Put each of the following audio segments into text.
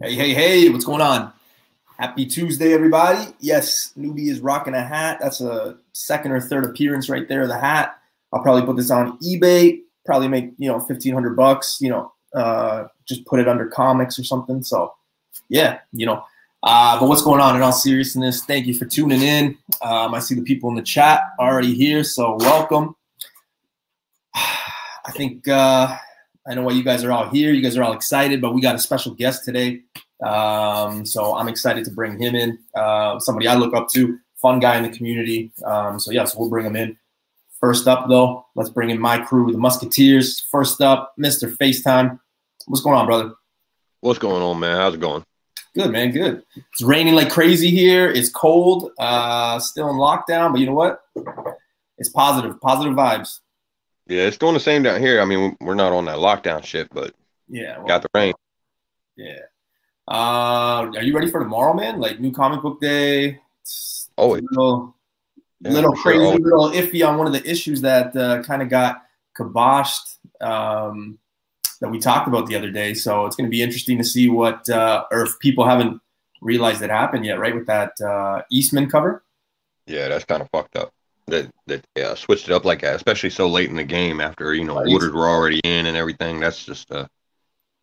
Hey, hey, hey, what's going on? Happy Tuesday, everybody. Yes, Newbie is rocking a hat. That's a second or third appearance right there of the hat. I'll probably put this on eBay, probably make, $1,500, just put it under comics or something. So, yeah, but what's going on in all seriousness? Thank you for tuning in. I see the people in the chat already here, so welcome. I think I know why you guys are all here. You guys are all excited, but we got a special guest today. So I'm excited to bring him in. Somebody I look up to, fun guy in the community. So we'll bring him in. First up, though, let's bring in my crew, the Musketeers. First up, Mr. FaceTime. What's going on, brother? What's going on, man? How's it going? Good, man. Good. It's raining like crazy here. It's cold. Still in lockdown, but you know what? It's positive vibes. Yeah, it's doing the same down here. I mean, we're not on that lockdown shit, but yeah, got the rain. Yeah. Are you ready for tomorrow, man? Like new comic book day. It's a little crazy, a little iffy on one of the issues that kind of got kiboshed that we talked about the other day. So it's going to be interesting to see what, or if people haven't realized it happened yet, right? With that Eastman cover. Yeah, that's kind of fucked up. That switched it up like that, especially so late in the game after orders were already in and everything. That's just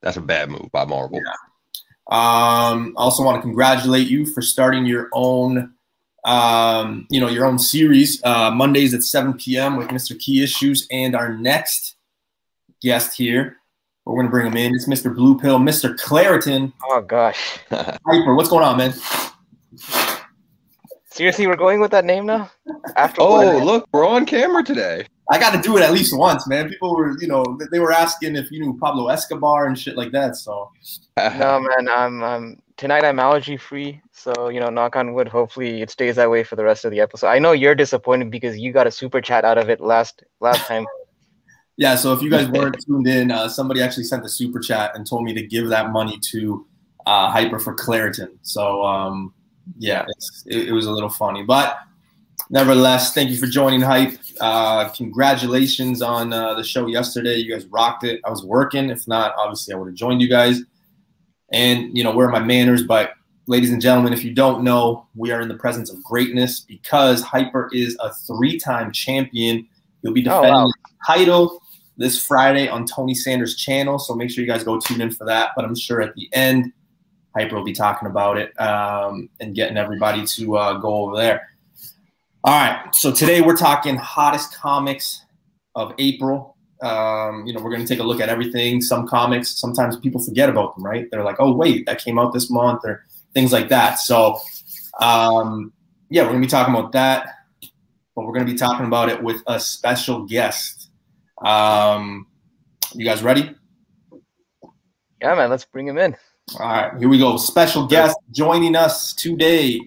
that's a bad move by Marvel. Yeah. Also want to congratulate you for starting your own your own series Mondays at 7 p.m. with Mr. Key Issues, and our next guest here, we're going to bring him in. It's Mr. Blue Pill, Mr. Claritin. Oh gosh. Hyper, what's going on, man? Seriously, we're going with that name now? Look, we're on camera today. I got to do it at least once, man. People were, they were asking if you knew Pablo Escobar and shit like that. So, no, man. Tonight I'm allergy free, so knock on wood. Hopefully, it stays that way for the rest of the episode. I know you're disappointed because you got a super chat out of it last time. Yeah. So if you guys weren't tuned in, somebody actually sent a super chat and told me to give that money to Hyper for Claritin. So, yeah, it was a little funny, but nevertheless, thank you for joining Hype. Congratulations on the show yesterday. You guys rocked it. I was working. If not, obviously I would have joined you guys. And, where are my manners? But ladies and gentlemen, if you don't know, we are in the presence of greatness because Hyper is a 3-time champion. He'll be defending his title this Friday on Tony Sanders' channel. So make sure you guys go tune in for that. But I'm sure at the end, Hyper will be talking about it and getting everybody to go over there. All right, so today we're talking hottest comics of April. We're going to take a look at everything. Some comics, sometimes people forget about them, right? They're like, oh, wait, that came out this month or things like that. So, we're going to be talking about that, but we're going to be talking about it with a special guest. You guys ready? Yeah, man, let's bring him in. All right, here we go. Special guest joining us today.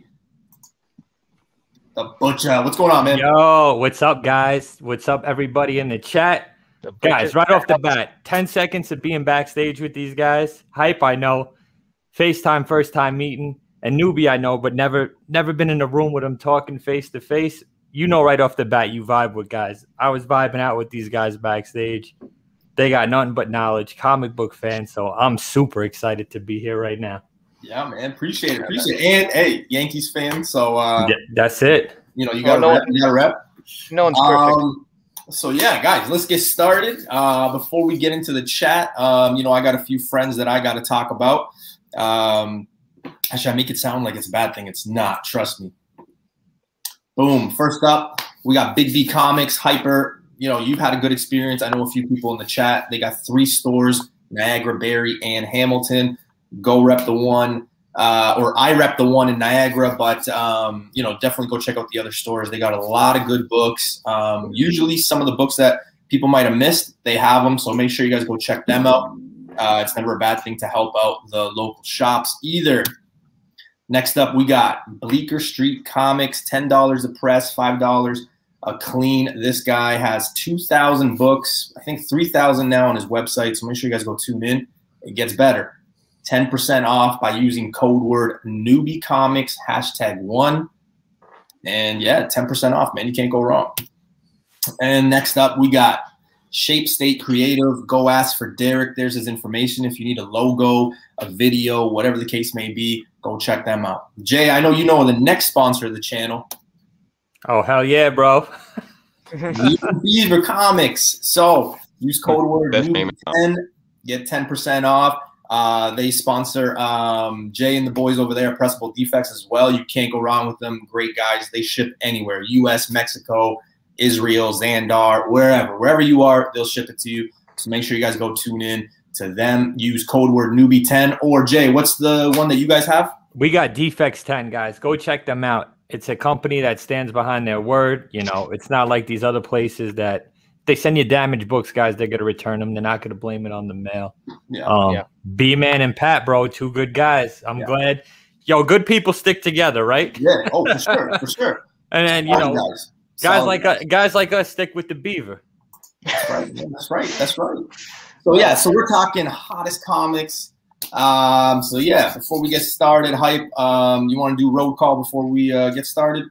The Butcher. What's going on, man? Yo, what's up, guys? What's up, everybody in the chat? Guys, right off the bat, 10 seconds of being backstage with these guys. Hype, I know. FaceTime, first time meeting. And Newbie, I know, but never been in a room with them talking face to face. You know right off the bat you vibe with guys. I was vibing out with these guys backstage. They got nothing but knowledge, comic book fans, so I'm super excited to be here right now. Yeah, man, appreciate it. And hey, Yankees fan, so that's it. You got to rep. No one's perfect. So yeah, guys, let's get started. Before we get into the chat, I got a few friends that I got to talk about. Actually, I make it sound like it's a bad thing. It's not. Trust me. Boom. First up, we got Big B Comics, Hyper. You've had a good experience. I know a few people in the chat. They got 3 stores, Niagara, Barrie, and Hamilton. Go rep the one, or I rep the one in Niagara, but, definitely go check out the other stores. They got a lot of good books. Usually some of the books that people might have missed, they have them. So make sure you guys go check them out. It's never a bad thing to help out the local shops either. Next up, we got Bleecker Street Comics, $10 a press, $5 a clean. This guy has 2,000 books, I think 3,000 now on his website. So make sure you guys go tune in. It gets better. 10% off by using code word newbiecomics #1. And yeah, 10% off, man. You can't go wrong. And next up, we got Shape State Creative. Go ask for Derek. There's his information. If you need a logo, a video, whatever the case may be, go check them out. Jay, I know you know the next sponsor of the channel. Oh, hell yeah, bro. Beaver Comics. So use code word NEWBIE10, get 10% off. They sponsor Jay and the boys over there at Pressable Defects as well. You can't go wrong with them. Great guys. They ship anywhere. US, Mexico, Israel, Xandar, wherever you are, they'll ship it to you. So make sure you guys go tune in to them. Use code word NEWBIE10. Or Jay, what's the one that you guys have? We got Defects 10, guys. Go check them out. It's a company that stands behind their word. You know, it's not like these other places that they send you damaged books, guys. They're going to return them. They're not going to blame it on the mail. B-Man and Pat, bro, two good guys. I'm glad. Yo, good people stick together, right? Yeah. Oh, for sure. For sure. And then, you know, guys like us stick with the Beaver. That's right. That's right. That's right. So, yeah, so we're talking hottest comics. So yeah, before we get started, Hype, you want to do roll call before we get started?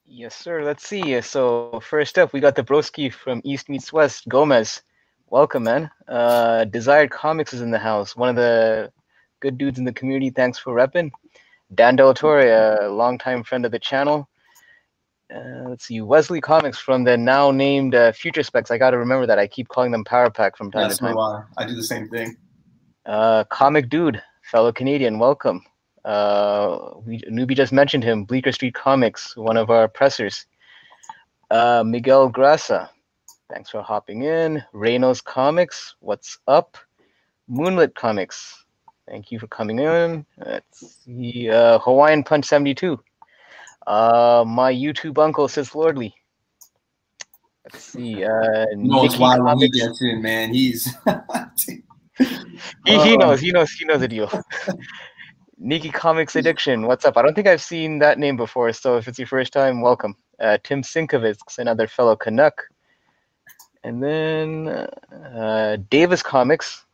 Yes, sir. Let's see. So first up, we got the broski from East Meets West, Gomez. Welcome, man. Desired Comics is in the house. One of the good dudes in the community. Thanks for repping. Dan Del Torre, a longtime friend of the channel. Let's see. Wesley Comics from the now named Future Specs. I got to remember that. I keep calling them Power Pack from time to time. I do the same thing. Comic Dude, fellow Canadian, welcome. Newbie just mentioned him. Bleecker Street Comics, one of our pressers. Miguel Grasa, thanks for hopping in. Reynolds Comics, what's up? Moonlit Comics, thank you for coming in. Let's see. Hawaiian Punch 72. My YouTube uncle, Sis Lordley. Let's see. It's why when he gets in, man, he's he knows the deal. Nikki Comics Addiction, what's up? I don't think I've seen that name before, so if it's your first time, welcome. Tim Sinkovitz, another fellow Canuck. And then Davis Comics.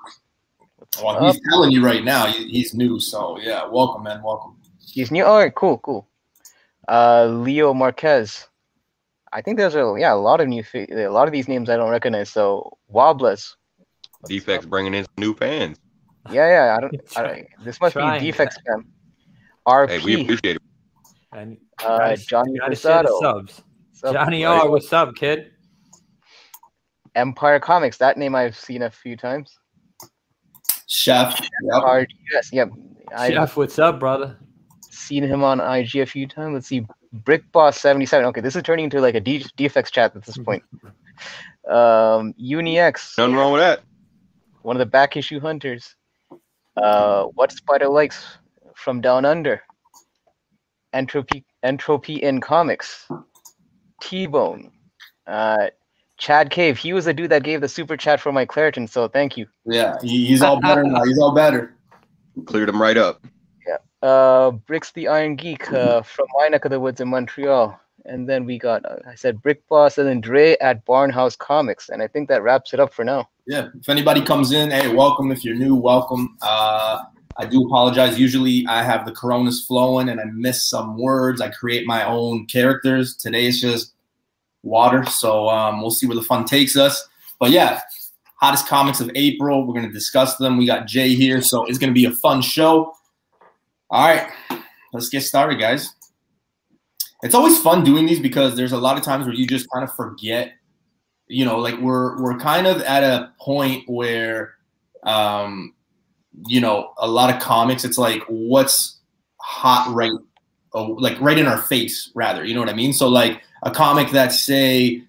Well, he's telling you right now he's new, so yeah, welcome, man, welcome. He's new. All right, cool. Leo Marquez. I think there's a lot of these names I don't recognize. So Wobbles. Defects bringing in some new fans. Yeah. This must be Defects fan. RP. Hey, we appreciate it. And Johnny Rosado. Subs. Johnny R, what's up, kid? Empire Comics. That name I've seen a few times. Chef. Yep. Chef, what's up, brother? Seen him on IG a few times. Let's see. Brick Boss 77. Okay, this is turning into like a Defects chat at this point. UniX. Nothing wrong with that. One of the back issue hunters. What Spider Likes from Down Under. Entropy in Comics. T-Bone. Chad Cave. He was the dude that gave the super chat for my Claritin, so thank you. Yeah, he's all better now. He's all better. Cleared him right up. Yeah. Bricks the Iron Geek from my neck of the woods in Montreal. And then we got, I said Brick Boss and then Dre at Barnhouse Comics. And I think that wraps it up for now. Yeah. If anybody comes in, hey, welcome. If you're new, welcome. I do apologize. Usually I have the Coronas flowing and I miss some words. I create my own characters. Today it's just water. So we'll see where the fun takes us. But yeah, hottest comics of April. We're going to discuss them. We got Jay here. So it's going to be a fun show. All right. Let's get started, guys. It's always fun doing these because there's a lot of times where you just kind of forget, you know, like we're kind of at a point where, you know, a lot of comics, it's like what's hot right in our face rather, you know what I mean? So like a comic that say,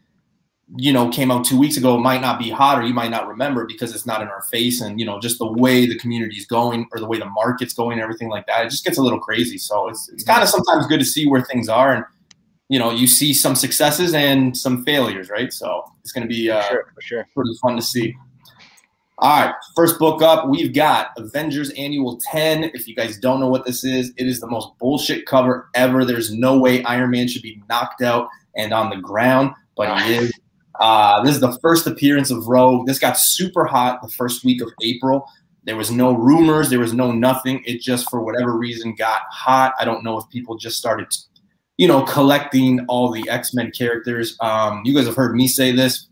you know, came out 2 weeks ago might not be hot or you might not remember because it's not in our face. And, you know, just the way the community's going or the way the market's going and everything like that, it just gets a little crazy. So it's kind of sometimes good to see where things are. And, you know, you see some successes and some failures, right? So it's going to be for sure. Pretty fun to see. All right, first book up, we've got Avengers Annual 10. If you guys don't know what this is, it is the most bullshit cover ever. There's no way Iron Man should be knocked out and on the ground, but he is. This is the first appearance of Rogue. This got super hot the first week of April. There was no rumors. There was no nothing. It just, for whatever reason, got hot. I don't know if people just started, you know, collecting all the X-Men characters. You guys have heard me say this.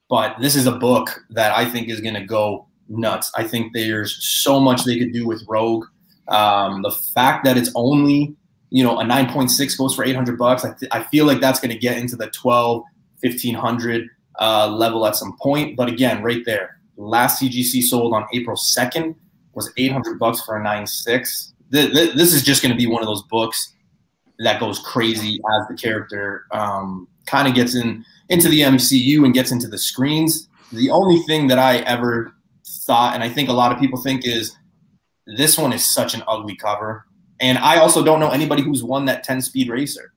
but this is a book that I think is going to go nuts. I think there's so much they could do with Rogue. The fact that it's only, you know, a 9.6 goes for $800. I feel like that's going to get into the 1,500 level at some point. But again, right there, last CGC sold on April 2nd was $800 for a 9.6. This is just going to be one of those books that goes crazy as the character kind of gets into the MCU and gets into the screens. The only thing that I ever thought, and I think a lot of people think, is this one is such an ugly cover. And I also don't know anybody who's won that 10-speed racer.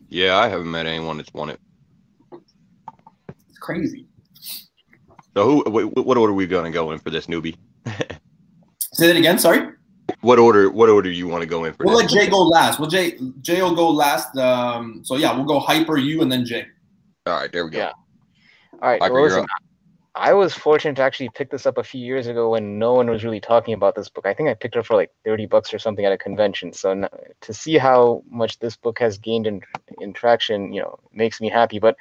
Yeah, I haven't met anyone that's won it. It's crazy. So what order are we going to go in for this, newbie? Say that again, sorry? What order do you want to go in for We'll this? let Jay go last. Well, Jay will go last. So, yeah, we'll go Hyper, you, and then Jay. All right, there we go. Yeah. All right. Hyper, Well, you're listen, up. I was fortunate to actually pick this up a few years ago when no one was really talking about this book. I think I picked it up for like $30 or something at a convention. So to see how much this book has gained in traction, you know, makes me happy. But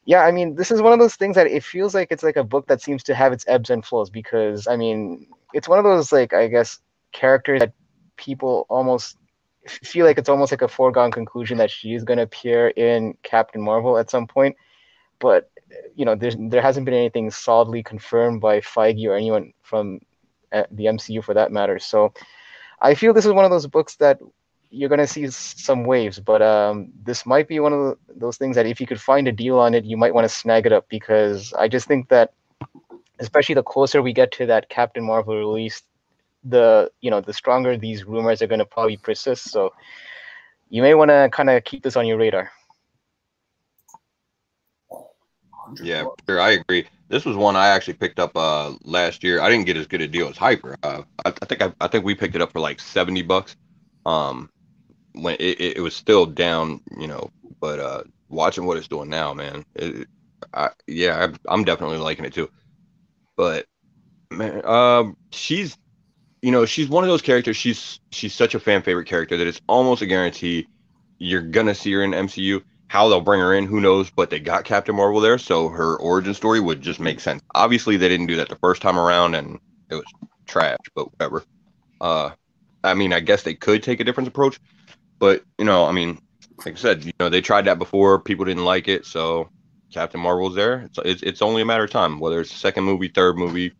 yeah, I mean, this is one of those things that it feels like it's like a book that seems to have its ebbs and flows, because I mean, it's one of those, like, I guess, characters that people almost feel like it's almost like a foregone conclusion that she is going to appear in Captain Marvel at some point. But you know, there hasn't been anything solidly confirmed by Feige or anyone from the MCU for that matter. So I feel this is one of those books that you're going to see some waves, but this might be one of those things that if you could find a deal on it, you might want to snag it up, because I just think that, especially the closer we get to that Captain Marvel release, the stronger these rumors are going to probably persist. So you may want to kind of keep this on your radar. Yeah, sure, I agree. This was one I actually picked up last year. I didn't get as good a deal as Hyper. I think we picked it up for like $70. When it was still down, you know. But watching what it's doing now, man, I'm definitely liking it too. But man, she's one of those characters. She's such a fan favorite character that it's almost a guarantee you're gonna see her in MCU. How they'll bring her in, who knows? But they got Captain Marvel there, so her origin story would just make sense. Obviously, they didn't do that the first time around, and it was trash. But whatever. I mean, I guess they could take a different approach, but you know, I mean, like I said, you know, they tried that before. People didn't like it, so Captain Marvel's there. It's only a matter of time, whether it's the second movie, third movie,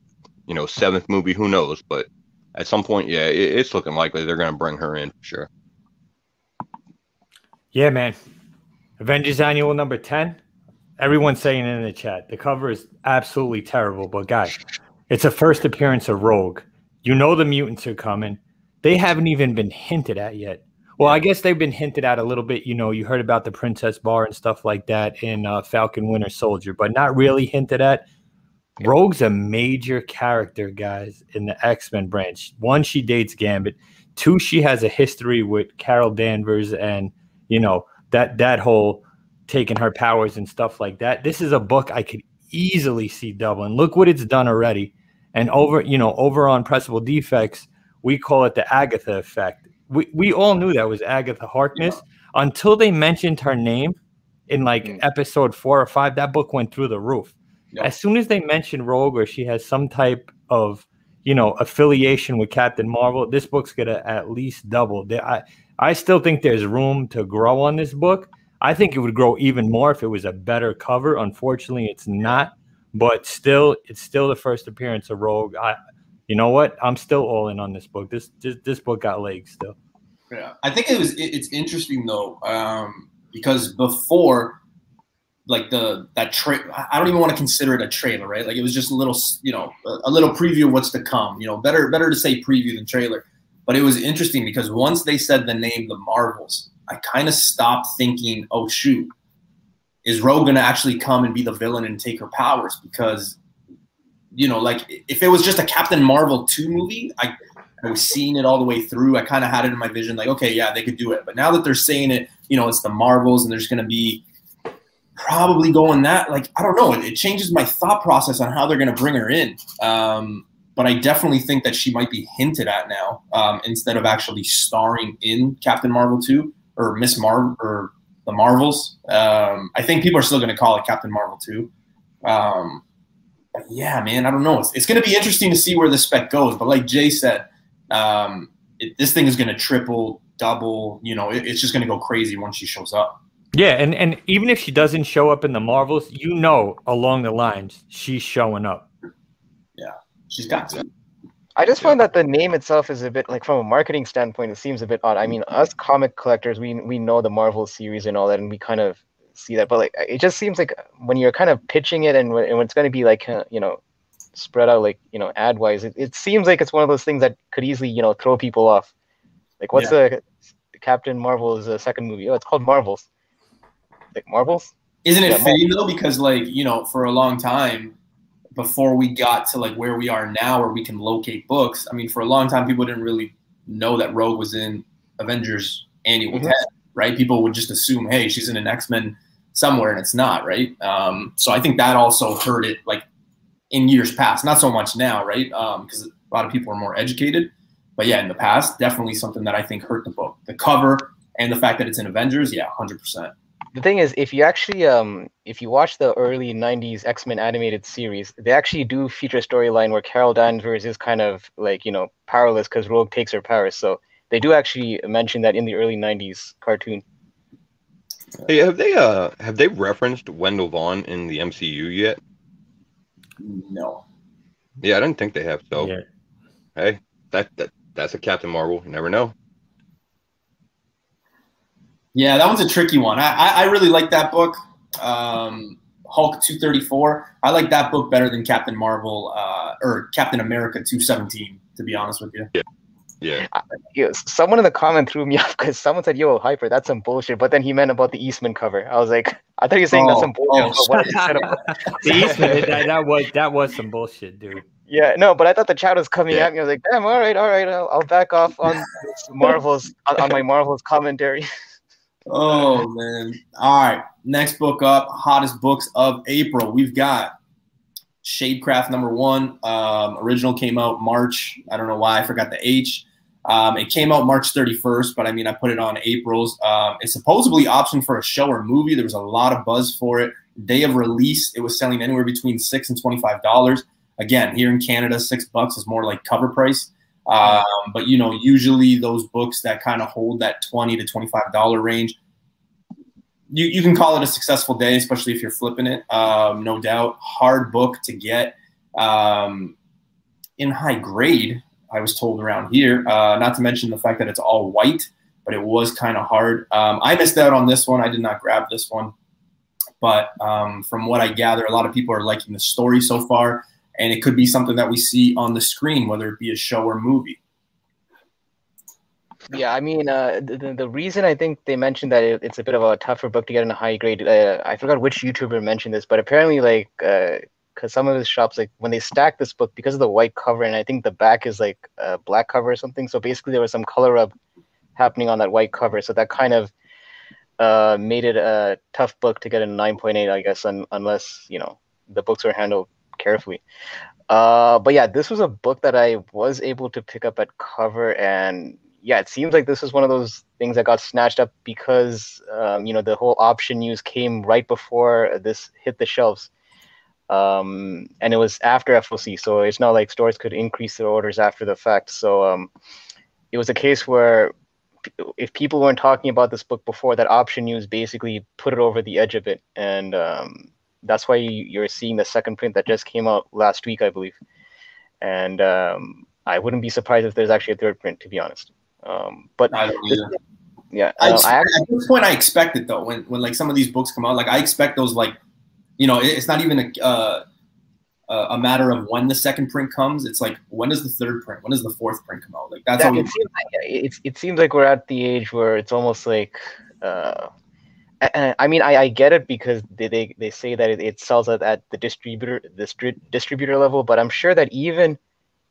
you know, seventh movie, who knows? But at some point, yeah, it's looking likely they're going to bring her in for sure. Yeah, man. Avengers Annual number 10. Everyone's saying it in the chat. The cover is absolutely terrible, but guys, it's a first appearance of Rogue. You know the mutants are coming. They haven't even been hinted at yet. Well, I guess they've been hinted at a little bit. You know, you heard about the Princess Bar and stuff like that in Falcon Winter Soldier, but not really hinted at. Rogue's a major character, guys, in the X-Men branch. One, she dates Gambit. Two, she has a history with Carol Danvers and, you know, that whole taking her powers and stuff like that. This is a book I could easily see doubling. Look what it's done already. And over on Pressable Defects, we call it the Agatha effect. We all knew that was Agatha Harkness until they mentioned her name in like episode 4 or 5. That book went through the roof. Yep. As soon as they mention Rogue or she has some type of, you know, affiliation with Captain Marvel, this book's gonna at least double. I still think there's room to grow on this book. I think it would grow even more if it was a better cover. Unfortunately, it's not. But still, it's still the first appearance of Rogue. You know what? I'm still all in on this book. This book got legs still. Yeah, I think it's interesting though, because before, like I don't even want to consider it a trailer, right? Like it was just a little, you know, a little preview of what's to come. You know, better to say preview than trailer. But it was interesting because once they said the name The Marvels, I kind of stopped thinking, oh, shoot, is Rogue going to actually come and be the villain and take her powers? Because, you know, like if it was just a Captain Marvel 2 movie, I was seeing it all the way through. I kind of had it in my vision like, okay, yeah, they could do it. But now that they're saying it, you know, it's the Marvels and there's going to be probably going that, like, I don't know. It changes my thought process on how they're going to bring her in. But I definitely think that she might be hinted at now instead of actually starring in Captain Marvel 2 or Miss Marvel or the Marvels. I think people are still going to call it Captain Marvel 2. But yeah, man, I don't know. It's going to be interesting to see where the spec goes. But like Jay said, this thing is going to triple, double. You know, it's just going to go crazy once she shows up. Yeah, and even if she doesn't show up in the Marvels, you know, along the lines, she's showing up. Yeah, she's got to. I just find that the name itself is a bit, like, from a marketing standpoint, it seems a bit odd. I mean, us comic collectors, we know the Marvel series and all that, and we kind of see that. But like, it just seems like when you're kind of pitching it, and when it's going to be like, you know, spread out, like, you know, ad wise, it seems like it's one of those things that could easily, you know, throw people off. Like, what's the Captain Marvel's second movie? Oh, it's called Marvels. Like Marvels? Isn't it fitting though? Because like, you know, for a long time before we got to like where we are now, where we can locate books. I mean, for a long time, people didn't really know that Rogue was in Avengers Annual 10, right? People would just assume, hey, she's in an X-Men somewhere, and it's not, right? So I think that also hurt it, like in years past. Not so much now, right? Because a lot of people are more educated. But yeah, in the past, definitely something that I think hurt the book. The cover and the fact that it's in Avengers, yeah, 100%. The thing is, if you actually if you watch the early 90s X-Men animated series, they actually do feature a storyline where Carol Danvers is kind of like, you know, powerless because Rogue takes her powers. So they do actually mention that in the early 90s cartoon. Hey, have they referenced Wendell Vaughn in the MCU yet? No. Yeah, I didn't think they have. So Yeah. hey, that's a Captain Marvel. You never know. Yeah, that one's a tricky one. I really like that book, Hulk 234. I like that book better than Captain Marvel or Captain America 217, to be honest with you. Yeah. Someone in the comment threw me off because someone said, "Yo, Hyper, that's some bullshit." But then he meant about the Eastman cover. I was like, I thought you were saying that's some bullshit. But what I said about the Eastman, that was some bullshit, dude. Yeah, no, but I thought the chat was coming at me. I was like, damn, all right, I'll back off on Marvel's on my Marvel's commentary. Oh, man. All right. Next book up, hottest books of April. We've got Shadecraft #1. Original came out March. I don't know why I forgot the H. It came out March 31st, but I mean, I put it on April's. It's supposedly optioned for a show or movie. There was a lot of buzz for it. Day of release, it was selling anywhere between $6 and $25. Again, here in Canada, $6 is more like cover price. But, you know, usually those books that kind of hold that $20 to $25 range, you can call it a successful day, especially if you're flipping it. No doubt. Hard book to get in high grade, I was told around here. Not to mention the fact that it's all white, but it was kind of hard. I missed out on this one. I did not grab this one. But from what I gather, a lot of people are liking the story so far. And it could be something that we see on the screen, whether it be a show or movie. Yeah, I mean, the reason I think they mentioned that it's a bit of a tougher book to get in a high grade, I forgot which YouTuber mentioned this, but apparently, like, because some of the shops, like, when they stack this book, because of the white cover, and I think the back is, like, a black cover or something, so basically there was some color rub happening on that white cover, so that kind of made it a tough book to get a 9.8, I guess, unless, you know, the books were handled carefully. But yeah, this was a book that I was able to pick up at cover, and yeah, it seems like this is one of those things that got snatched up because you know, the whole option news came right before this hit the shelves, and it was after FOC, so it's not like stores could increase their orders after the fact. So it was a case where if people weren't talking about this book before, that option news basically put it over the edge of it, and that's why you're seeing the second print that just came out last week, I believe. And I wouldn't be surprised if there's actually a third print, to be honest. But I don't either. Yeah, at this point, I expect it though. When like some of these books come out, like I expect those, like, you know, it's not even a matter of when the second print comes. It's like, when does the third print? When does the fourth print come out? Like that's how it seems like we're at the age where it's almost like. I mean, I get it because they say that it sells at the distributor level, but I'm sure that even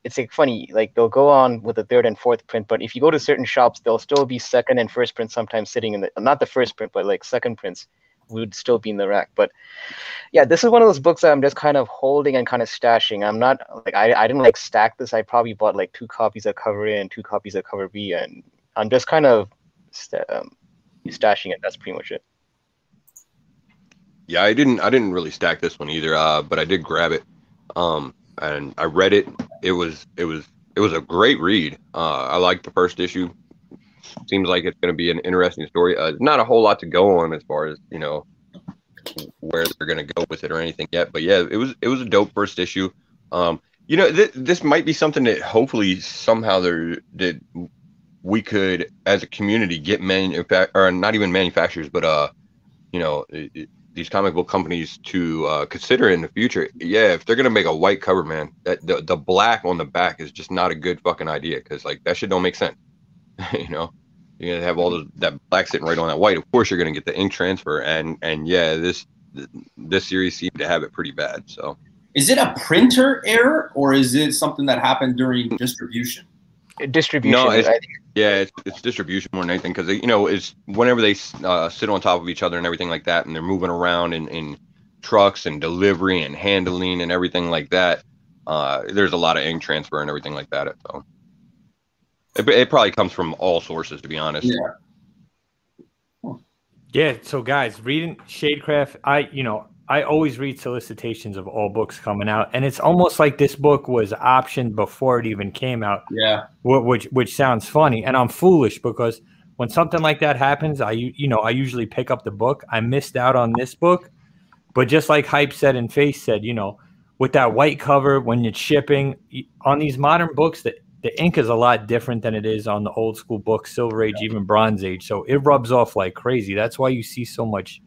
it's like funny, like they'll go on with the third and fourth print, but if you go to certain shops, there'll still be second and first prints sometimes sitting in the, not the first print, but like second prints would still be in the rack. But yeah, this is one of those books that I'm just kind of holding and kind of stashing. I'm not like I didn't like stack this. I probably bought like 2 copies of cover A and 2 copies of cover B, and I'm just kind of stashing it. That's pretty much it. Yeah, I didn't really stack this one either, but I did grab it. And I read it. It was a great read. I liked the first issue. Seems like it's going to be an interesting story. Not a whole lot to go on as far as, where they're going to go with it or anything yet. But yeah, it was a dope first issue. This might be something that hopefully somehow that we could, as a community, get or not even manufacturers, but these comic book companies to consider in the future. Yeah, if they're gonna make a white cover, man, that the black on the back is just not a good fucking idea, because like that shit don't make sense. You're gonna have all that black sitting right on that white. Of course, you're gonna get the ink transfer, and yeah, this series seemed to have it pretty bad. So, is it a printer error or is it something that happened during distribution? Distribution. No, it's distribution more than anything, because it's whenever they sit on top of each other and everything like that, and they're moving around in trucks and delivery and handling and everything like that. There's a lot of ink transfer and everything like that. So it probably comes from all sources, to be honest. Yeah. Yeah. So guys, reading Shadecraft, I always read solicitations of all books coming out, and it's almost like this book was optioned before it even came out. Yeah. Which sounds funny, and I'm foolish because when something like that happens, I usually pick up the book. I missed out on this book, but just like Hype said and Face said, with that white cover, when it's shipping on these modern books, the ink is a lot different than it is on the old school books, Silver Age, even Bronze Age. So it rubs off like crazy. That's why you see so much.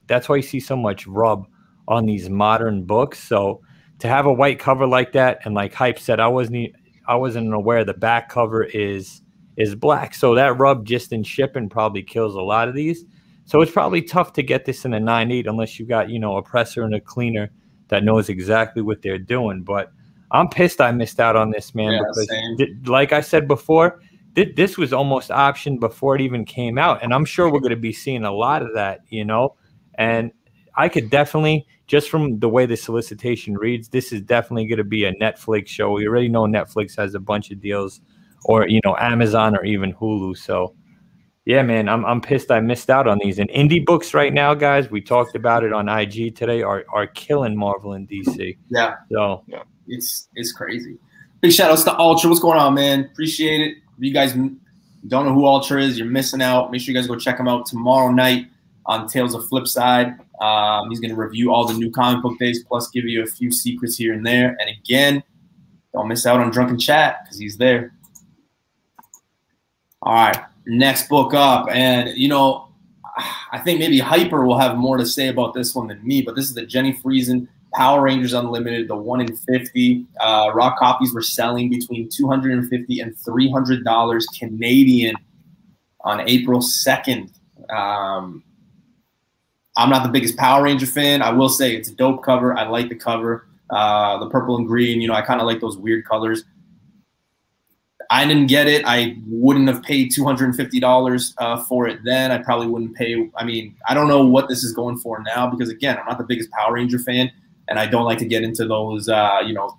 That's why you see so much rub on these modern books. So to have a white cover like that, and like Hype said, I wasn't aware the back cover is black. So that rub just in shipping probably kills a lot of these. So it's probably tough to get this in a 9.8 unless you got, a presser and a cleaner that knows exactly what they're doing. But I'm pissed I missed out on this, man, because like I said before, this was almost optioned before it even came out. And I'm sure we're going to be seeing a lot of that, and I could definitely, just from the way the solicitation reads, this is definitely going to be a Netflix show. We already know Netflix has a bunch of deals, or, Amazon or even Hulu. So yeah, man, I'm pissed I missed out on these. And indie books right now, guys, we talked about it on IG today, are killing Marvel and DC. Yeah. So yeah. It's crazy. Big shout outs to Ultra. What's going on, man? Appreciate it. If you guys don't know who Ultra is, you're missing out. Make sure you guys go check him out tomorrow night on Tales of Flipside. He's going to review all the new comic book days, plus give you a few secrets here and there. And again, don't miss out on Drunken Chat because he's there. All right, next book up. And, I think maybe Hyper will have more to say about this one than me, but this is the Jenny Friesen Power Rangers Unlimited, the 1 in 50. Raw copies were selling between $250 and $300 Canadian on April 2nd. I'm not the biggest Power Ranger fan. I will say it's a dope cover. I like the cover. The purple and green, I kind of like those weird colors. I didn't get it. I wouldn't have paid $250 for it then. I probably wouldn't pay. I mean, I don't know what this is going for now because, again, I'm not the biggest Power Ranger fan, and I don't like to get into those,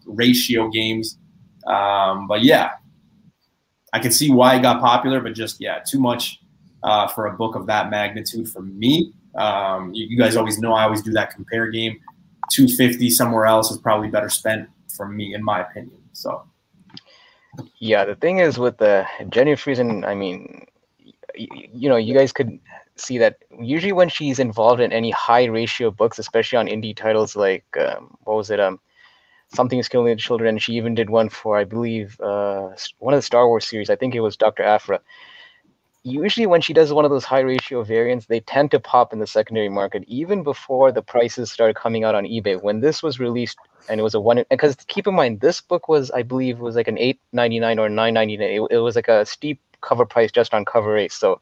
ratio games. But, yeah, I can see why it got popular, but just, yeah, too much for a book of that magnitude for me. You guys always know I always do that compare game. $250 somewhere else is probably better spent for me, in my opinion. So. Yeah, the thing is with the Jenny Friesen, I mean, you guys could see that usually when she's involved in any high ratio books, especially on indie titles like what was it, Something is Killing the Children, and she even did one for, I believe, one of the Star Wars series. I think it was Dr. Aphra. Usually when she does one of those high ratio variants, they tend to pop in the secondary market even before the prices started coming out on eBay. When this was released, and it was a one, because keep in mind, this book was, I believe, was like an $8.99 or $9.99. It was like a steep cover price just on Cover Ace. So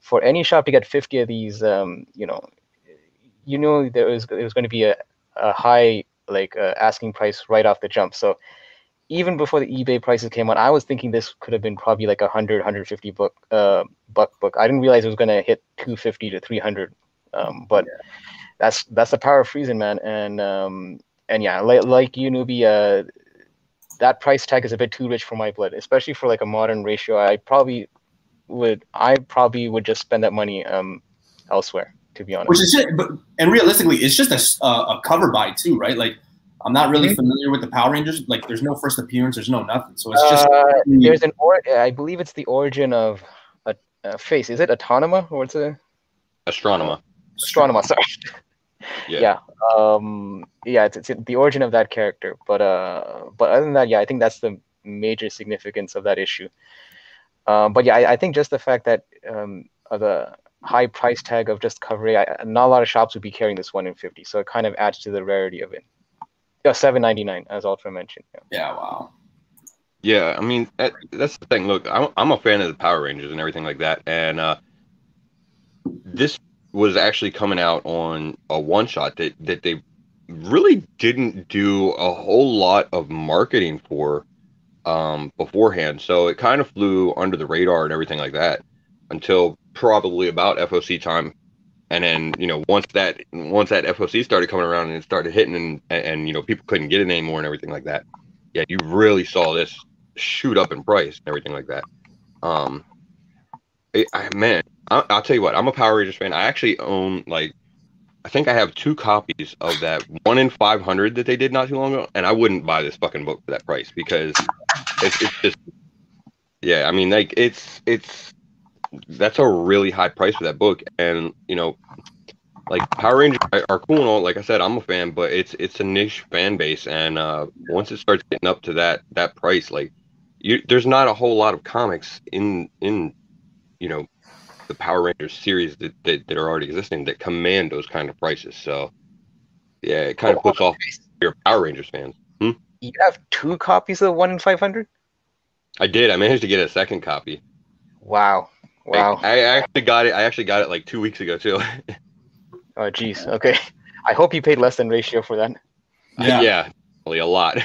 for any shop to get 50 of these, there was going to be a high asking price right off the jump. So even before the eBay prices came on, I was thinking this could have been probably like $100-$150 book. I didn't realize it was going to hit $250 to $300. But yeah. That's the power of Friesen, man. And yeah, like you, Newbie, that price tag is a bit too rich for my blood, especially for like a modern ratio. I probably would just spend that money elsewhere. to be honest. Which is just, and realistically, it's just a cover buy too, right? Like, I'm not really familiar with the Power Rangers. Like, there's no first appearance, there's no nothing. So it's just there's I believe it's the origin of a face. Is it Autonoma or what's it? Astronema. Astronema. Sorry. Yeah. Yeah. It's the origin of that character. But other than that, yeah, I think that's the major significance of that issue. But yeah, I think just the fact that of the high price tag of just covering, not a lot of shops would be carrying this 1 in 50, so it kind of adds to the rarity of it. Yeah, $7.99 as Ultra mentioned. Yeah, wow. Yeah, I mean that's the thing. Look, I'm a fan of the Power Rangers and everything like that, and this was actually coming out on a one shot that they really didn't do a whole lot of marketing for beforehand. So it kind of flew under the radar and everything like that until probably about FOC time. And then, you know, once that FOC started coming around and it started hitting and you know, people couldn't get it anymore and everything like that. Yeah, you really saw this shoot up in price and everything like that. Man, I'll tell you what, I'm a Power Rangers fan. I actually own, like, I think I have 2 copies of that 1 in 500 that they did not too long ago, and I wouldn't buy this fucking book for that price because it's just, yeah, I mean, like, that's a really high price for that book. And you know, like, Power Rangers are cool and all, like I said, I'm a fan, but it's a niche fan base, and once it starts getting up to that price, like, there's not a whole lot of comics in you know, the Power Rangers series that are already existing that command those kind of prices. So yeah, it kind of puts off your Power Rangers fans. You have 2 copies of 1 in 500? I did. I managed to get a second copy. Wow. I actually got it like 2 weeks ago too. Oh geez. Okay. I hope you paid less than ratio for that. Yeah, probably a lot.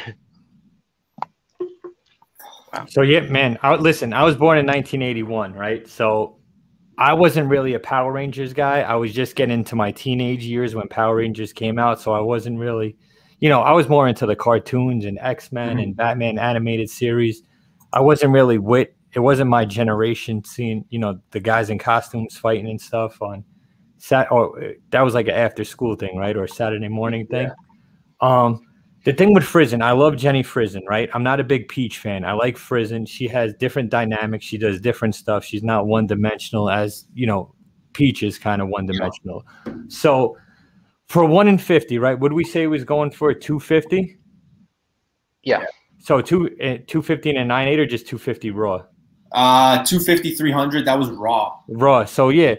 So yeah, man. Listen, I was born in 1981, right? So I wasn't really a Power Rangers guy. I was just getting into my teenage years when Power Rangers came out. So I wasn't really, you know, I was more into the cartoons and X-Men and Batman animated series. I wasn't really it wasn't my generation seeing, you know, the guys in costumes fighting and stuff on that was like an after school thing, right? Or a Saturday morning thing. Yeah. The thing with Frizen, I love Jenny Frizen, right? I'm not a big Peach fan. I like Frizen. She has different dynamics. She does different stuff. She's not one-dimensional as, you know, Peach is kind of one-dimensional. Yeah. So for 1 in 50, right, would we say he was going for a 250? Yeah. So 250 and a 9.8 or just 250 raw? 250, 300, that was raw. Raw. So, yeah.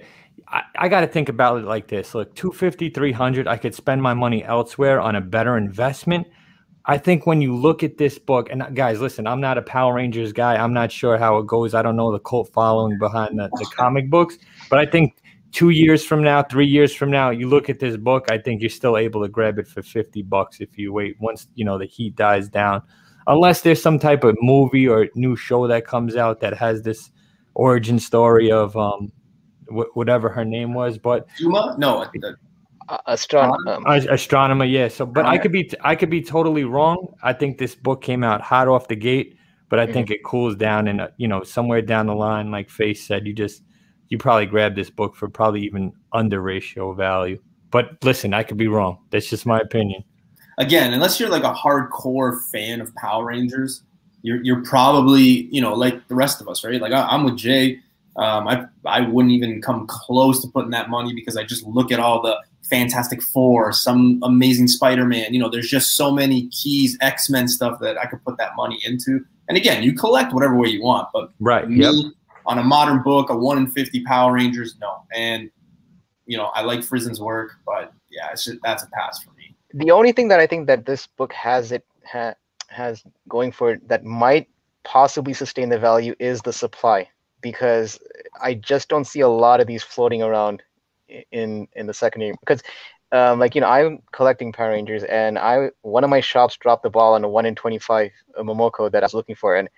I got to think about it like this. Look, 250, 300, I could spend my money elsewhere on a better investment. I think when you look at this book, and guys, listen, I'm not a Power Rangers guy. I'm not sure how it goes. I don't know the cult following behind the comic books. But I think 2 years from now, 3 years from now, you look at this book, I think you're still able to grab it for $50 if you wait once, you know, the heat dies down. Unless there's some type of movie or new show that comes out that has this origin story of whatever her name was, but astronomer, yeah. So, but I could be totally wrong. I think this book came out hot off the gate, but I think it cools down, and you know, somewhere down the line, like Face said, you probably grab this book for probably even under ratio value. But listen, I could be wrong. That's just my opinion. Again, unless you're like a hardcore fan of Power Rangers, you're probably, you know, like the rest of us, right? Like I'm with Jay. I wouldn't even come close to putting that money because I just look at all the Fantastic Four, some Amazing Spider-Man. You know, there's just so many keys, X-Men stuff that I could put that money into. And again, you collect whatever way you want, but right, me, on a modern book, a 1 in 50 Power Rangers, no. And you know, I like Frizen's work, but yeah, that's a pass for me. The only thing that I think that this book has going for it that might possibly sustain the value is the supply, because I just don't see a lot of these floating around in the secondary. Because, like, you know, I'm collecting Power Rangers, and one of my shops dropped the ball on a 1 in 25 Momoko that I was looking for, and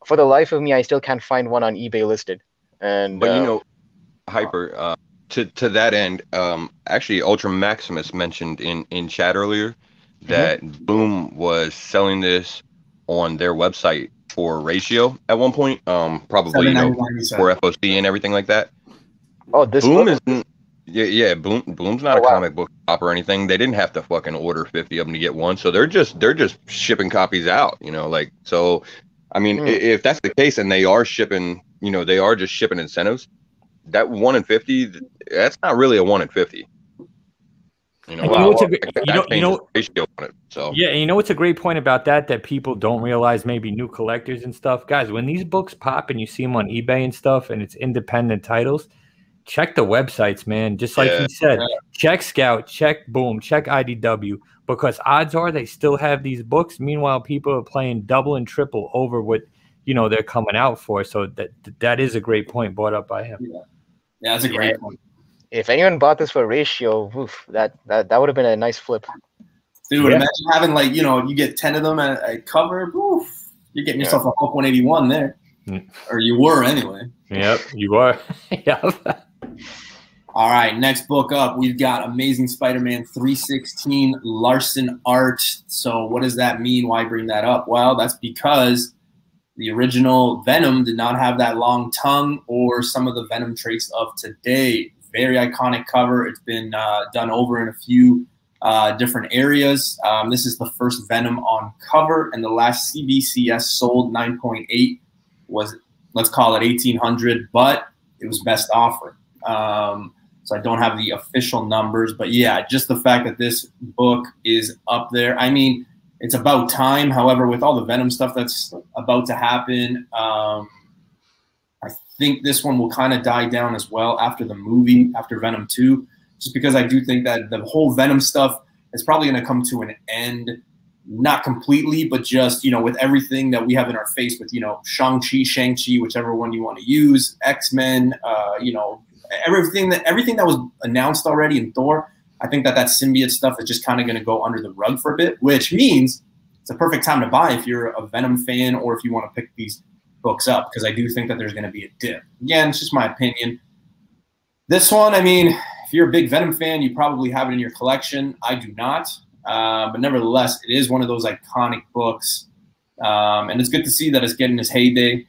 for the life of me, I still can't find one on eBay listed. And but you know, Hyper, to that end, actually, Ultra Maximus mentioned in chat earlier that Boom was selling this on their website for ratio at one point, probably, you know, for FOC and everything like that. Oh, this Boom is Yeah. Bloom's not a comic book shop or anything. They didn't have to fucking order 50 of them to get one, so they're just shipping copies out. You know, like so. I mean, if that's the case, and they are shipping, you know, they are just shipping incentives. That 1 in 50, that's not really a 1 in 50. You know, ratio on it. So yeah, and you know what's a great point about that people don't realize, maybe new collectors and stuff, guys. When these books pop and you see them on eBay and stuff, and it's independent titles, check the websites, man. Just like he said, check Scout, check Boom, check IDW, because odds are they still have these books. Meanwhile, people are playing double and triple over what they're coming out for. So that is a great point brought up by him. Yeah, that's a great point. If anyone bought this for ratio, oof, that would have been a nice flip. Dude, imagine having, like, you get 10 of them at a cover. Oof, you're getting yourself a Hulk 181 there. Or you were anyway. Yep, you were. Yep. All right, next book up, we've got Amazing Spider-Man 316 Larson art. So what does that mean? Why bring that up? Well, that's because the original Venom did not have that long tongue or some of the Venom traits of today. Very iconic cover. It's been done over in a few different areas. This is the first Venom on cover, and the last CBCS sold 9.8 was, let's call it 1,800, but it was best offer. So I don't have the official numbers, but yeah, just the fact that this book is up there. I mean, it's about time. However, with all the Venom stuff that's about to happen, I think this one will kind of die down as well after the movie, after Venom 2, just because I do think that the whole Venom stuff is probably going to come to an end, not completely, but just, with everything that we have in our face with, Shang-Chi, whichever one you want to use, X-Men, everything that was announced already in Thor. I think that symbiote stuff is just kind of going to go under the rug for a bit, which means it's a perfect time to buy if you're a Venom fan or if you want to pick these books up, because I do think that there's going to be a dip. Again, it's just my opinion. This one, I mean, if you're a big Venom fan, you probably have it in your collection. I do not. But nevertheless, it is one of those iconic books. And it's good to see that it's getting its heyday.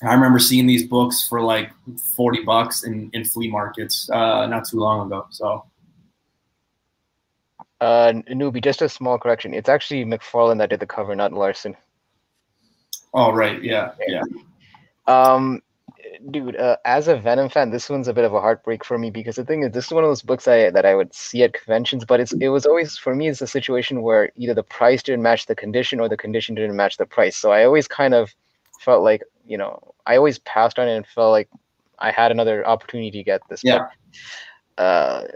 I remember seeing these books for like $40 in flea markets not too long ago. So, Newbie, just a small correction. It's actually McFarlane that did the cover, not Larson. Oh, right. Yeah. Dude, as a Venom fan, this one's a bit of a heartbreak for me, because the thing is, this is one of those books that I would see at conventions, but it was always, for me, it's a situation where either the price didn't match the condition or the condition didn't match the price. So I always kind of felt like, I always passed on it and felt like I had another opportunity to get this. Yeah. But,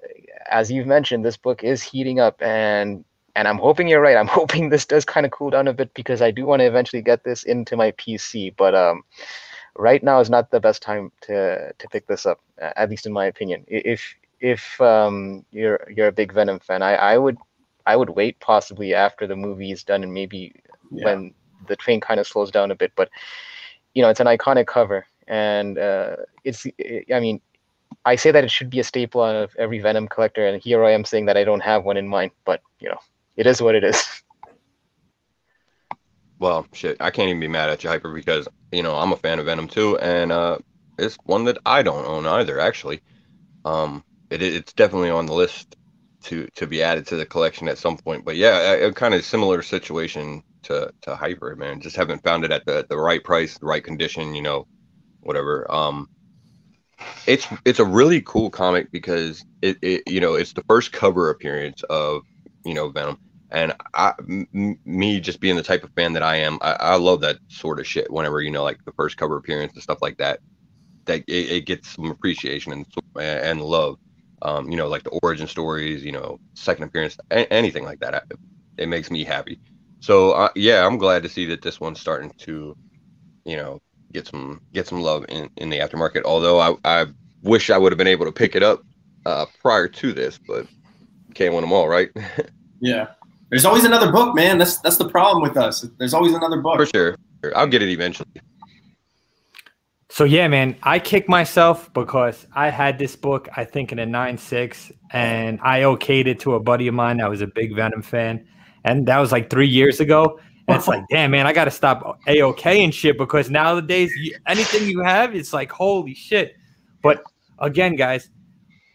as you've mentioned, this book is heating up, and I'm hoping you're right. I'm hoping this does kind of cool down a bit, because I do want to eventually get this into my PC. But right now is not the best time to pick this up, at least in my opinion. If you're a big Venom fan, I would wait possibly after the movie is done, and maybe when the train kind of slows down a bit. But it's an iconic cover, and I mean, I say that it should be a staple of every Venom collector, and here I am saying that I don't have one in mind, but it is what it is. Well, shit, I can't even be mad at you, Hyper, because I'm a fan of Venom too, and it's one that I don't own either, actually. It's definitely on the list to be added to the collection at some point. But yeah, a kind of similar situation to Hyper, man. Just haven't found it at the right price, the right condition, whatever. It's a really cool comic because it's the first cover appearance of Venom, and me just being the type of fan that I am, I love that sort of shit. Whenever like the first cover appearance and stuff like that, it gets some appreciation and love. Like the origin stories, second appearance, anything like that, it makes me happy. So yeah, I'm glad to see that this one's starting to get some love in the aftermarket. Although I wish I would have been able to pick it up prior to this, but can't win them all, right? Yeah, there's always another book, man. That's the problem with us. There's always another book. For sure. I'll get it eventually. So yeah, man, I kicked myself because I had this book, I think, in a 9.6, and I okayed it to a buddy of mine that was a big Venom fan, and that was like 3 years ago. And it's like, damn, man, I got to stop A-OK and shit, because nowadays anything you have, it's like, holy shit. But again, guys,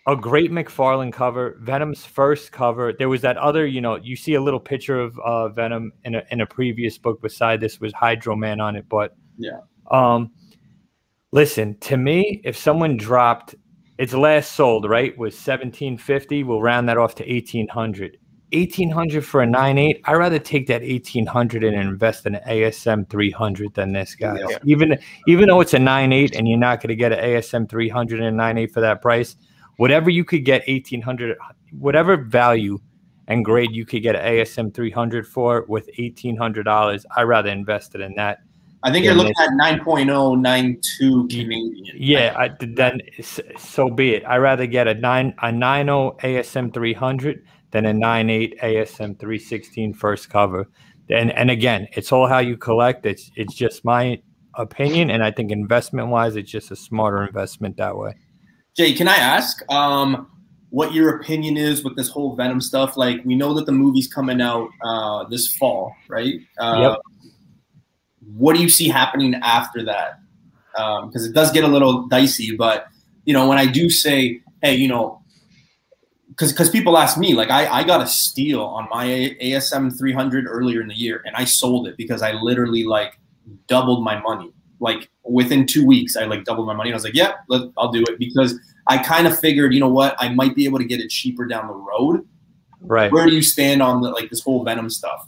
a great McFarlane cover, Venom's first cover. There was that other, you know, you see a little picture of Venom in a previous book beside this was Hydro Man on it. But yeah, listen, to me, if someone dropped its last sold, right, was 1750, we'll round that off to 1800. 1800 for a 9.8. I'd rather take that 1800 and invest in an ASM 300 than this, guys. Yeah. Even though it's a 9.8 and you're not going to get an ASM 300 and a 9.8 for that price, whatever you could get 1800, whatever value and grade you could get an ASM 300 for with $1,800, I'd rather invest it in that. I think you're looking at 9.092 Canadian. Yeah, then so be it. I'd rather get a 9.0 ASM 300 than a 9.8 ASM 316 first cover. And again, it's all how you collect. It's just my opinion, and I think investment wise, it's just a smarter investment that way. Jay, can I ask what your opinion is with this whole Venom stuff? Like, we know that the movie's coming out this fall, right? Yep. What do you see happening after that? Because it does get a little dicey, but, you know, when I do say, hey, you know, because people ask me, like, I got a steal on my ASM 300 earlier in the year, and I sold it because I literally, like, doubled my money. Like, within 2 weeks, I, like, doubled my money. And I was like, yeah, I'll do it, because I kind of figured, you know what, I might be able to get it cheaper down the road. Right. Where do you stand on, like, this whole Venom stuff?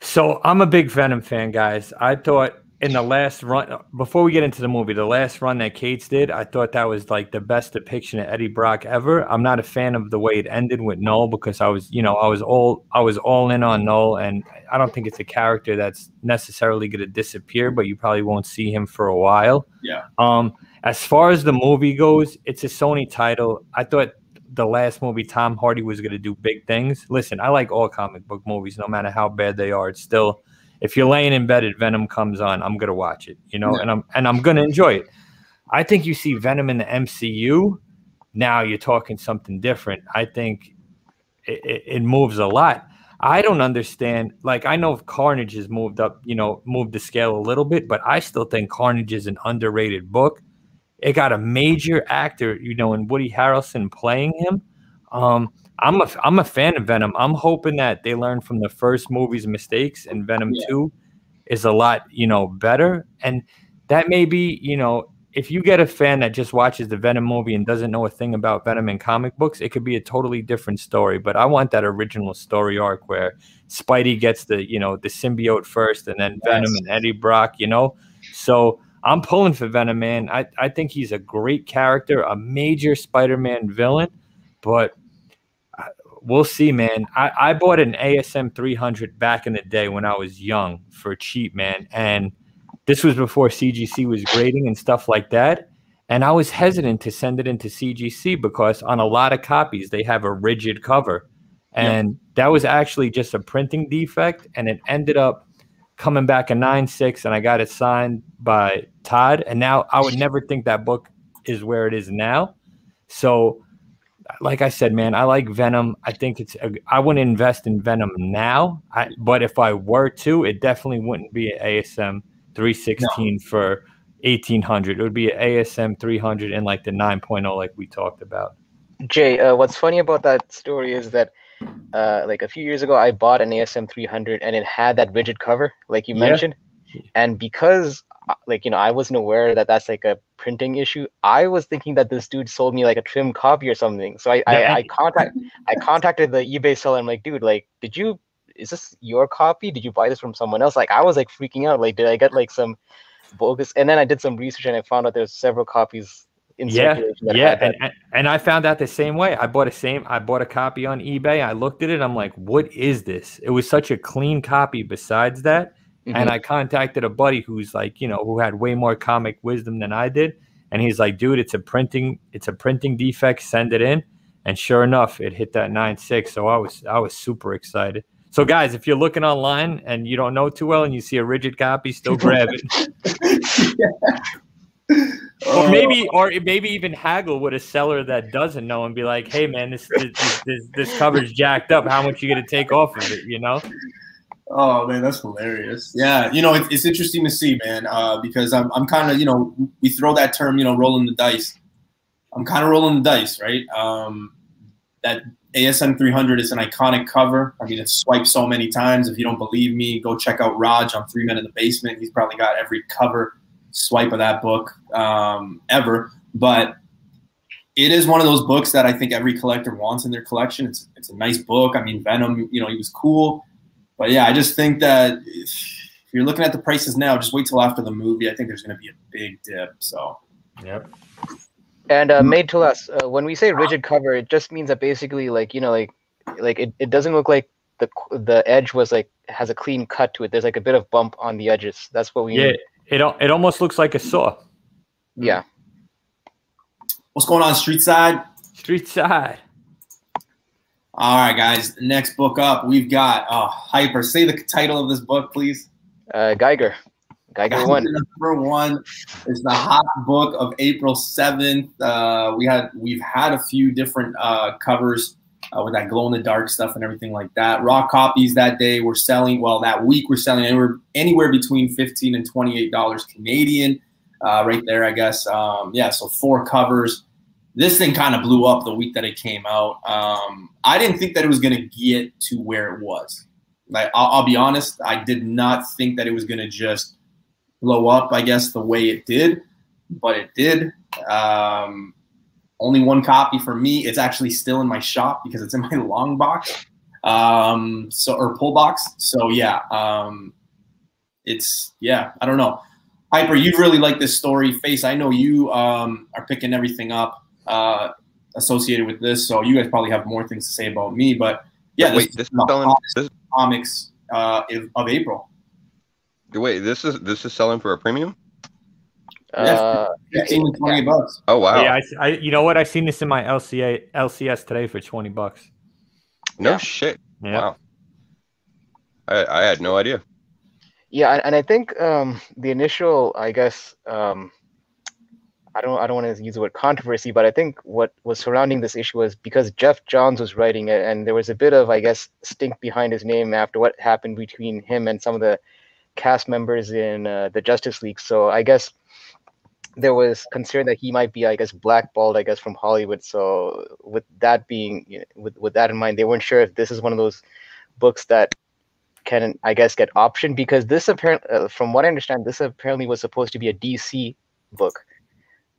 So I'm a big Venom fan, guys. I thought in the last run, before we get into the movie, the last run that Cates did, I thought that was like the best depiction of Eddie Brock ever. I'm not a fan of the way it ended with Null, because I was all in on Null, and I don't think it's a character that's necessarily going to disappear, but you probably won't see him for a while. Yeah. As far as the movie goes, it's a Sony title. I thought the last movie, Tom Hardy was going to do big things. Listen, I like all comic book movies, no matter how bad they are. It's still, if you're laying in bed and Venom comes on, I'm going to watch it, you know, yeah. and I'm going to enjoy it. I think you see Venom in the MCU. Now you're talking something different. I think it moves a lot. I don't understand. Like, I know Carnage has moved up, you know, moved the scale a little bit, but I still think Carnage is an underrated book. It got a major actor, you know, in Woody Harrelson playing him. I'm a fan of Venom. I'm hoping that they learn from the first movie's mistakes, and Venom 2 is a lot, you know, better. And that may be, you know, if you get a fan that just watches the Venom movie and doesn't know a thing about Venom in comic books, it could be a totally different story. But I want that original story arc where Spidey gets the, you know, the symbiote first, and then Venom and Eddie Brock, you know. So I'm pulling for Venom, man. I think he's a great character, a major Spider-Man villain, but we'll see, man. I bought an ASM 300 back in the day when I was young for cheap, man. And this was before CGC was grading and stuff like that. And I was hesitant to send it into CGC because on a lot of copies, they have a rigid cover. And that was actually just a printing defect. And it ended up coming back a 9.6, and I got it signed by Todd. And now I would never think that book is where it is now. So, like I said, man, I like Venom. I think I wouldn't invest in Venom now, but if I were to, it definitely wouldn't be an ASM 316 for 1,800. It would be an ASM 300 and like the 9.0, like we talked about. Jay, what's funny about that story is that like a few years ago, I bought an ASM 300 and it had that rigid cover, like you mentioned. And because, like, you know, I wasn't aware that that's like a printing issue, I was thinking that this dude sold me like a trim copy or something. So I contacted the eBay seller. I'm like, dude, like, is this your copy? Did you buy this from someone else? Like, I was like freaking out. Like, did I get like some bogus? And then I did some research and I found out there's several copies in circulation. And I found out the same way. I bought a copy on eBay. I looked at it. I'm like, what is this? It was such a clean copy besides that. And I contacted a buddy who's like, you know, who had way more comic wisdom than I did. And he's like, dude, it's a printing defect. Send it in. And sure enough, it hit that 9.6. So I was super excited. So guys, if you're looking online and you don't know too well and you see a rigid copy, still grab it. Or maybe even haggle with a seller that doesn't know and be like, hey man, this cover's jacked up. How much you gonna take off of it, you know? Oh man, that's hilarious. Yeah, you know, it's interesting to see, man, because I'm kind of, you know, we throw that term, you know, rolling the dice. I'm kind of rolling the dice, right? That ASM 300 is an iconic cover. I mean, it's swiped so many times. If you don't believe me, go check out Raj on 3 Men in the Basement. He's probably got every cover swipe of that book ever. But it is one of those books that I think every collector wants in their collection. It's a nice book. I mean, Venom, you know, he was cool. But yeah, I just think that if you're looking at the prices now, just wait till after the movie. I think there's going to be a big dip. So, yep. And made to last. When we say rigid cover, it just means that basically, like, you know, like it doesn't look like the edge was like has a clean cut to it. There's like a bit of bump on the edges. That's what we Yeah, need. it almost looks like a saw. Yeah. What's going on, Street Side? Street Side. All right, guys. Next book up, we've got Hyper. Say the title of this book, please. Geiger 1. Number 1 is the hot book of April 7th. We've had a few different covers with that glow in the dark stuff and everything like that. Raw copies that day were selling. Well, that week we're selling anywhere between $15 and $28 Canadian. Right there, I guess. Yeah, so 4 covers. This thing kind of blew up the week that it came out. I didn't think that it was going to get to where it was. Like, I'll be honest, I did not think that it was going to just blow up, I guess, the way it did, but it did. Only 1 copy for me. It's actually still in my shop because it's in my long box, or pull box. So yeah, I don't know. Hyper, you really like this story. Face, I know you are picking everything up associated with this, so you guys probably have more things to say about me. But yeah, this is selling comics of April. Wait, this is selling for a premium? Yeah, 15 to $20. Oh wow! Yeah, I you know what? I seen this in my LCS today for $20. No shit. Yeah. Wow. I had no idea. Yeah, and I think the initial, I guess, I don't want to use the word controversy, but I think what was surrounding this issue was because Jeff Johns was writing it, and there was a bit of, I guess, stink behind his name after what happened between him and some of the cast members in the Justice League. So I guess there was concern that he might be, I guess, blackballed, I guess, from Hollywood. So with that being, with that in mind, they weren't sure if this is one of those books that can, I guess, get optioned, because this apparently, from what I understand, this apparently was supposed to be a DC book,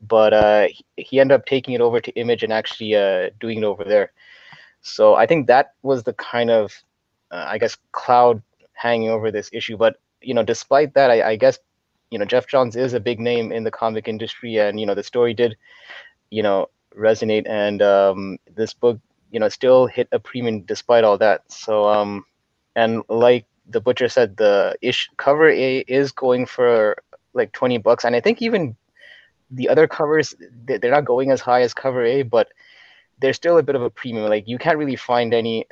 but he ended up taking it over to Image and actually doing it over there. So I think that was the kind of, I guess, cloud hanging over this issue. But, you know, despite that, I guess, you know, Jeff Johns is a big name in the comic industry, and, you know, the story did, you know, resonate, and this book, you know, still hit a premium despite all that. So, and like the Butcher said, the cover A is going for like $20, and I think even the other covers, they're not going as high as cover A, but they're still a bit of a premium. Like, you can't really find any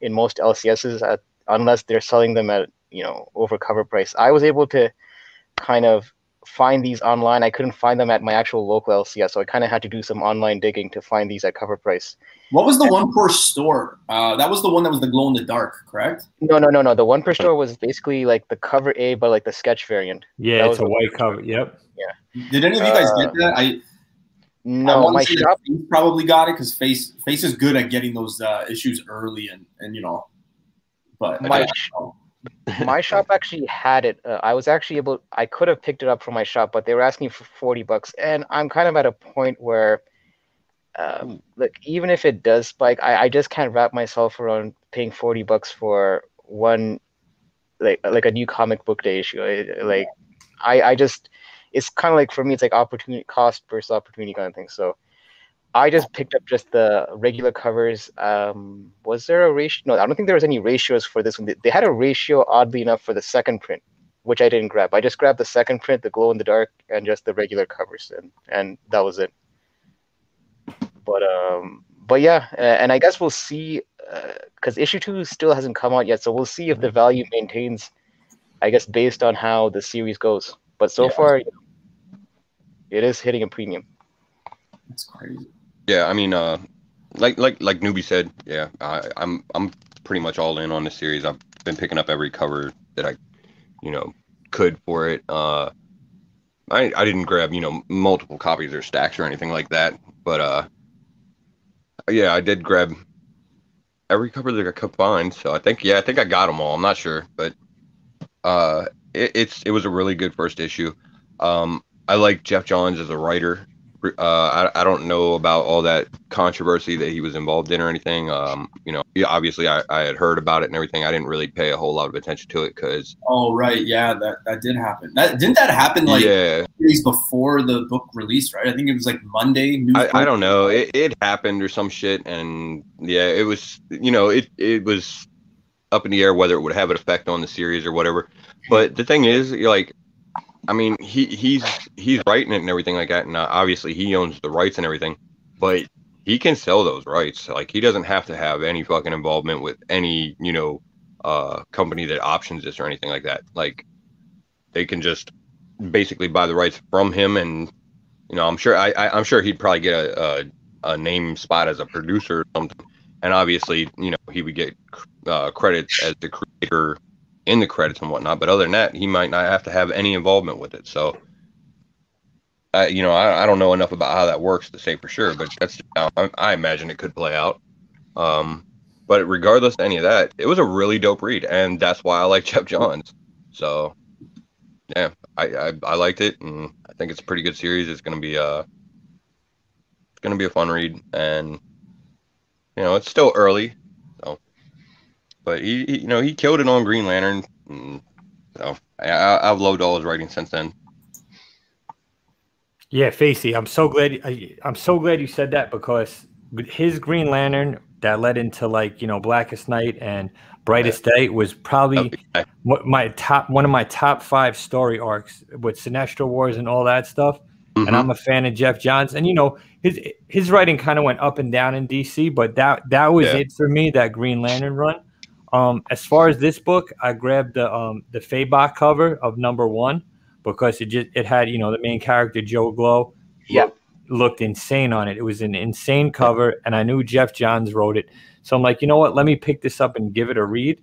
in most LCSs unless they're selling them at, you know, over cover price. I was able to kind of find these online. I couldn't find them at my actual local LCS, so I kind of had to do some online digging to find these at cover price. What was the one per store? That was the one that was the glow in the dark, correct? No. The one per store was basically like the cover A, but like the sketch variant. Yeah, it's a white cover. Yep. Yeah. Did any of you guys get that? No, my shop probably got it because Face is good at getting those issues early, and you know, but my shop actually had it. I was actually I could have picked it up from my shop, but they were asking for $40, and I'm kind of at a point where, look, even if it does spike, I just can't wrap myself around paying $40 for one, like a new comic book day issue. I just, it's kind of like, for me, it's like opportunity cost versus opportunity kind of thing. So I just picked up just the regular covers. Was there a ratio? No, I don't think there was any ratios for this one. They had a ratio, oddly enough, for the second print, which I didn't grab. I just grabbed the second print, the glow in the dark, and just the regular covers, and that was it. But yeah, and I guess we'll see, because issue 2 still hasn't come out yet, so we'll see if the value maintains, I guess, based on how the series goes. But so far, you know, it is hitting a premium. That's crazy. Yeah, I mean, like Newbie said, yeah, I'm pretty much all in on the series. I've been picking up every cover that I, you know, could for it. I didn't grab, you know, multiple copies or stacks or anything like that. But yeah, I did grab every cover that I could find. So I think I got them all. I'm not sure, but it was a really good first issue. I like Jeff Johns as a writer. I don't know about all that controversy that he was involved in or anything. Yeah, obviously I had heard about it and everything. I didn't really pay a whole lot of attention to it because. Oh right, yeah, that did happen. Didn't that happen like days before the book release? Right, I think it was like Monday. I don't know. It happened or some shit, and yeah, it was. It was up in the air whether it would have an effect on the series or whatever. But the thing is, like, I mean, he's writing it and everything like that, and obviously he owns the rights and everything, but he can sell those rights. Like, he doesn't have to have any fucking involvement with any company that options this or anything like that. Like, they can just basically buy the rights from him, and I'm sure he'd probably get a name spot as a producer or something, and obviously he would get credits as the creator in the credits and whatnot, but other than that, he might not have to have any involvement with it. So, I don't know enough about how that works to say for sure, but that's how I imagine it could play out. But regardless of any of that, it was a really dope read, and that's why I like Jeff Johns. So, yeah, I liked it, and I think it's a pretty good series. It's gonna be a fun read, and it's still early. But he killed it on Green Lantern. So I've loved all his writing since then. Yeah, Facey, I'm so glad you said that, because his Green Lantern that led into Blackest Night and Brightest Day was probably one of my top 5 story arcs with Sinestro Wars and all that stuff. Mm-hmm. And I'm a fan of Jeff Johns, and his writing kind of went up and down in DC, but that was it for me, that Green Lantern run. As far as this book, I grabbed the Fabok cover of #1 because it had the main character Joe Glow looked insane on it. It was an insane cover, and I knew Jeff Johns wrote it, so I'm like, you know what? Let me pick this up and give it a read.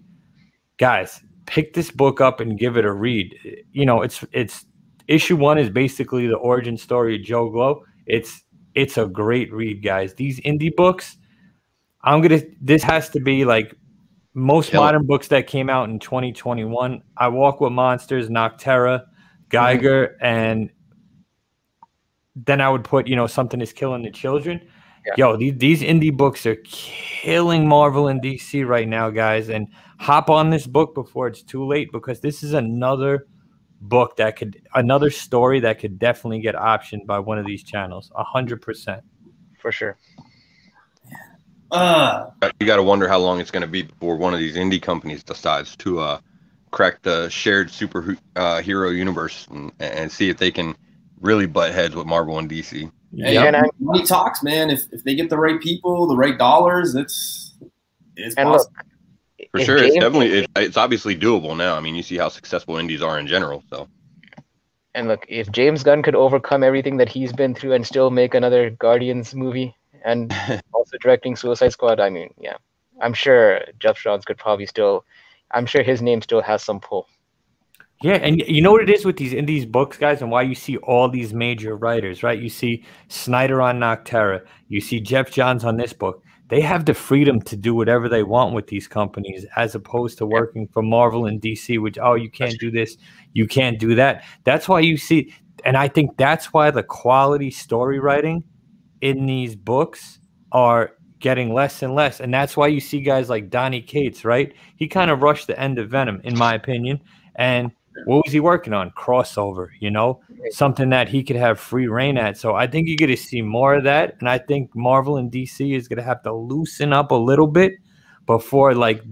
Guys, pick this book up and give it a read. It's issue 1 is basically the origin story of Joe Glow. It's a great read, guys. These indie books, this has to be like most modern books that came out in 2021. I Walk with Monsters, Nocterra, Geiger, and then I would put, Something is Killing the Children. Yeah. Yo, these indie books are killing Marvel and DC right now, guys. And hop on this book before it's too late, because this is another story that could definitely get optioned by one of these channels. 100%. For sure. You got to wonder how long it's going to be before one of these indie companies decides to crack the shared superhero universe and see if they can really butt heads with Marvel and DC. Yeah, money talks, man. If they get the right people, the right dollars, it's possible. Look, for sure, it's obviously doable now. I mean, you see how successful indies are in general. So, and look, if James Gunn could overcome everything that he's been through and still make another Guardians movie, and also directing Suicide Squad, I mean, yeah, I'm sure Jeff Johns could probably I'm sure his name still has some pull. Yeah, and you know what it is with these books, guys, and why you see all these major writers, right? You see Snyder on Nocterra, you see Jeff Johns on this book. They have the freedom to do whatever they want with these companies, as opposed to working for Marvel and DC, which, you can't do this, you can't do that. That's why you see, and I think that's why the quality story writing in these books are getting less and less. And that's why you see guys like Donny Cates, right? He kind of rushed the end of Venom, in my opinion. And what was he working on? Crossover, something that he could have free reign at. So I think you're going to see more of that. And I think Marvel and DC is going to have to loosen up a little bit before, like,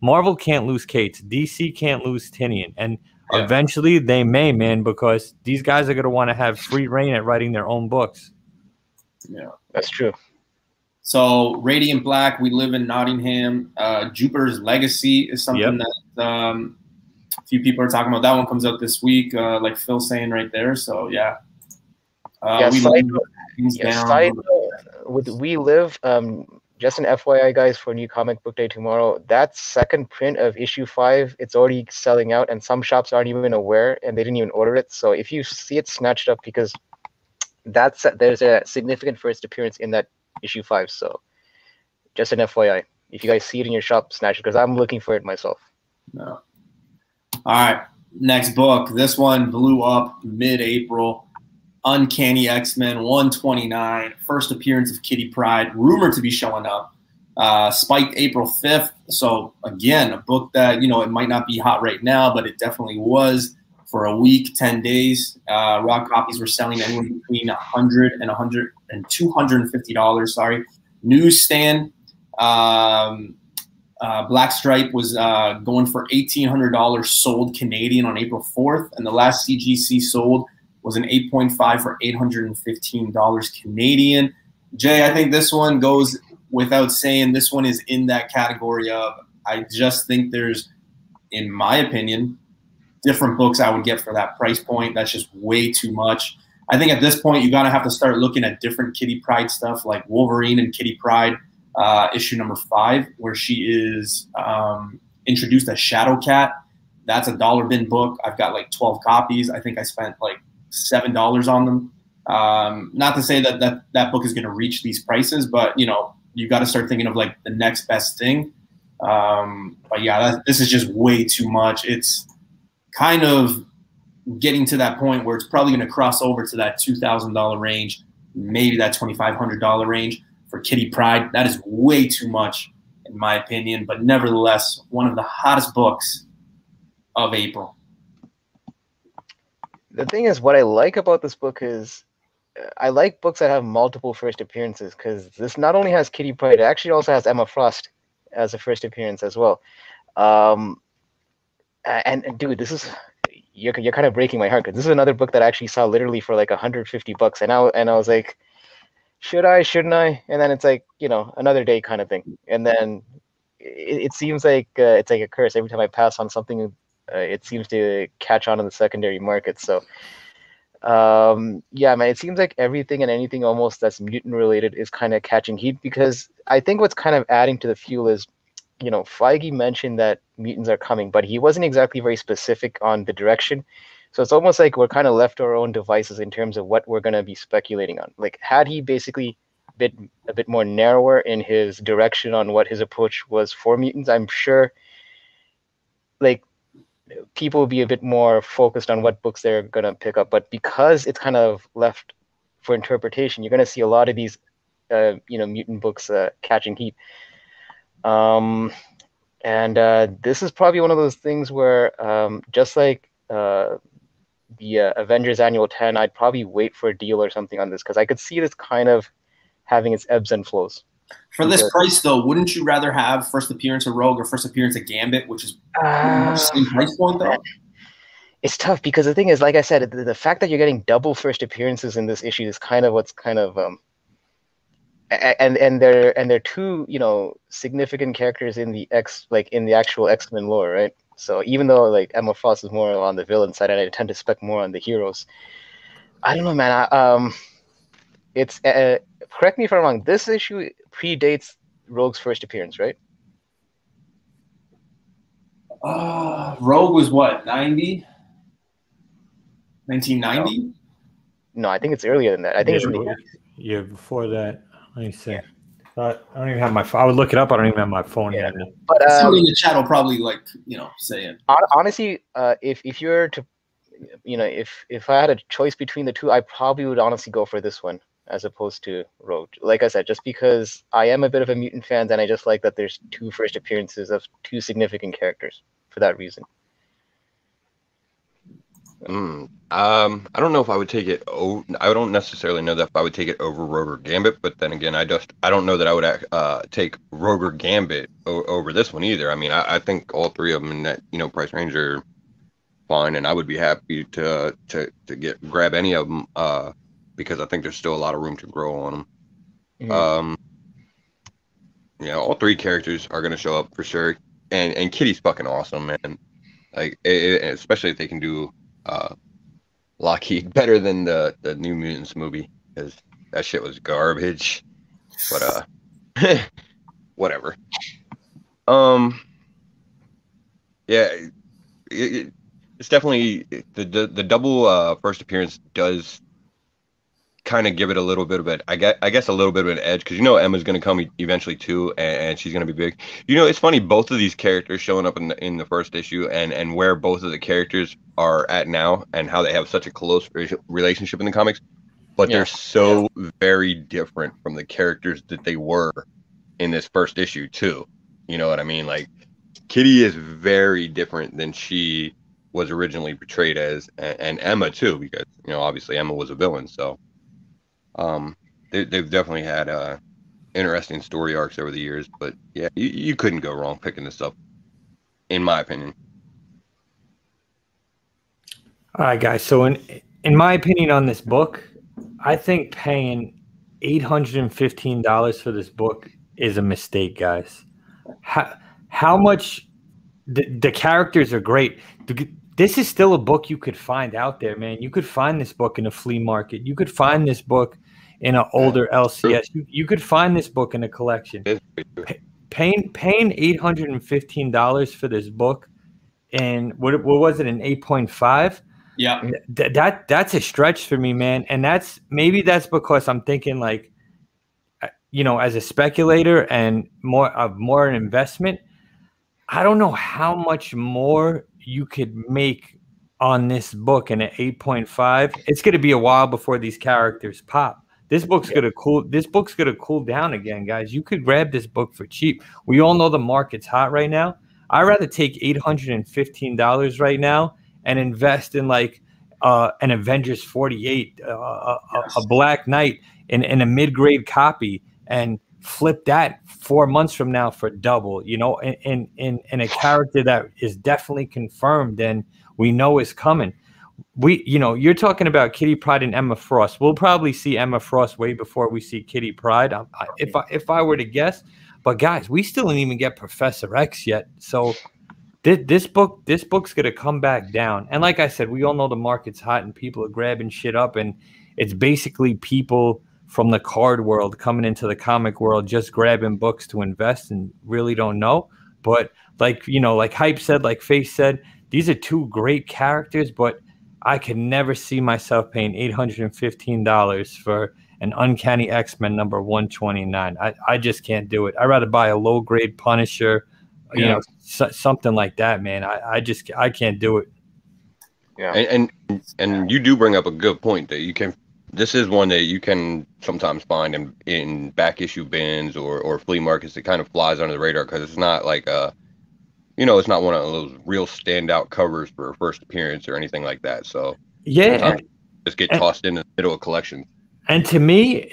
Marvel can't lose Cates. DC can't lose Tinian. And eventually they may, man, because these guys are going to want to have free reign at writing their own books. Yeah, that's true. So Radiant Black, We Live in Nottingham. Jupiter's Legacy is something that a few people are talking about. That one comes out this week, like Phil's saying right there. So with We Live, just an FYI, guys, for New Comic Book Day tomorrow, that second print of issue 5, it's already selling out, and some shops aren't even aware, and they didn't even order it. So if you see it snatched up, because there's a significant first appearance in that issue 5. So just an FYI, if you guys see it in your shop, snatch it, because I'm looking for it myself. No. All right, next book. This one blew up mid-April. Uncanny X-Men 129, first appearance of Kitty Pryde, rumored to be showing up. Spiked April 5th. So again, a book that, you know, it might not be hot right now, but it definitely was for a week, 10 days. Raw copies were selling anywhere between $100 and $250. Sorry. Newsstand. Black Stripe was going for $1,800 sold Canadian on April 4th, and the last CGC sold was an 8.5 for $815 Canadian. Jay, I think this one goes without saying. This one is in that category of, I just think there's, in my opinion, different books I would get for that price point. That's just way too much. I think at this point, you're going to have to start looking at different Kitty Pryde stuff, like Wolverine and Kitty Pryde, issue number 5, where she is introduced as Shadow Cat. That's a dollar bin book. I've got like 12 copies. I think I spent like $7 on them. Not to say that book is going to reach these prices, but, you know, you got to start thinking of like the next best thing. But yeah, this is just way too much. It's kind of getting to that point where it's probably going to cross over to that $2,000 range, maybe that $2,500 range for Kitty Pryde. That is way too much, in my opinion, but nevertheless, one of the hottest books of April. The thing is, what I like about this book is I like books that have multiple first appearances, because this not only has Kitty Pryde, it actually also has Emma Frost as a first appearance as well. And dude, this is, you're kind of breaking my heart, because this is another book that I actually saw literally for like $150, and I was like, should I, shouldn't I? And then it's like, you know, another day kind of thing. And then it seems like it's like a curse. Every time I pass on something, it seems to catch on in the secondary market. So yeah, man, it seems like everything and anything almost that's mutant related is kind of catching heat, because I think what's kind of adding to the fuel is, you know, Feige mentioned that mutants are coming, but he wasn't exactly very specific on the direction. So it's almost like we're kind of left to our own devices in terms of what we're going to be speculating on. Like, had he basically been a bit more narrower in his direction on what his approach was for mutants, I'm sure like people will be a bit more focused on what books they're going to pick up. But because it's kind of left for interpretation, you're going to see a lot of these, you know, mutant books catching heat. And this is probably one of those things where, just like the Avengers Annual 10, I'd probably wait for a deal or something on this, because I could see this kind of having its ebbs and flows. For this price, though, wouldn't you rather have first appearance of Rogue or first appearance of Gambit, which is the same price point, though? It's tough, because the thing is, like I said, the fact that you're getting double first appearances in this issue is kind of what's kind of and they're two, you know, significant characters in the actual X-Men lore, right? So even though like Emma Frost is more on the villain side, and I tend to spec more on the heroes, I don't know, man. It's correct me if I'm wrong. This issue predates Rogue's first appearance, right? Rogue was what, 1990? No, I think it's earlier than that. I think it's in the 80s. Yeah, before that. Let me see. Yeah. I don't even have my phone. I would look it up. I don't even have my phone here. But somebody in the chat will probably, like, you know, say it. Honestly, if you're to, you know, if I had a choice between the two, I probably would honestly go for this one as opposed to Rogue. Like I said, just because I am a bit of a mutant fan, and I just like that there's two first appearances of two significant characters for that reason. I don't know if I would take it. I don't necessarily know that if I would take it over Rogue or Gambit, but then again, I don't know that I would take Rogue or Gambit over this one either. I mean, I think all three of them in that, you know, price range are fine, and I would be happy to grab any of them because I think there's still a lot of room to grow on them. Mm-hmm. Yeah, all three characters are gonna show up for sure, and Kitty's fucking awesome, man. Like, especially if they can do Lockheed better than the New Mutants movie, because that shit was garbage. But whatever. Yeah, it's definitely the double first appearance does kind of give it a little bit of it. I guess a little bit of an edge because Emma's going to come eventually too, and she's going to be big. It's funny, both of these characters showing up in the first issue, and where both of the characters are at now, and how they have such a close relationship in the comics, but they're so very different from the characters that they were in this first issue too. You know what I mean? Like, Kitty is very different than she was originally portrayed as, and Emma too, because obviously Emma was a villain. So they've definitely had interesting story arcs over the years. But yeah, you couldn't go wrong picking this up, in my opinion. All right, guys. So in my opinion on this book, I think paying $815 for this book is a mistake, guys. How much the characters are great. This is still a book you could find out there, man. You could find this book in a flea market. You could find this book in an older LCS. You could find this book in a collection. Paying $815 for this book, and what was it, an 8.5? Yeah, that's a stretch for me, man. And that's because I'm thinking like, as a speculator and more an investment. I don't know how much more you could make on this book in an 8.5. It's going to be a while before these characters pop. This book's going to cool down again, guys. You could grab this book for cheap. We all know the market's hot right now. I'd rather take $815 right now and invest in like an Avengers 48, a Black Knight in a mid-grade copy, and flip that 4 months from now for double, in a character that is definitely confirmed and we know is coming. You're talking about Kitty Pryde and Emma Frost. We'll probably see Emma Frost way before we see Kitty Pryde, if I were to guess. But guys, we still didn't even get Professor X yet. So this book's gonna come back down. And like I said, we all know the market's hot and people are grabbing shit up, and it's basically people from the card world coming into the comic world, just grabbing books to invest and really don't know. But like Hype said, like Face said, these are two great characters, but I could never see myself paying $815 for an Uncanny X-Men number 129. I just can't do it. I'd rather buy a low grade Punisher, something like that, man. I can't do it. Yeah. And you do bring up a good point that you can. This is one that you can sometimes find in back issue bins or flea markets that kind of flies under the radar because it's not like it's not one of those real standout covers for a first appearance or anything like that. So just get tossed in the middle of collection. And to me,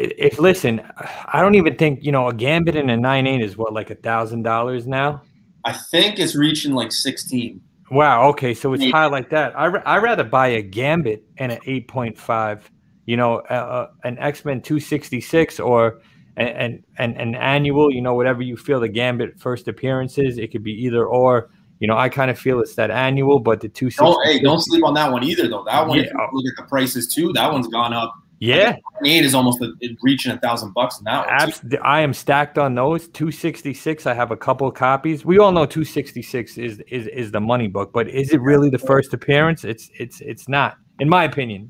I don't even think a Gambit and a 9/8 is what, like $1,000 now. I think it's reaching like 16. Wow. Okay, so it's high like that. I rather buy a Gambit and an 8.5. An X-Men 266 or an annual, whatever you feel the Gambit first appearance is. It could be either or. I kind of feel it's that annual, but the 266. Don't sleep on that one either, though. That one, if you look at the prices too, that one's gone up. Yeah, 8 is almost reaching $1,000 in that one. I am stacked on those. 266. I have a couple of copies. We all know 266 is the money book, but is it really the first appearance? It's not, in my opinion.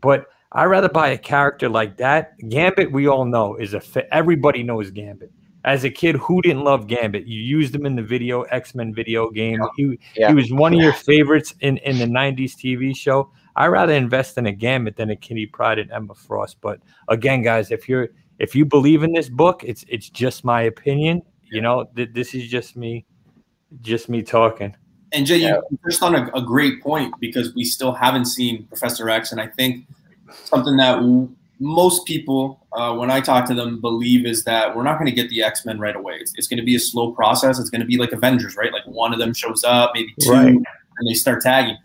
But I'd rather buy a character like that. Gambit, we all know, everybody knows Gambit. As a kid, who didn't love Gambit? You used him in the X-Men video game. He was one of your favorites in the 90s TV show. I'd rather invest in a Gambit than a Kitty Pryde and Emma Frost. But again, guys, if you believe in this book, it's just my opinion. This is just me talking. And Jay, you touched on a great point because we still haven't seen Professor X, and I think something that most people, when I talk to them, believe is that we're not going to get the X-Men right away. It's going to be a slow process. It's going to be like Avengers, right? Like one of them shows up, maybe two, and they start tagging.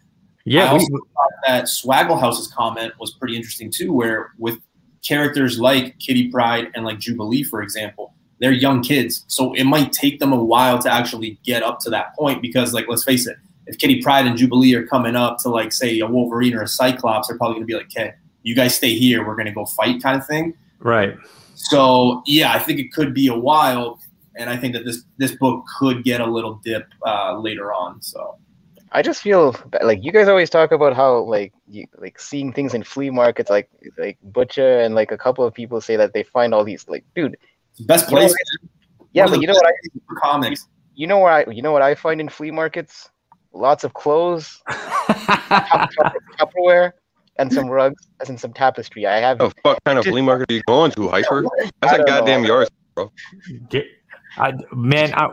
Yeah, I also thought that Swagglehouse's comment was pretty interesting too, where with characters like Kitty Pryde and like Jubilee, for example, they're young kids, so it might take them a while to actually get up to that point because, like, let's face it, if Kitty Pryde and Jubilee are coming up to, like, say, a Wolverine or a Cyclops, they're probably going to be like, okay, you guys stay here, we're going to go fight kind of thing. Right. So, yeah, I think it could be a while, and I think that this book could get a little dip later on. So, I just feel like you guys always talk about how like seeing things in flea markets, like Butcher and like a couple of people say that they find all these like, dude, best place. Yeah, but you know what comics. You know what I find in flea markets? Lots of clothes, Tupperware, and some rugs, as in some tapestry. I have. What fuck kind of flea market are you going to, Hyper? That's a goddamn yard, bro.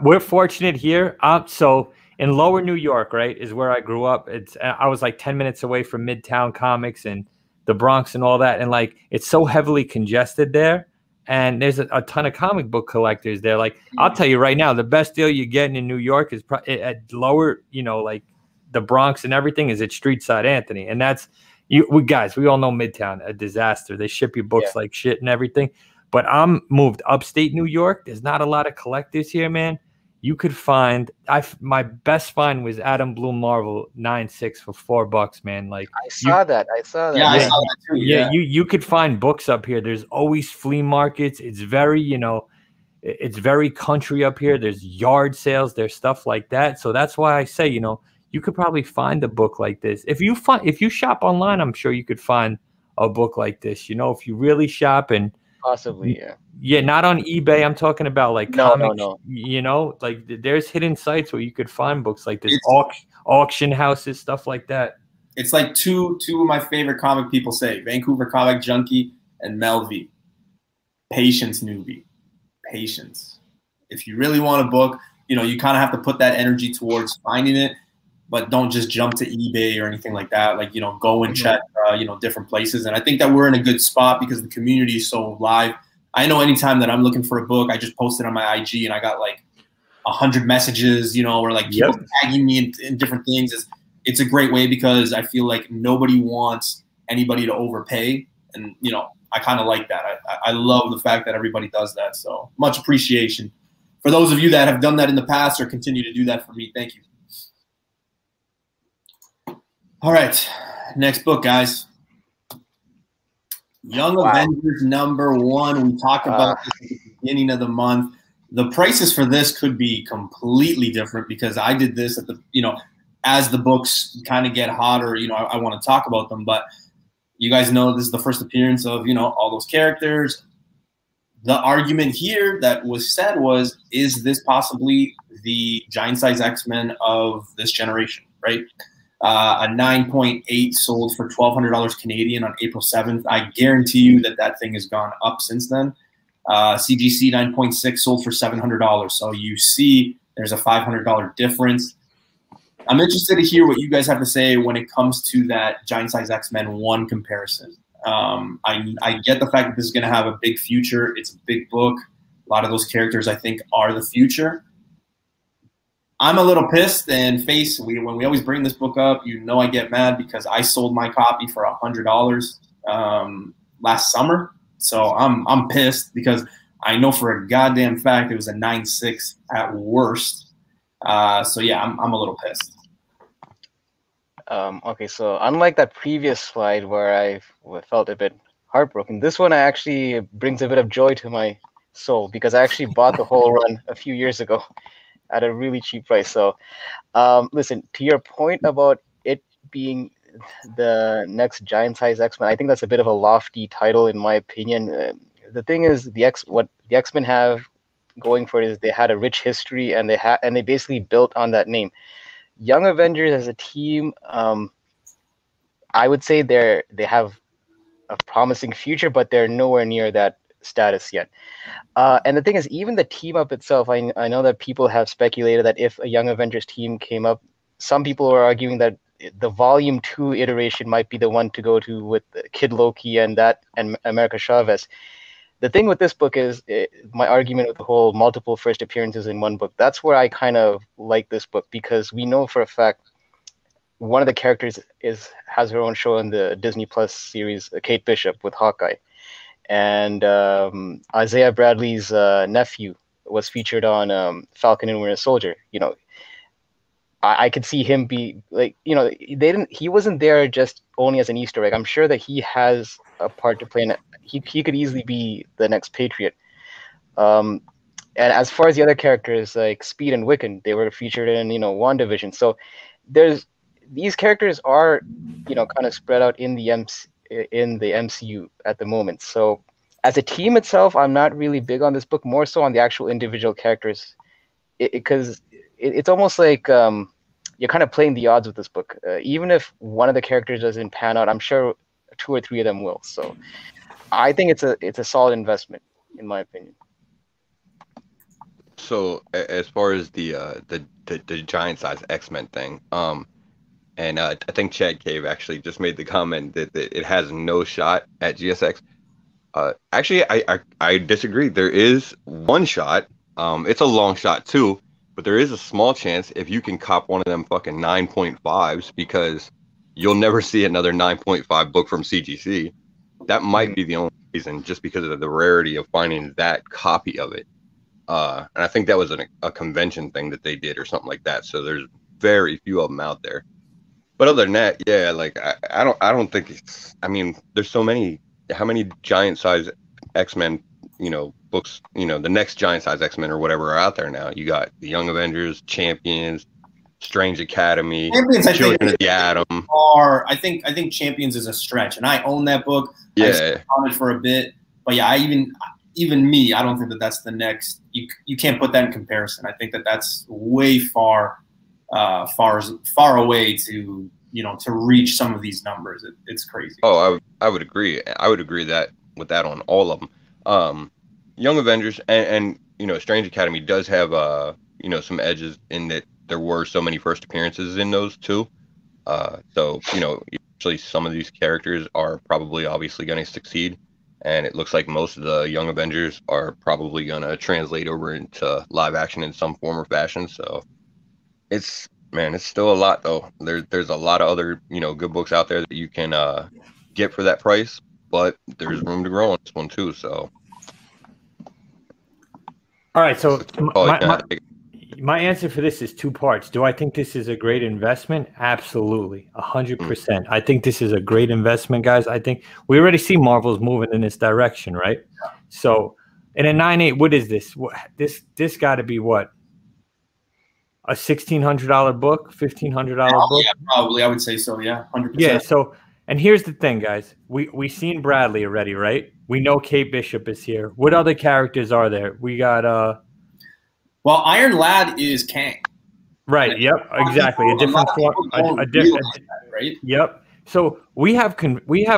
We're fortunate here. So in Lower New York, right, is where I grew up. I was like 10 minutes away from Midtown Comics and the Bronx and all that, and like it's so heavily congested there. And there's a ton of comic book collectors there. Like, I'll tell you right now, the best deal you're getting in New York is at lower, like the Bronx and everything, is at Street Side Anthony. And that's, we all know Midtown, a disaster. They ship you books like shit and everything. But I'm moved upstate New York. There's not a lot of collectors here, man. You could find, my best find was Adam Bloom Marvel 9.6 for $4, man. Like, I saw that. Yeah, I saw that too. Yeah, you could find books up here. There's always flea markets. It's very, it's very country up here. There's yard sales. There's stuff like that. So that's why I say, you could probably find a book like this. If you shop online, I'm sure you could find a book like this. If you really shop and possibly, yeah. Yeah, not on eBay. I'm talking about like comics. No. Like there's hidden sites where you could find books like this, auction houses, stuff like that. It's like two of my favorite comic people say, Vancouver Comic Junkie and Mel V. Patience, newbie. Patience. If you really want a book, you kind of have to put that energy towards finding it, but don't just jump to eBay or anything like that. Like, go and check, different places. And I think that we're in a good spot because the community is so live. I know anytime that I'm looking for a book, I just posted on my IG and I got like 100 messages, or like people tagging me in different things. It's a great way because I feel like nobody wants anybody to overpay. And, I kind of like that. I love the fact that everybody does that. So much appreciation for those of you that have done that in the past or continue to do that for me. Thank you. All right. Next book, guys. Young Avengers #1. We talked about this at the beginning of the month. The prices for this could be completely different because I did this at the, as the books kind of get hotter, I want to talk about them. But you guys know this is the first appearance of, all those characters. The argument here that was said was, is this possibly the giant size X-Men of this generation, right? A 9.8 sold for $1,200 Canadian on April 7th. I guarantee you that thing has gone up since then. CGC 9.6 sold for $700. So you see there's a $500 difference. I'm interested to hear what you guys have to say when it comes to that giant size X-Men 1 comparison. I get the fact that this is going to have a big future. It's a big book. A lot of those characters, I think, are the future. I'm a little pissed, and when we always bring this book up, I get mad because I sold my copy for $100 last summer. So I'm pissed because I know for a goddamn fact it was a 9.6 at worst. So yeah, I'm a little pissed. Okay, so unlike that previous slide where I felt a bit heartbroken, this one actually brings a bit of joy to my soul because I actually bought the whole run a few years ago at a really cheap price. So listen, to your point about it being the next giant size X-Men, I think that's a bit of a lofty title in my opinion. The thing is, what the X-Men have going for it is they had a rich history and they basically built on that name. Young Avengers as a team, I would say they have a promising future, but they're nowhere near that status yet. And the thing is, even the team up itself, I know that people have speculated that if a Young Avengers team came up, some people are arguing that the Volume 2 iteration might be the one to go to with Kid Loki and America Chavez. The thing with this book is my argument with the whole multiple first appearances in one book. That's where I kind of like this book because we know for a fact one of the characters has her own show in the Disney Plus series, Kate Bishop with Hawkeye. And Isaiah Bradley's nephew was featured on Falcon and Winter Soldier. I could see him be like, he wasn't there just only as an Easter egg. I'm sure that he has a part to play in it. He could easily be the next Patriot. And as far as the other characters like Speed and Wiccan, they were featured in, WandaVision. So these characters are, kind of spread out in the MCU at the moment. So as a team itself, I'm not really big on this book, more so on the actual individual characters, because it's almost like you're kind of playing the odds with this book. Even if one of the characters doesn't pan out, I'm sure 2 or 3 of them will. So I think it's a solid investment, in my opinion. So as far as the giant size X-Men thing, and I think Chad Cave actually just made the comment that it has no shot at GSX. Actually, I disagree. There is one shot. It's a long shot too, but there is a small chance if you can cop one of them fucking 9.5s, because you'll never see another 9.5 book from CGC. That might be the only reason, just because of the rarity of finding that copy of it. And I think that was a convention thing that they did or something like that. So there's very few of them out there. But other than that, yeah, like I don't think it's. I mean, there's so many. How many giant size X-Men, books, the next giant size X-Men or whatever are out there now? You got the Young Avengers, Champions, Strange Academy, Children of the Atom. I think Champions is a stretch, and I own that book. Yeah, I on it for a bit, but yeah, even me, I don't think that's the next. You can't put that in comparison. I think that's way far away to to reach some of these numbers. It's crazy. Oh, I would agree. I would agree with that on all of them. Young Avengers and Strange Academy does have some edges in that there were so many first appearances in those too. So actually some of these characters are probably obviously going to succeed, and it looks like most of the Young Avengers are probably going to translate over into live action in some form or fashion. So it's still a lot though. There's a lot of other good books out there that you can get for that price, but there's room to grow on this one too. So all right, so my answer for this is 2 parts. Do I think this is a great investment? Absolutely, 100%. I think this is a great investment, guys. I think we already see Marvel's moving in this direction, right? So in a 9.8, what is this? This got to be what? A $1,600 book, $1,500 book? Yeah, probably. I would say so. Yeah, 100%. Yeah. So, and here's the thing, guys. We seen Bradley already, right? We know Kate Bishop is here. What other characters are there? We got Well, Iron Lad is Kang. Right. Yep. Exactly. A different form. Right. Yep. So we have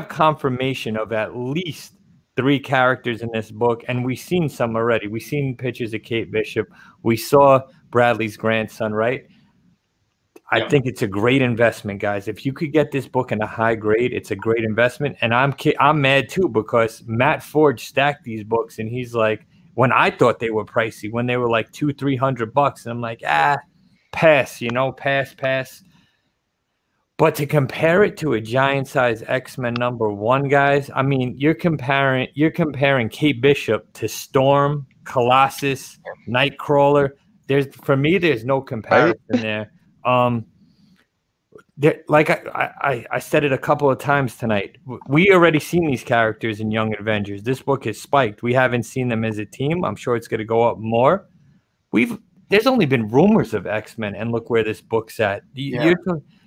confirmation of at least 3 characters in this book, and we've seen some already. We've seen pictures of Kate Bishop. We saw Bradley's grandson, right? I think it's a great investment, guys. If you could get this book in a high grade, it's a great investment. And I'm mad too, because Matt Forge stacked these books, and he's like, when I thought they were pricey, when they were like $200-300, and I'm like, pass, pass. But to compare it to a giant size X-Men #1, guys, I mean, you're comparing Kate Bishop to Storm, Colossus, Nightcrawler. For me, there's no comparison there. Like I said it a couple of times tonight. We already seen these characters in Young Avengers. This book is spiked. We haven't seen them as a team. I'm sure it's going to go up more. There's only been rumors of X-Men, and look where this book's at.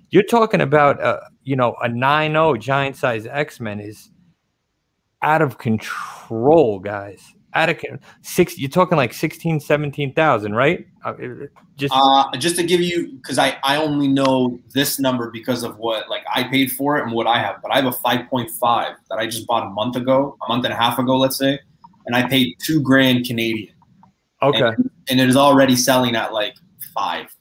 You're talking about a 9.0 giant size X-Men is out of control, guys. You're talking like 16,000, 17,000, right? Just to give you, because I only know this number because of what I paid for it and what I have, but I have a 5.5 that I just bought a month and a half ago, let's say, and I paid $2,000 Canadian. Okay, and it is already selling at like 5.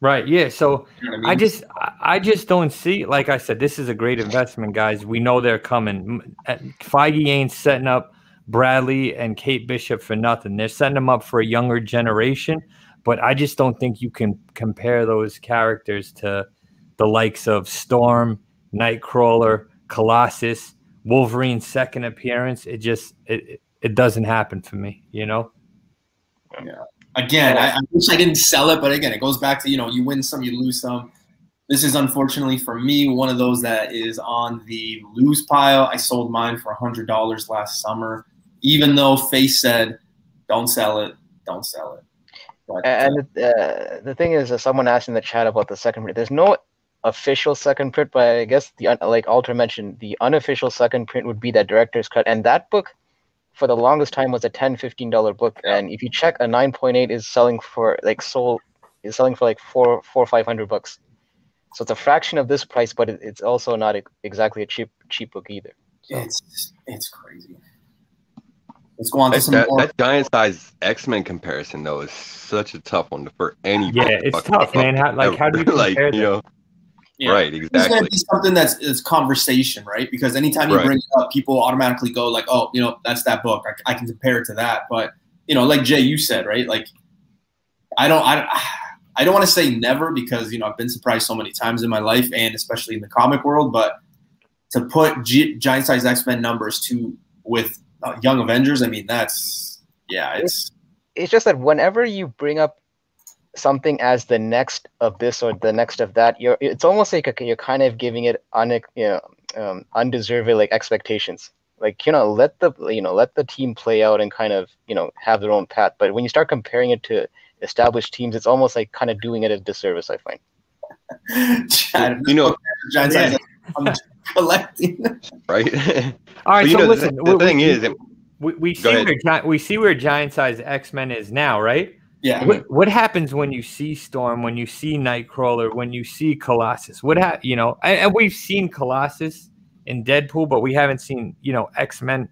Right. Yeah. So you know what I mean? I just don't see. Like I said, this is a great investment, guys. We know they're coming. Feige ain't setting up Bradley and Kate Bishop for nothing. They're setting them up for a younger generation, but I just don't think you can compare those characters to the likes of Storm, Nightcrawler, Colossus, Wolverine's second appearance. It doesn't happen for me, Yeah. Again, I wish I didn't sell it, but again, it goes back to, you win some, you lose some. This is unfortunately for me one of those that is on the lose pile. I sold mine for $100 last summer, even though Face said, "Don't sell it, don't sell it." But, And the thing is, someone asked in the chat about the second print. There's no official second print, but I guess like Alter mentioned, the unofficial second print would be that director's cut. And that book, for the longest time, was a $10-15 book. Yeah. And if you check, a 9.8 is selling for like $400 or $500. So it's a fraction of this price, but it's also not exactly a cheap book either. So. It's crazy. Let's go on to some more. That giant size X-Men comparison though is such a tough one for any. Yeah, it's tough, man. How do you compare like, you know? Yeah. Right, exactly. It's going to be something that's conversation, right? Because anytime you bring it up, people automatically go like, "Oh, you know, that's that book. I can compare it to that." But you know, like Jay, you said, right? Like, I don't want to say never because you know I've been surprised so many times in my life, and especially in the comic world. But to put giant size X-Men numbers with Young Avengers, I mean, it's just that whenever you bring up something as the next of this or the next of that, it's almost like you're kind of giving it undeserved like expectations. Like, you know, let the team play out and kind of, you know, have their own path. But when you start comparing it to established teams, it's almost like kind of doing it a disservice, I find. You know, giant size I'm collecting. Right. All right. So listen, the thing is, we see where giant size X-Men is now, right? Yeah. What happens when you see Storm, when you see Nightcrawler, when you see Colossus? You know, and we've seen Colossus in Deadpool, but we haven't seen, you know, X-Men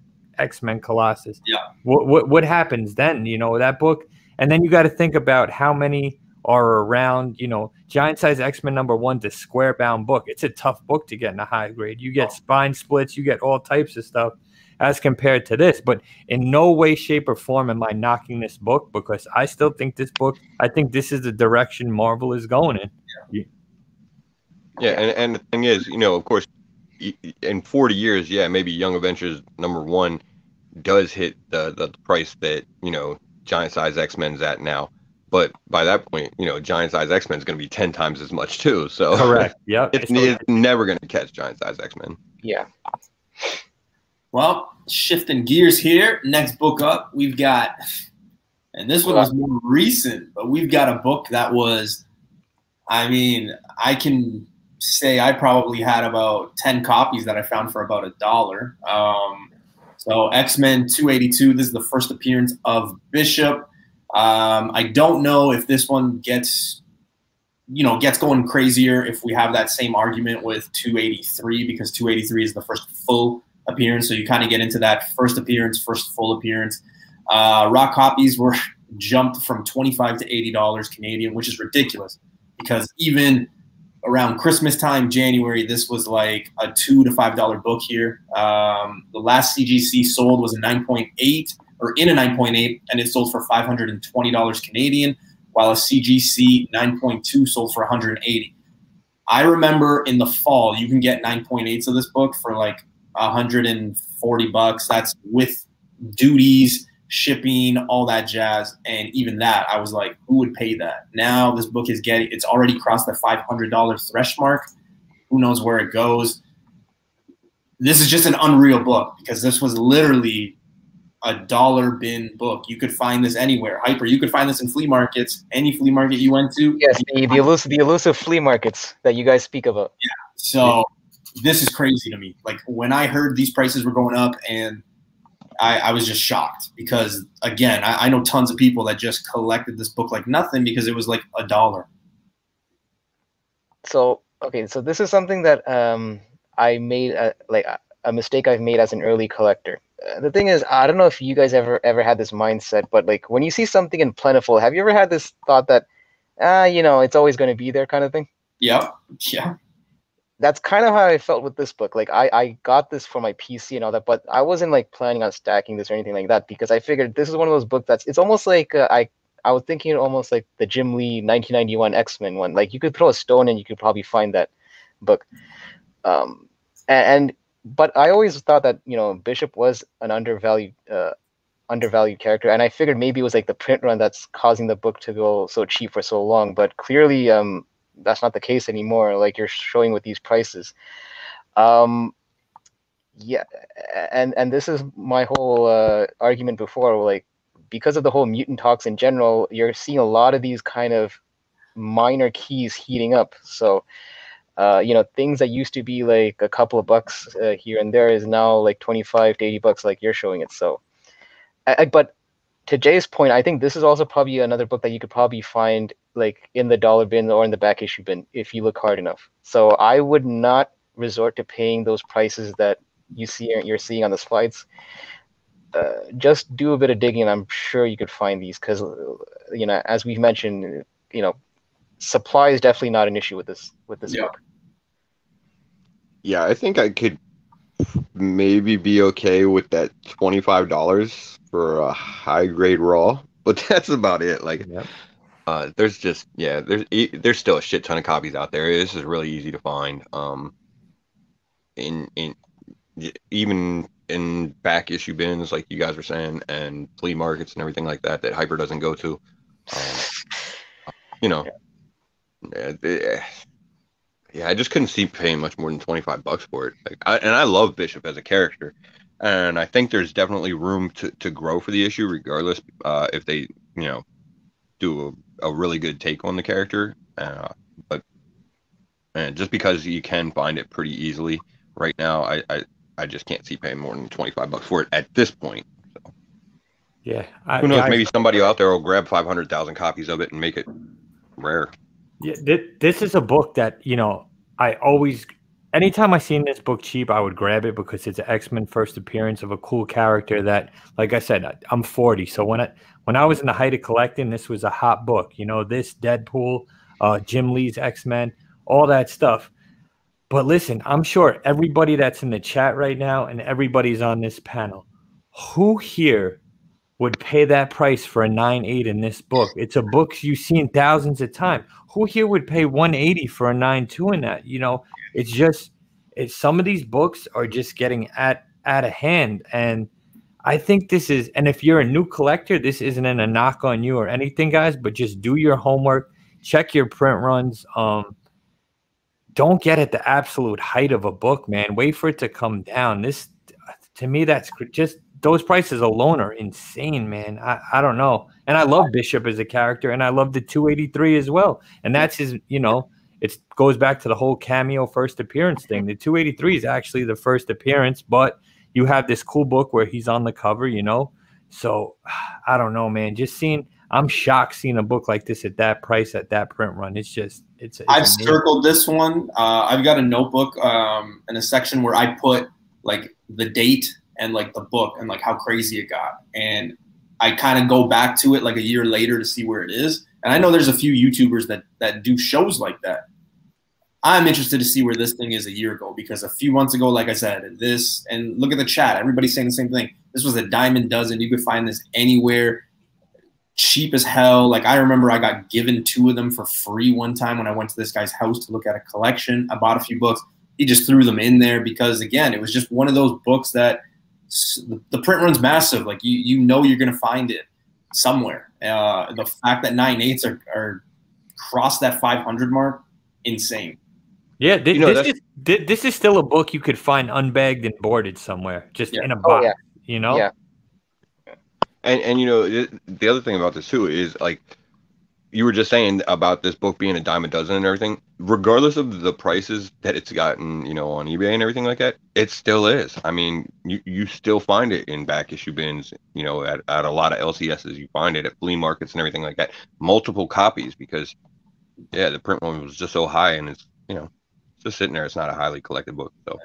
Colossus. Yeah. What happens then? You know, that book, and then you got to think about how many are around. You know, giant size X-Men #1 is square bound book. It's a tough book to get in a high grade. You get spine splits, you get all types of stuff as compared to this. But in no way, shape, or form am I knocking this book, because I still think I think this is the direction Marvel is going in. Yeah, and the thing is, you know, of course, in 40 years, yeah, maybe Young Avengers #1 does hit the price that, you know, giant size X-Men's at now. But by that point, you know, giant size X-Men is going to be 10 times as much too. So correct. Yep. It's never going to catch giant size X-Men. Yeah. Well, shifting gears here. Next book up, we've got, and this one was more recent, but we've got a book that was, I mean, I can say I probably had about 10 copies that I found for about $1. So X-Men 282, this is the first appearance of Bishop. I don't know if this one gets going crazier if we have that same argument with 283, because 283 is the first full appearance. So you kind of get into that first appearance, first full appearance. Raw copies were jumped from $25 to $80 Canadian, which is ridiculous because even around Christmas time, January, this was like a $2 to $5 book here. The last CGC sold was a 9.8 or in a 9.8, and it sold for $520 Canadian, while a CGC 9.2 sold for $180. I remember in the fall, you can get 9.8s of this book for like $140. That's with duties, shipping, all that jazz. And even that, I was like, who would pay that? Now this book it's already crossed the $500 thresh mark. Who knows where it goes? This is just an unreal book because this was literally a dollar bin book. You could find this anywhere. Hyper, you could find this in flea markets, any flea market you went to. Yes, the elusive flea markets that you guys speak about. Yeah. So this is crazy to me. Like when I heard these prices were going up, and I was just shocked because, again, I know tons of people that just collected this book like nothing because it was like $1. So, okay, so this is something that I made, like a mistake I've made as an early collector. The thing is, I don't know if you guys ever had this mindset, but like when you see something in plentiful, have you ever had this thought that, you know, it's always going to be there kind of thing? Yeah. Yeah. That's kind of how I felt with this book. Like I got this for my PC and all that, but I wasn't like planning on stacking this or anything like that because I figured this is one of those books it's almost like I was thinking almost like the Jim Lee 1991 X-Men one. Like you could throw a stone and you could probably find that book. But I always thought that, you know, Bishop was an undervalued character, and I figured maybe it was like the print run that's causing the book to go so cheap for so long. But clearly, that's not the case anymore. Like you're showing with these prices. Yeah, and this is my whole argument before. Like because of the whole mutant talks in general, you're seeing a lot of these kind of minor keys heating up. So, things that used to be like a couple of bucks here and there is now like 25 to 80 bucks, like you're showing it. So, but to Jay's point, I think this is also probably another book that you could probably find like in the dollar bin or in the back issue bin if you look hard enough. So I would not resort to paying those prices that you're seeing on the slides. Just do a bit of digging, and I'm sure you could find these because, as we've mentioned, supply is definitely not an issue with this book. Yeah, I think I could maybe be okay with that $25 for a high grade raw, but that's about it. Like, there's still a shit ton of copies out there. This is really easy to find. Even in back issue bins, like you guys were saying, and flea markets and everything like that Hyper doesn't go to. I just couldn't see paying much more than $25 for it. I love Bishop as a character, and I think there's definitely room to grow for the issue, regardless if they do a really good take on the character. But just because you can find it pretty easily right now, I just can't see paying more than $25 for it at this point. So. Yeah, who knows? Maybe somebody out there will grab 500,000 copies of it and make it rare. Yeah, this is a book that, I always, anytime I seen this book cheap, I would grab it because it's an X-Men first appearance of a cool character that, like I said, I'm 40. So when I was in the height of collecting, this was a hot book. This, Deadpool, Jim Lee's X-Men, all that stuff. But listen, I'm sure everybody that's in the chat right now and everybody's on this panel, who here would pay that price for a 9.8 in this book? It's a book you've seen thousands of times. Who here would pay 180 for a 9.2 in that? It's some of these books are just getting out of hand. And I think this is, and if you're a new collector, this isn't a knock on you or anything, guys, but just do your homework, check your print runs. Don't get at the absolute height of a book, man. Wait for it to come down. This, to me, that's just, those prices alone are insane, man. I don't know. And I love Bishop as a character, and I love the 283 as well. And that's his, it goes back to the whole cameo first appearance thing. The 283 is actually the first appearance, but you have this cool book where he's on the cover, So I don't know, man. I'm shocked seeing a book like this at that price, at that print run. It's I've amazing. circled this one. I've got a notebook in a section where I put like the date and like the book and like how crazy it got. And I kind of go back to it like a year later to see where it is. And I know there's a few YouTubers that do shows like that. I'm interested to see where this thing is a year ago, because a few months ago, like I said, this, and look at the chat, everybody's saying the same thing. This was a dime a dozen. You could find this anywhere, cheap as hell. Like, I remember I got given 2 of them for free one time when I went to this guy's house to look at a collection. I bought a few books. He just threw them in there because, again, it was just one of those books that the print run's massive. Like, you're going to find it somewhere. The fact that 9.8s are crossed that 500 mark, insane. Yeah, this is still a book you could find unbagged and boarded somewhere, just in a box. Yeah. And the other thing about this too is, like you were just saying about this book being a dime a dozen and everything, regardless of the prices that it's gotten, on eBay and everything like that, it still is. I mean, you still find it in back issue bins, at a lot of LCSs. You find it at flea markets and everything like that, multiple copies, because the print one was just so high, and it's just sitting there. It's not a highly collected book. So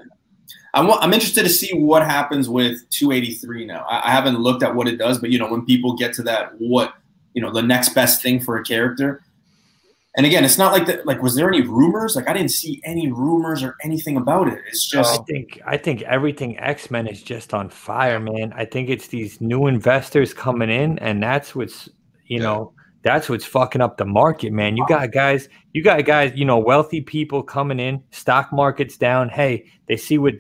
I'm interested to see what happens with 283 now. I haven't looked at what it does, but when people get to that, what the next best thing for a character. And again, it's not like that. Like, was there any rumors? Like, I didn't see any rumors or anything about it. It's just I think everything X-Men is just on fire, man. I think it's these new investors coming in, and that's what's that's what's fucking up the market, man. You got guys, wealthy people coming in, stock market's down. Hey, they see what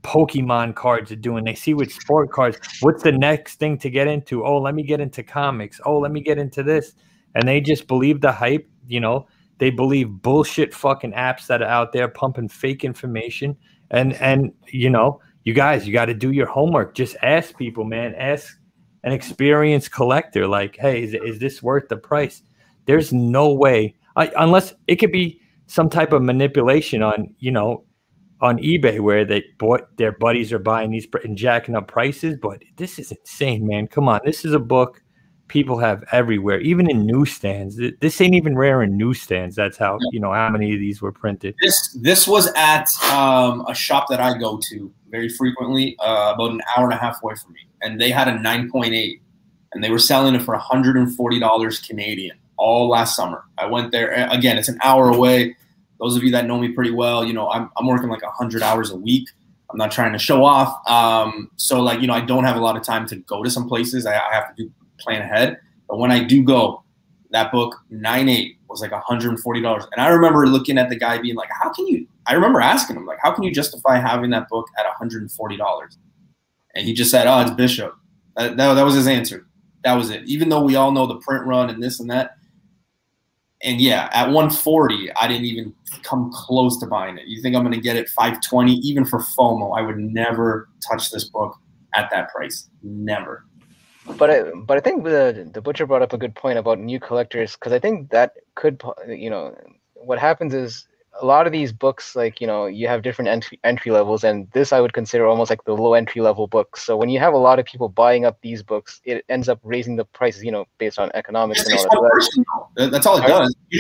Pokemon cards are doing. They see what sport cards. What's the next thing to get into? Oh, let me get into comics. Oh, let me get into this. And they just believe the hype. They believe bullshit fucking apps that are out there pumping fake information. And you guys, you got to do your homework. Just ask people, man. an experienced collector, like, hey, is this worth the price? There's no way, unless it could be some type of manipulation on, on eBay where their buddies are buying these and jacking up prices. But this is insane, man. Come on. This is a book people have everywhere, even in newsstands. This ain't even rare in newsstands. That's how, how many of these were printed. This was at a shop that I go to very frequently, about an hour and a half away from me. And they had a 9.8 and they were selling it for $140 Canadian all last summer. I went there. Again, it's an hour away. Those of you that know me pretty well, I'm working like 100 hours a week. I'm not trying to show off. So like, I don't have a lot of time to go to some places. I have to plan ahead. But when I do go, that book, 9.8, was like $140. And I remember looking at the guy being like, I remember asking him, like, how can you justify having that book at $140? And he just said, oh, it's Bishop. That was his answer. That was it. Even though we all know the print run and this and that. And yeah, at 140, I didn't even come close to buying it. You think I'm going to get it 520? Even for FOMO, I would never touch this book at that price. Never. But I think the butcher brought up a good point about new collectors, because I think that could, what happens is a lot of these books, like, you have different entry levels, and this I would consider almost like the low entry level books. So when you have a lot of people buying up these books, it ends up raising the prices, based on economics and all that. That's all it does. You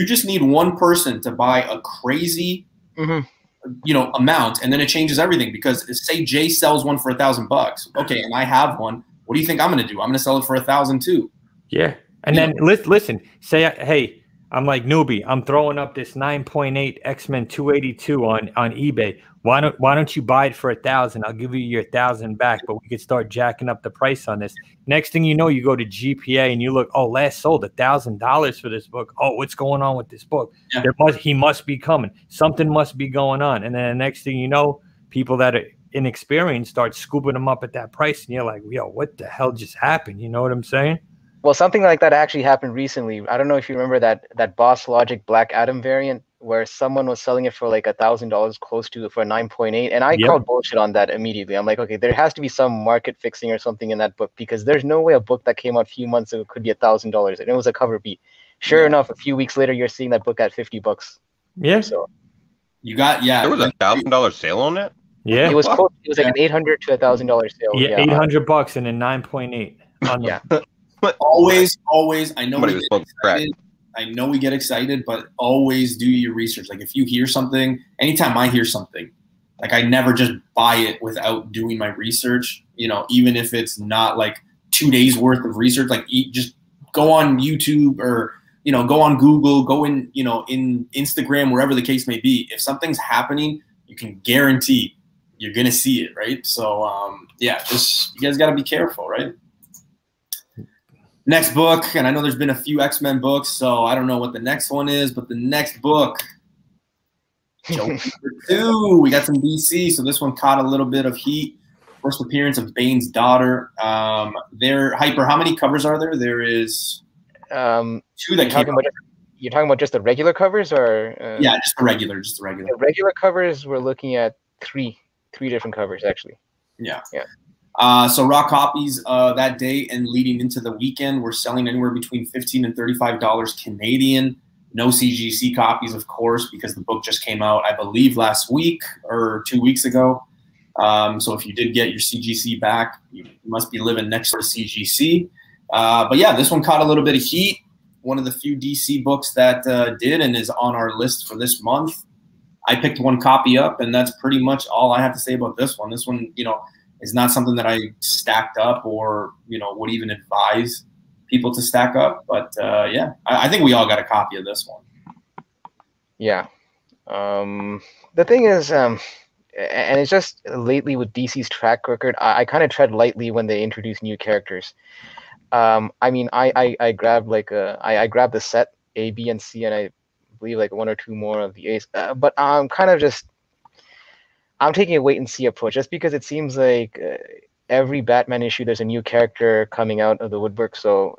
just need one person to buy a crazy, amount, and then it changes everything. Because say Jay sells one for $1,000, okay, and I have one. What do you think I'm going to do? I'm going to sell it for $1,000 too. Yeah, and then listen, say, hey. I'm like, newbie, I'm throwing up this 9.8 X-Men 282 on eBay. Why don't you buy it for $1,000? I'll give you your $1,000 back, but we could start jacking up the price on this. Next thing you know, you go to GPA and you look, oh, last sold $1,000 for this book. Oh, what's going on with this book? Yeah. He must be coming. Something must be going on. And then the next thing you know, people that are inexperienced start scooping them up at that price, and you're like, yo, what the hell just happened? You know what I'm saying? Well, something like that actually happened recently. I don't know if you remember that Boss Logic Black Adam variant where someone was selling it for like $1,000 close to for 9.8, and I called bullshit on that immediately. I'm like, okay, there has to be some market fixing or something in that book, because there's no way a book that came out a few months ago could be $1,000, and it was a cover B. Sure enough, a few weeks later, you're seeing that book at $50. Yeah. So you got there was $1,000 sale on that. Yeah, it was close. It was like an $800 to $1,000 sale. Yeah, $800 and a 9.8. Yeah. Always, I know we get excited. I know we get excited, but always do your research. Like if you hear something, anytime I hear something, like I never just buy it without doing my research, even if it's not like 2 days worth of research, like just go on YouTube or, go on Google, go in, in Instagram, wherever the case may be. If something's happening, you can guarantee you're going to see it. Right. So, just, you guys got to be careful, right? Next book, and I know there's been a few X-Men books, so I don't know what the next one is, but the next book, Joker 2, we got some DC, so this one caught a little bit of heat. First appearance of Bane's daughter. Hyper, how many covers are there? There is 2 that came out. You're talking about just the regular covers, or? Yeah, just the regular. The regular covers, we're looking at three different covers, actually. Yeah. So raw copies that day and leading into the weekend, we're selling anywhere between $15 and $35 Canadian. No CGC copies, of course, because the book just came out, I believe, last week or 2 weeks ago. So if you did get your CGC back, you must be living next to CGC. But yeah, this one caught a little bit of heat. One of the few DC books that did and is on our list for this month. I picked one copy up, and that's pretty much all I have to say about this one. This one, is not something that I stacked up or, would even advise people to stack up. But, I think we all got a copy of this one. Yeah. The thing is, and it's just lately with DC's track record, I kind of tread lightly when they introduce new characters. I mean, I grabbed I grabbed the set A, B, and C, and I believe like 1 or 2 more of the A's. But I'm kind of just... I'm taking a wait-and-see approach, just because it seems like every Batman issue, there's a new character coming out of the woodwork. So,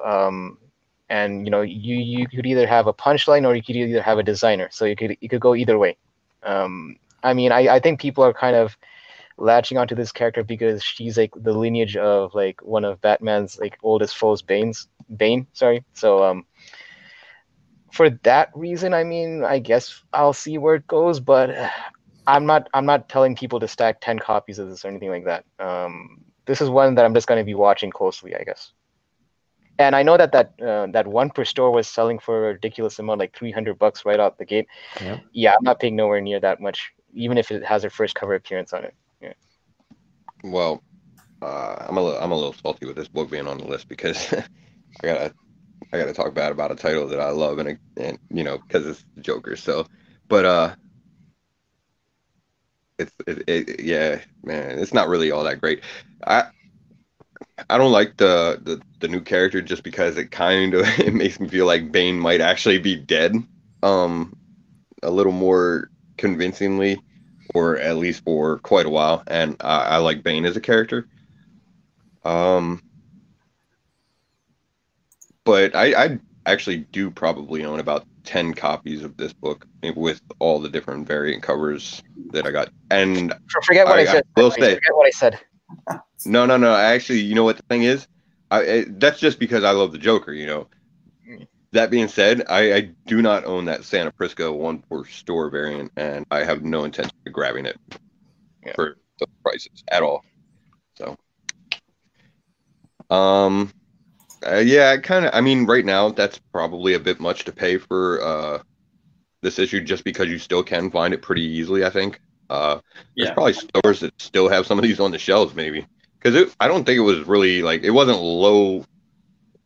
and you could either have a punchline or you could either have a designer. So you could go either way. I mean, I think people are kind of latching onto this character because she's like the lineage of like one of Batman's like oldest foes, Bane. Sorry. So for that reason, I mean, I guess I'll see where it goes, but I'm not telling people to stack 10 copies of this or anything like that. This is one that I'm just going to be watching closely, I guess. And I know that one per store was selling for a ridiculous amount, like $300 right out the gate. Yep. Yeah, I'm not paying nowhere near that much, even if it has their first cover appearance on it. Yeah. Well, I'm a little salty with this book being on the list because I gotta talk bad about a title that I love and you know, because it's the Joker. So, but yeah, man, it's not really all that great. I don't like the new character just because it kind of it makes me feel like Bane might actually be dead, a little more convincingly, or at least for quite a while. And I like Bane as a character. But I actually do probably own about 10 copies of this book with all the different variant covers that I got. And forget what I said. I will say, forget what I said. No. Actually, you know what the thing is? That's just because I love the Joker, you know. That being said, I do not own that Santa Prisca one per store variant, and I have no intention of grabbing it for the prices at all. So, yeah, I mean, right now that's probably a bit much to pay for this issue, just because you still can find it pretty easily, I think. There's probably stores that still have some of these on the shelves, maybe, because I don't think it was really like, it wasn't low,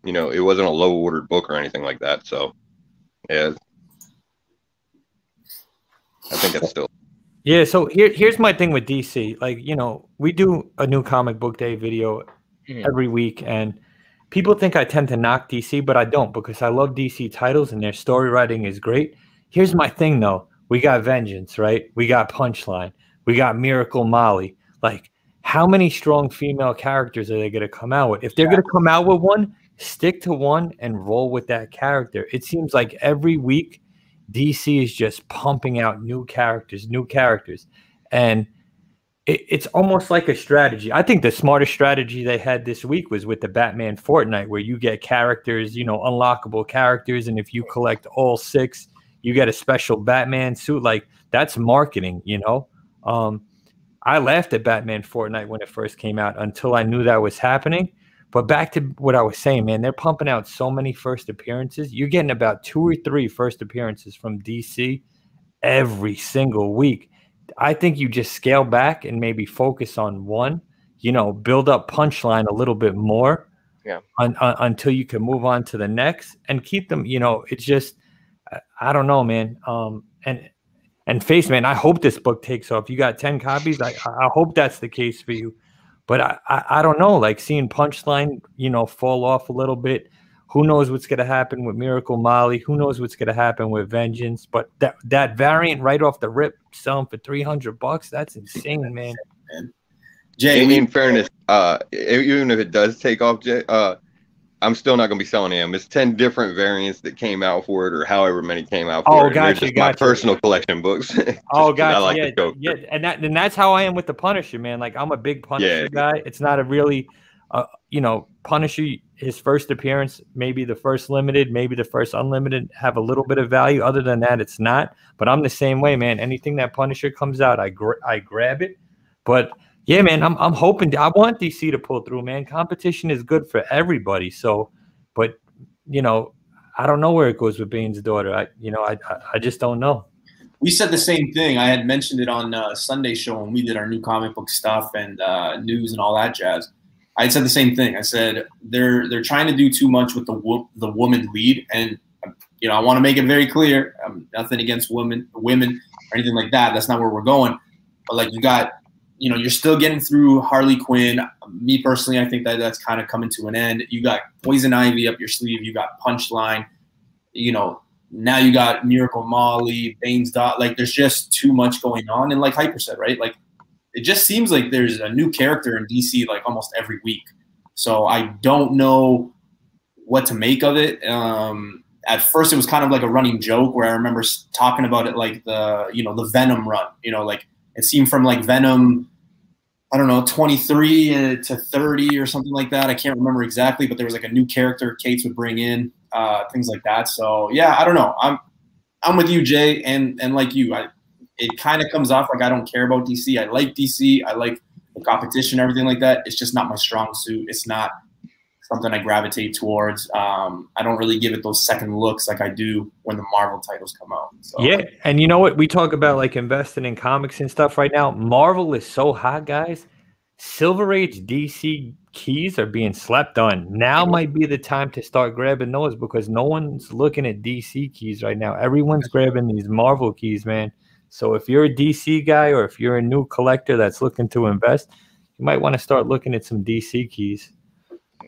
you know, it wasn't a low ordered book or anything like that. So yeah, I think it's still. Yeah, so here's my thing with DC. Like, you know, we do a new comic book day video every week, and people think I tend to knock DC, but I don't, because I love DC titles and their story writing is great. Here's my thing, though. We got Vengeance, right? We got Punchline. We got Miracle Molly. Like, how many strong female characters are they going to come out with? If they're going to come out with one, stick to one and roll with that character. It seems like every week DC is just pumping out new characters. And it's almost like a strategy. I think the smartest strategy they had this week was with the Batman Fortnite, where you get characters, you know, unlockable characters. And if you collect all 6, you get a special Batman suit. Like, that's marketing, you know? I laughed at Batman Fortnite when it first came out until I knew that was happening. But back to what I was saying, man, they're pumping out so many first appearances. You're getting about 2 or 3 first appearances from DC every single week. I think you just scale back and maybe focus on one, you know, build up Punchline a little bit more until you can move on to the next and keep them, you know, it's just, I don't know, man. And Face, man, I hope this book takes off. You got 10 copies. I hope that's the case for you. But I don't know, like seeing Punchline, you know, fall off a little bit. Who knows what's going to happen with Miracle Molly? Who knows what's going to happen with Vengeance? But that variant right off the rip, selling for $300, that's insane, man. Jay, in fairness, even if it does take off, Jay, I'm still not going to be selling them. It's 10 different variants that came out for it, or however many came out for it. Gotcha, my personal collection books. Gotcha. I like the Joker. Yeah, and that's how I am with the Punisher, man. Like, I'm a big Punisher guy. It's not a really, you know, Punisher, his first appearance, maybe the first limited, maybe the first unlimited have a little bit of value. Other than that, it's not. But I'm the same way, man. Anything that Punisher comes out, I grab it. But yeah, man, I'm hoping. I want DC to pull through, man. Competition is good for everybody. So, but you know, I don't know where it goes with Bane's daughter. I just don't know. We said the same thing. I had mentioned it on Sunday show when we did our new comic book stuff and news and all that jazz. I had said the same thing. I said they're trying to do too much with the woman lead, and you know, I want to make it very clear. Nothing against women or anything like that. That's not where we're going. But like, you got. You know, you're still getting through Harley Quinn. Me personally, I think that's kind of coming to an end. You got Poison Ivy up your sleeve. You got Punchline. You know, now you got Miracle Molly, Bane's Dot. Like, there's just too much going on. And like Hyper said, right? Like, it just seems like there's a new character in DC like almost every week. So I don't know what to make of it. At first, it was kind of like a running joke where I remember talking about it like the Venom run. You know, like, it seemed from like Venom I don't know, 23 to 30 or something like that. I can't remember exactly, but there was like a new character Cates would bring in, things like that. So yeah, I don't know. I'm with you, Jay, and like you, it kind of comes off like I don't care about DC. I like DC. I like the competition, everything like that. It's just not my strong suit. It's not something I gravitate towards. I don't really give it those second looks like I do when the Marvel titles come out. So. Yeah, and you know what? We talk about like investing in comics and stuff right now. Marvel is so hot, guys. Silver Age DC keys are being slept on. Now might be the time to start grabbing those because no one's looking at DC keys right now. Everyone's grabbing these Marvel keys, man. So if you're a DC guy or if you're a new collector that's looking to invest, you might want to start looking at some DC keys.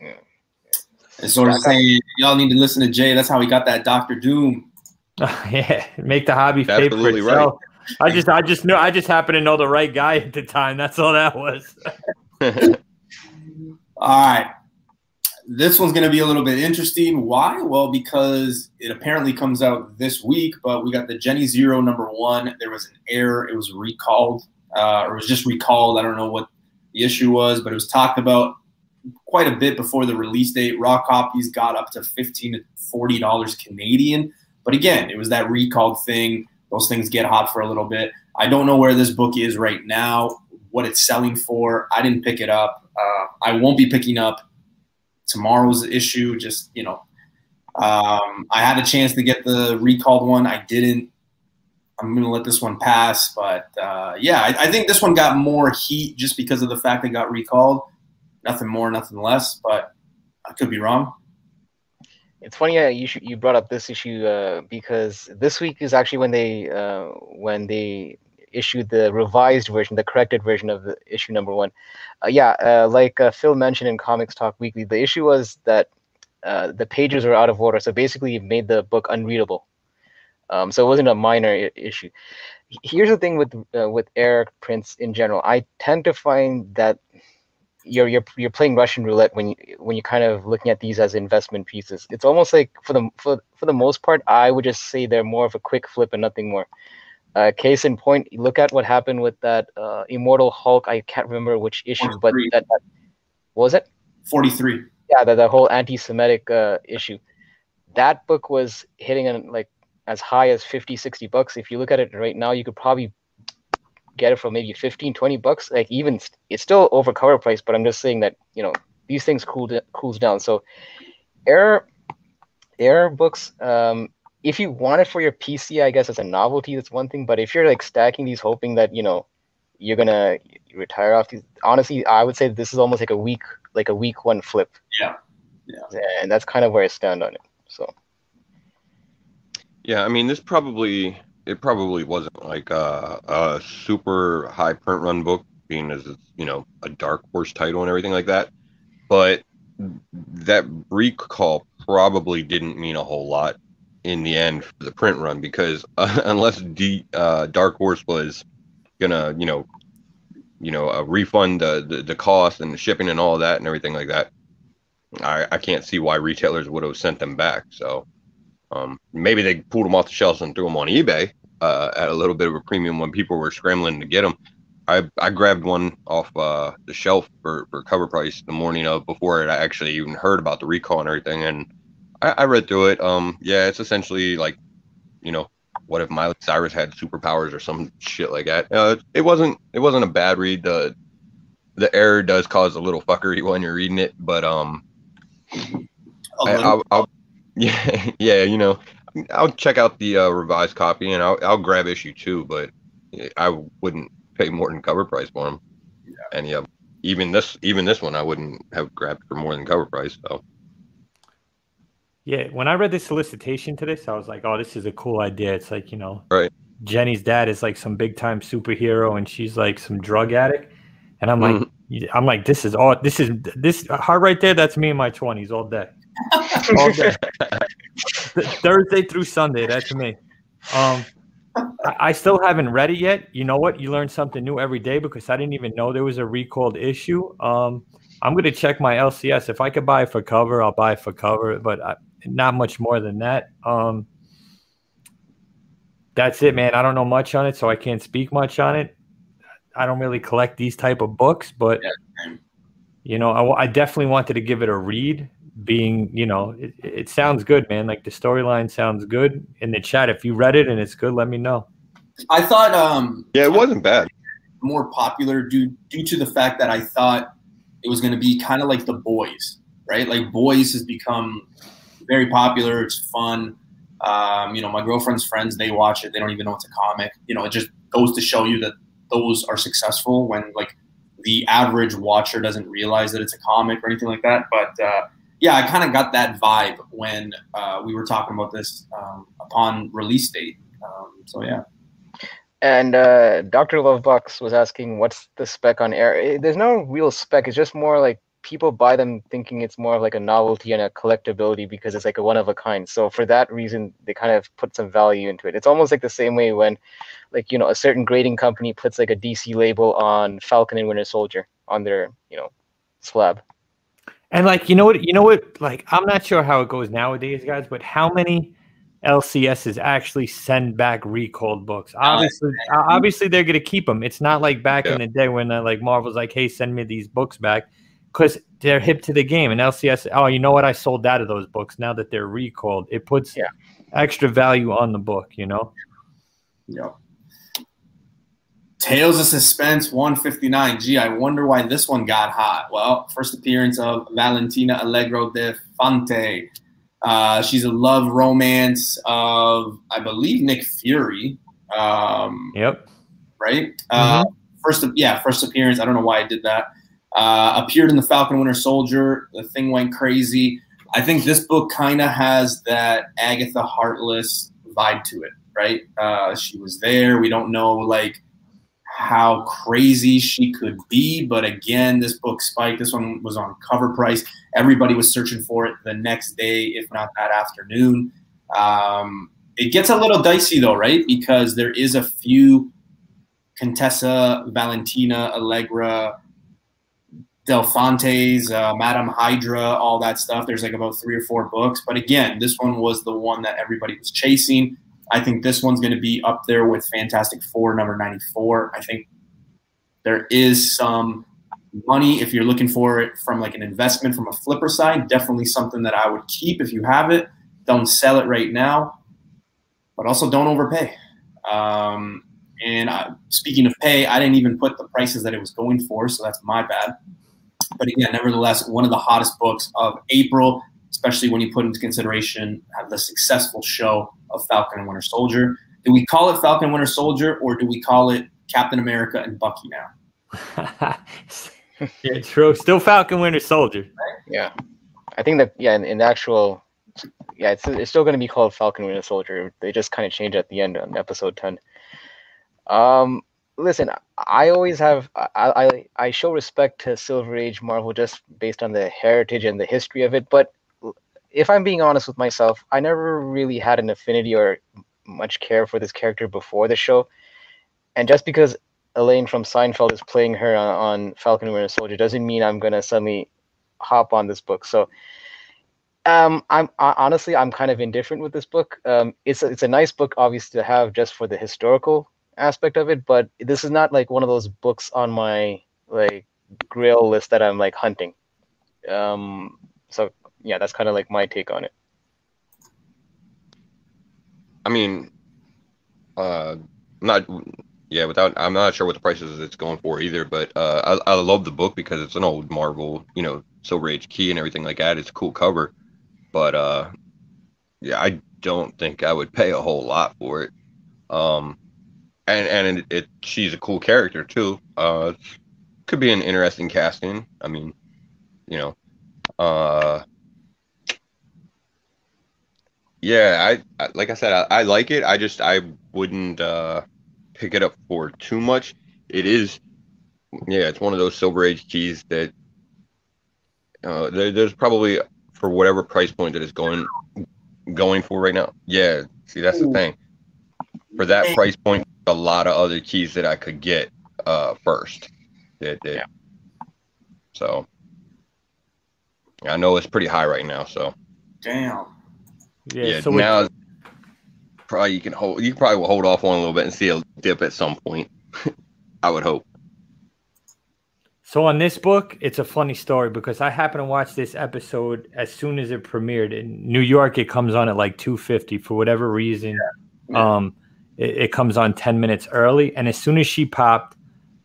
Yeah. And sort of saying, y'all need to listen to Jay. That's how he got that Dr. Doom. Yeah, make the hobby pay for itself. Right. I just happened to know the right guy at the time. That's all that was. All right. This one's going to be a little bit interesting. Why? Well, because it apparently comes out this week, but we got the Jenny Zero #1. There was an error. It was recalled, or it was just recalled. I don't know what the issue was, but it was talked about quite a bit before the release date. Raw copies got up to $15 to $40 Canadian. But again, it was that recalled thing. Those things get hot for a little bit. I don't know where this book is right now, what it's selling for. I didn't pick it up. I won't be picking up tomorrow's issue. Just, you know, I had a chance to get the recalled one. I didn't. I'm going to let this one pass. But, yeah, I think this one got more heat just because of the fact it got recalled. Nothing more, nothing less, but I could be wrong. It's funny you brought up this issue because this week is actually when they issued the revised version, the corrected version of the issue #1. Like Phil mentioned in Comics Talk Weekly, the issue was that the pages were out of order, so basically it made the book unreadable. So it wasn't a minor issue. Here's the thing with error prints in general. I tend to find that you're playing Russian roulette when you're kind of looking at these as investment pieces. It's almost like for the most part, I would just say they're more of a quick flip and nothing more. Case in point, look at what happened with that Immortal Hulk. I can't remember which issue, 43. But that was it. 43. Yeah, the whole anti-Semitic issue. That book was hitting like as high as $50-$60. If you look at it right now, you could probably get it for maybe $15-$20. Like even it's still over cover price, but I'm just saying that, you know, these things cools down. So error books, if you want it for your PC, I guess as a novelty, that's one thing. But if you're like stacking these, hoping that, you know, you're gonna retire off these, honestly, I would say this is almost like a week one flip. Yeah. And that's kind of where I stand on it. So. Yeah, I mean, it probably wasn't like a super high print run book, being as it's, you know, a Dark Horse title and everything like that. But that recall probably didn't mean a whole lot in the end for the print run, because unless Dark Horse was gonna, refund the cost and the shipping and all of that and everything like that, I can't see why retailers would have sent them back. So maybe they pulled them off the shelves and threw them on eBay at a little bit of a premium when people were scrambling to get them. I grabbed one off the shelf for cover price the morning of, before I actually even heard about the recall and everything, and I read through it. Yeah, it's essentially like, you know, what if Miley Cyrus had superpowers or some shit like that. It wasn't a bad read. The error does cause a little fuckery when you're reading it, but I'll yeah, you know, I'll check out the revised copy, and I'll grab issue 2, but I wouldn't pay more than cover price for them. Yeah. And yeah, even this one I wouldn't have grabbed for more than cover price. So yeah, when I read the solicitation to this, I was like, oh, this is a cool idea. It's like, you know, right, Jenny's dad is like some big time superhero and she's like some drug addict, and I'm like, this her right there, that's me in my 20s all day. All day. Thursday through Sunday, that's me. I still haven't read it yet. You know what? You learn something new every day, because I didn't even know there was a recalled issue. I'm going to check my LCS. If I could buy it for cover, I'll buy it for cover, but not much more than that. That's it, man. I don't know much on it, so I can't speak much on it. I don't really collect these type of books, but you know, I definitely wanted to give it a read. Being, you know, it sounds good, man. Like the storyline sounds good. In the chat, if you read it and it's good, let me know. I thought yeah, it wasn't bad. More popular due to the fact that I thought it was going to be kind of like The Boys, right? Like Boys has become very popular. It's fun. You know, my girlfriend's friends, they watch it. They don't even know it's a comic. You know, it just goes to show you that those are successful when like the average watcher doesn't realize that it's a comic or anything like that. But yeah, I kind of got that vibe when we were talking about this upon release date. So yeah. And Dr. Lovebox was asking, what's the spec on Air? There's no real spec. It's just more like people buy them thinking it's more of like a novelty and a collectability because it's like a one of a kind. So for that reason, they kind of put some value into it. It's almost like the same way when, like, you know, a certain grading company puts like a DC label on Falcon and Winter Soldier on their, you know, slab. And like, you know what, like, I'm not sure how it goes nowadays, guys, but how many LCSs actually send back recalled books? Obviously they're going to keep them. It's not like back in the day when like Marvel's like, hey, send me these books back, because they're hip to the game. And LCS, oh, you know what? I sold out of those books now that they're recalled. It puts extra value on the book, you know? Yeah. Tales of Suspense 159. Gee, I wonder why this one got hot. Well, first appearance of Valentina Allegro de Fante. She's a love romance of, I believe, Nick Fury. Yep. Right? First appearance. I don't know why I did that. Appeared in the Falcon Winter Soldier. The thing went crazy. I think this book kind of has that Agatha Harkness vibe to it, right? She was there. We don't know, like, how crazy she could be, but again, this book spiked. This one was on cover price. Everybody was searching for it the next day, if not that afternoon. It gets a little dicey though, right? Because there is a few Contessa, Valentina, Allegra, Delfantes, Madame Hydra, all that stuff. There's like about 3 or 4 books. But again, this one was the one that everybody was chasing. I think this one's going to be up there with Fantastic Four, number 94. I think there is some money if you're looking for it from like an investment from a flipper side. Definitely something that I would keep if you have it. Don't sell it right now, but also don't overpay. Speaking of pay, I didn't even put the prices that it was going for, so that's my bad. But again, nevertheless, one of the hottest books of April, especially when you put into consideration the successful show of Falcon and Winter Soldier. Do we call it Falcon and Winter Soldier, or do we call it Captain America and Bucky now? Yeah, true. Still Falcon Winter Soldier. Yeah. I think that, in the actual, it's still going to be called Falcon Winter Soldier. They just kind of changed at the end on episode 10. Listen, I always have, I show respect to Silver Age Marvel just based on the heritage and the history of it, but if I'm being honest with myself, I never really had an affinity or much care for this character before the show. And just because Elaine from Seinfeld is playing her on Falcon and Winter Soldier doesn't mean I'm going to suddenly hop on this book. So I'm honestly kind of indifferent with this book. It's a nice book, obviously, to have just for the historical aspect of it, but this is not like one of those books on my like grail list that I'm like hunting. So yeah, that's kind of like my take on it. I mean, I'm not sure what the prices it's going for either, but I love the book because it's an old Marvel, Silver Age key and everything like that. It's a cool cover, but yeah, I don't think I would pay a whole lot for it. And she's a cool character too. Could be an interesting casting. I mean, yeah, I like I said, I like it. I wouldn't pick it up for too much. It is, it's one of those Silver Age keys that there's probably for whatever price point that it's going for right now. Yeah, see, that's the thing. For that price point, a lot of other keys that I could get first. So I know it's pretty high right now. So damn. Yeah. So now probably you probably will hold off on a little bit and see a dip at some point. I would hope. So on this book, it's a funny story because I happen to watch this episode as soon as it premiered. In New York, it comes on at like 2:50 for whatever reason. Yeah. It comes on 10 minutes early, and as soon as she popped,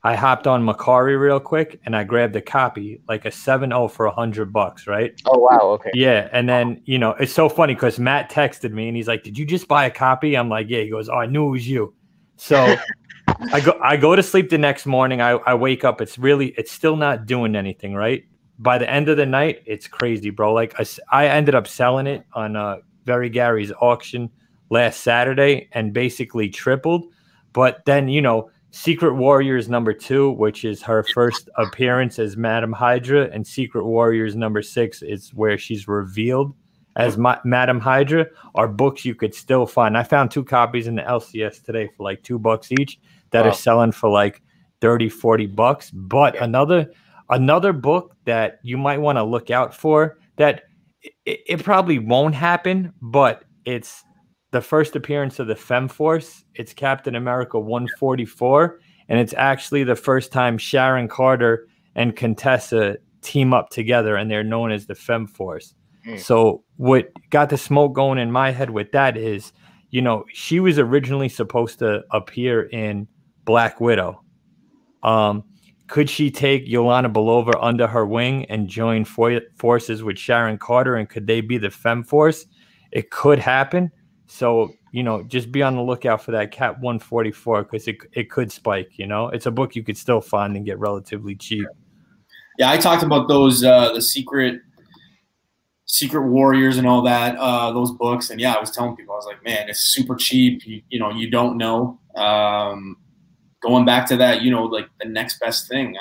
I hopped on Macari real quick and I grabbed a copy, like a 7.0 for $100, right? Oh wow, okay. Yeah, and then it's so funny because Matt texted me and he's like, "Did you just buy a copy?" I'm like, "Yeah." He goes, "Oh, I knew it was you." So I go to sleep the next morning. I wake up. It's still not doing anything, right? By the end of the night, it's crazy, bro. Like I ended up selling it on Very Gary's auction last Saturday and basically tripled. But then, Secret Warriors #2, which is her first appearance as Madam Hydra, and Secret Warriors #6 is where she's revealed as Madam Hydra, are books you could still find. I found 2 copies in the LCS today for like $2 each that are selling for like $30-40. But another book that you might want to look out for that it probably won't happen, but it's the first appearance of the Femforce. It's Captain America 144, and it's actually the first time Sharon Carter and Contessa team up together, and they're known as the Femforce. So what got the smoke going in my head with that is, she was originally supposed to appear in Black Widow. Could she take Yelena Belova under her wing and join forces with Sharon Carter, and could they be the Femforce? It could happen. So, just be on the lookout for that Cap 144 because it could spike, It's a book you could still find and get relatively cheap. Yeah, I talked about those the Secret Warriors and all that, those books. And yeah, I was telling people, I was like, man, it's super cheap. You don't know. Going back to that, like the next best thing,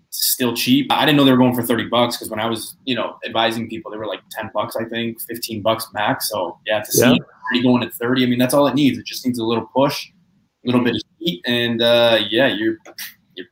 still cheap. I didn't know they were going for $30 because when I was, advising people, they were like $10, I think, $15 max. So yeah, to see already going at 30, I mean, that's all it needs. It just needs a little push, a little bit of heat, and you're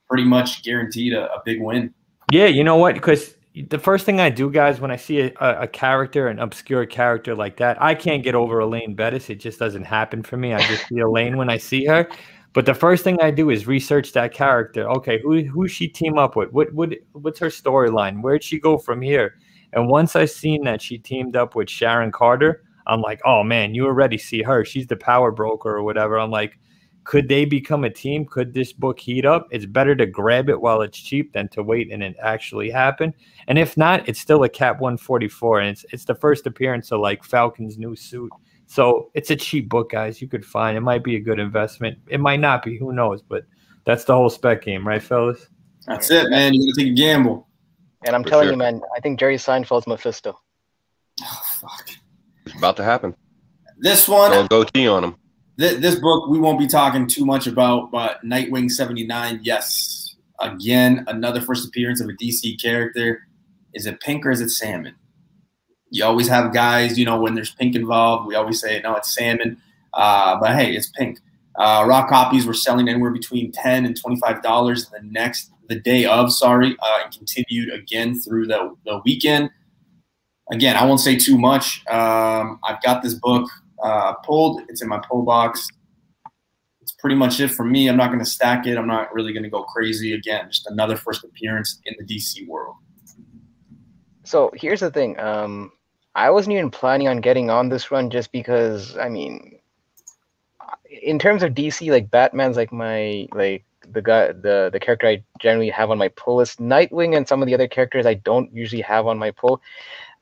pretty much guaranteed a big win. Yeah, you know what? Because the first thing I do, guys, when I see a character, an obscure character like that, I can't get over Elaine Bettis. It just doesn't happen for me. I just see Elaine when I see her. But the first thing I do is research that character. Okay, who she team up with? What's her storyline? Where'd she go from here? And once I seen that she teamed up with Sharon Carter, I'm like, oh man, you already see her. She's the power broker or whatever. I'm like, could they become a team? Could this book heat up? It's better to grab it while it's cheap than to wait and it actually happen. And if not, it's still a Cap 144, and it's the first appearance of like Falcon's new suit. So it's a cheap book, guys. You could find. It might be a good investment. It might not be. Who knows? But that's the whole spec game, right, fellas? That's it, man. You got to take a gamble. And I'm telling you, man, I think Jerry Seinfeld's Mephisto. Oh, fuck. It's about to happen. This one. Go goatee on him. This book we won't be talking too much about, but Nightwing 79, yes. Again, another first appearance of a DC character. Is it pink or is it salmon? You always have guys, when there's pink involved, we always say, no, it's salmon. But hey, it's pink. Raw copies were selling anywhere between $10 and $25 the day of, and continued again through the weekend. Again, I won't say too much. I've got this book pulled. It's in my pull box. It's pretty much it for me. I'm not going to stack it. I'm not really going to go crazy. Again, just another first appearance in the DC world. So here's the thing. I wasn't even planning on getting on this run just because, I mean, in terms of DC, like Batman's like the character I generally have on my pull list. Nightwing and some of the other characters I don't usually have on my pull.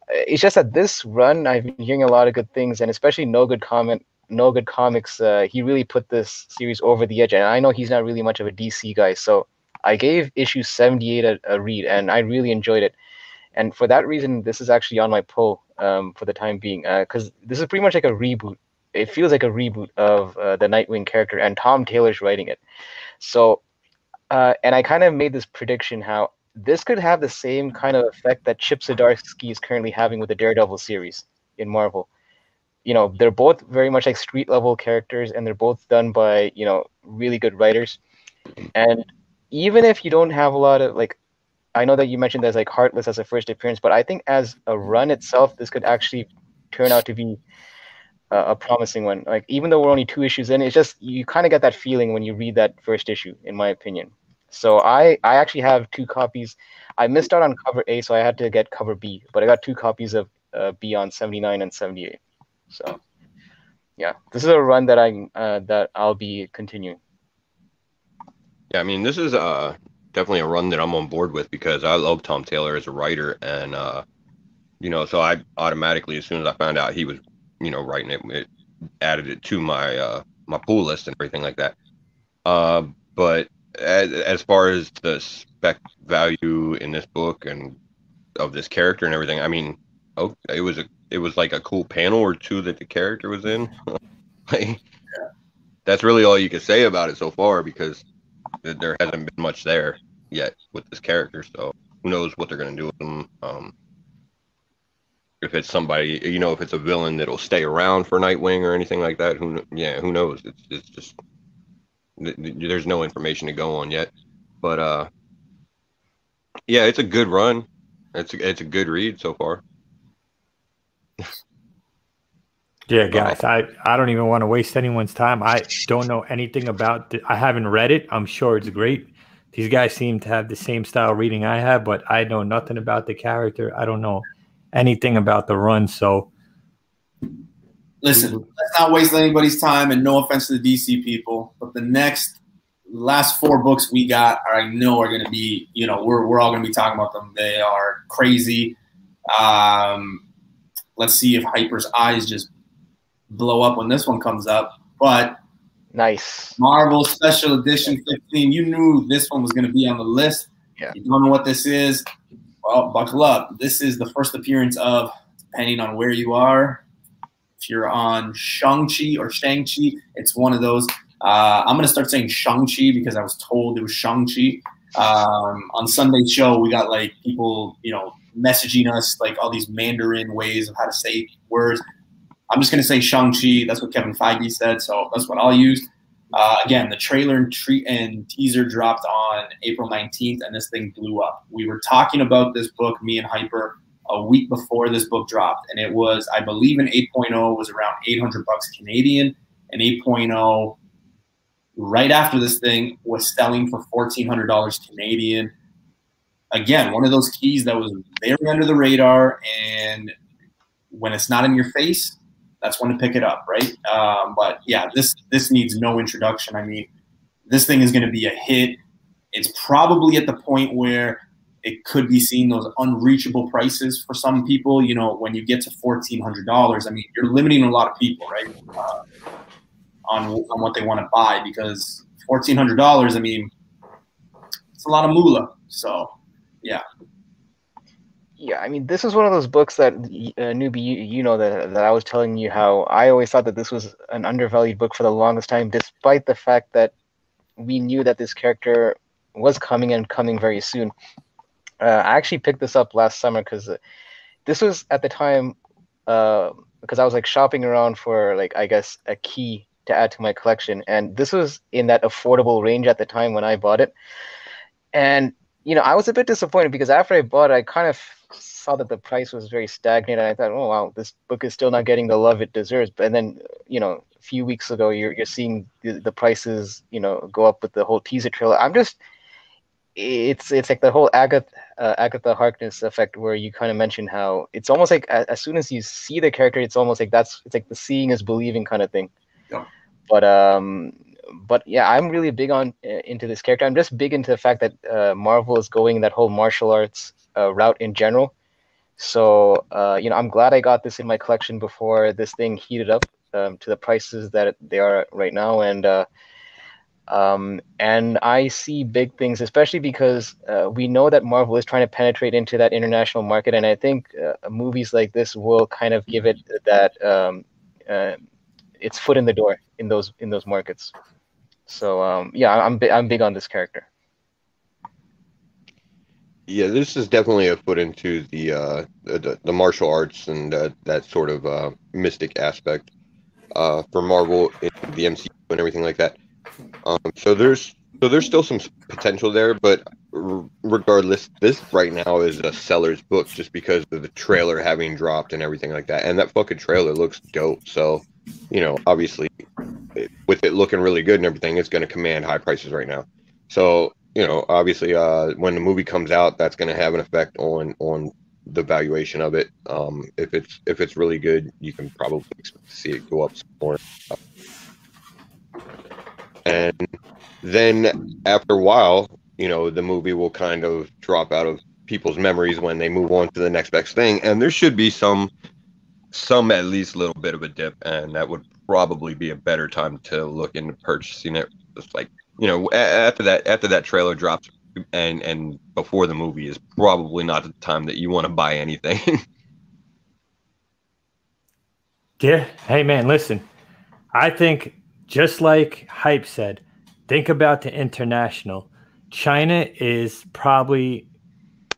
It's just that this run, I've been hearing a lot of good things, and especially No Good Comics. He really put this series over the edge, and I know he's not really much of a DC guy, so I gave issue 78 a read, and I really enjoyed it. And for that reason, this is actually on my pull for the time being, because this is pretty much like a reboot. It feels like a reboot of the Nightwing character, and Tom Taylor's writing it. So, and I kind of made this prediction how this could have the same kind of effect that Chip Zdarsky is currently having with the Daredevil series in Marvel. They're both very much like street level characters, and they're both done by, really good writers. And even if you don't have a lot of I know that you mentioned there's like Heartless as a first appearance, but I think as a run itself, this could actually turn out to be a promising one. Like, even though we're only 2 issues in, it's just, you kind of get that feeling when you read that first issue, in my opinion. So I actually have 2 copies. I missed out on cover A, so I had to get cover B, but I got 2 copies of B on 79 and 78. So yeah, this is a run that I'll be continuing. Yeah, I mean, this is definitely a run that I'm on board with because I love Tom Taylor as a writer, and you know, so I automatically, as soon as I found out he was, you know, writing it added it to my my pool list and everything like that. But as far as the spec value in this book and of this character and everything, I mean, oh, it was like a cool panel or 2 that the character was in. Like, that's really all you can say about it so far because there hasn't been much there yet with this character. So who knows what they're gonna do with him? If it's somebody, you know, if it's a villain that'll stay around for Nightwing or anything like that, who knows? It's just there's no information to go on yet. But yeah, it's a good run. It's a good read so far. Yeah, guys, I don't even want to waste anyone's time. I don't know anything about I haven't read it. I'm sure it's great. These guys seem to have the same style reading I have, but I know nothing about the character. I don't know anything about the run. So listen, let's not waste anybody's time, and no offense to the DC people, but the last 4 books we got I know are going to be, you know, we're all going to be talking about them. They are crazy. Let's see if Hyper's eyes just blow up when this one comes up. But nice Marvel Special Edition 15. You knew this one was going to be on the list. Yeah. You don't know what this is? Well, buckle up. This is the first appearance of, depending on where you are, if you're on Shang-Chi or Shang-Chi, it's one of those. I'm going to start saying Shang-Chi because I was told it was Shang-Chi. On Sunday's show, we got like people, you know, messaging us like all these Mandarin ways of how to say words. I'm just going to say Shang-Chi. That's what Kevin Feige said, so that's what I'll use. Again, the trailer and teaser dropped on April 19th, and this thing blew up. We were talking about this book, me and Hyper, a week before this book dropped, and it was, I believe, an 8.0 was around $800 Canadian, and 8.0 right after this thing was selling for $1,400 Canadian. Again, one of those keys that was very under the radar, and when it's not in your face, that's when to pick it up, right? But yeah, this needs no introduction. I mean, this thing is going to be a hit. It's probably at the point where it could be seeing those unreachable prices for some people. You know, when you get to $1,400, I mean, you're limiting a lot of people, right? On what they want to buy, because $1,400, I mean, it's a lot of moolah. So, yeah. Yeah, I mean, this is one of those books that, Newbie, you know that I was telling you how I always thought that this was an undervalued book for the longest time, despite the fact that we knew that this character was coming and coming very soon. I actually picked this up last summer because this was at the time, because I was like shopping around for like, I guess, a key to add to my collection. And this was in that affordable range at the time when I bought it. And, you know, I was a bit disappointed because after I bought it, I kind of saw that the price was very stagnant, and I thought, oh wow, this book is still not getting the love it deserves. But then, you know, a few weeks ago, you're seeing the prices, you know, go up with the whole teaser trailer. It's like the whole Agatha Harkness effect, where you kind of mentioned how it's almost like as soon as you see the character, it's almost like it's like the seeing is believing kind of thing. Yeah. But yeah, I'm really big into this character. I'm just big into the fact that Marvel is going that whole martial arts route in general. So, you know, I'm glad I got this in my collection before this thing heated up to the prices that they are right now. And I see big things, especially because we know that Marvel is trying to penetrate into that international market. And I think movies like this will kind of give it that its foot in the door in those markets. So, yeah, I'm big on this character. Yeah, this is definitely a foot into the martial arts and that sort of mystic aspect for Marvel in the MCU and everything like that. So there's still some potential there, but regardless, this right now is a seller's book just because of the trailer having dropped and everything like that. And that fucking trailer looks dope. So, you know, obviously, with it looking really good and everything, it's going to command high prices right now. So you know, obviously, when the movie comes out, that's going to have an effect on the valuation of it. If it's really good, you can probably expect to see it go up some more. And then after a while, you know, the movie will kind of drop out of people's memories when they move on to the next best thing. And there should be some at least little bit of a dip, and that would probably be a better time to look into purchasing it. Just like, you know, after that trailer drops and before the movie is probably not the time that you want to buy anything. Yeah. Hey, man, listen. I think just like Hype said, think about the international. China is probably,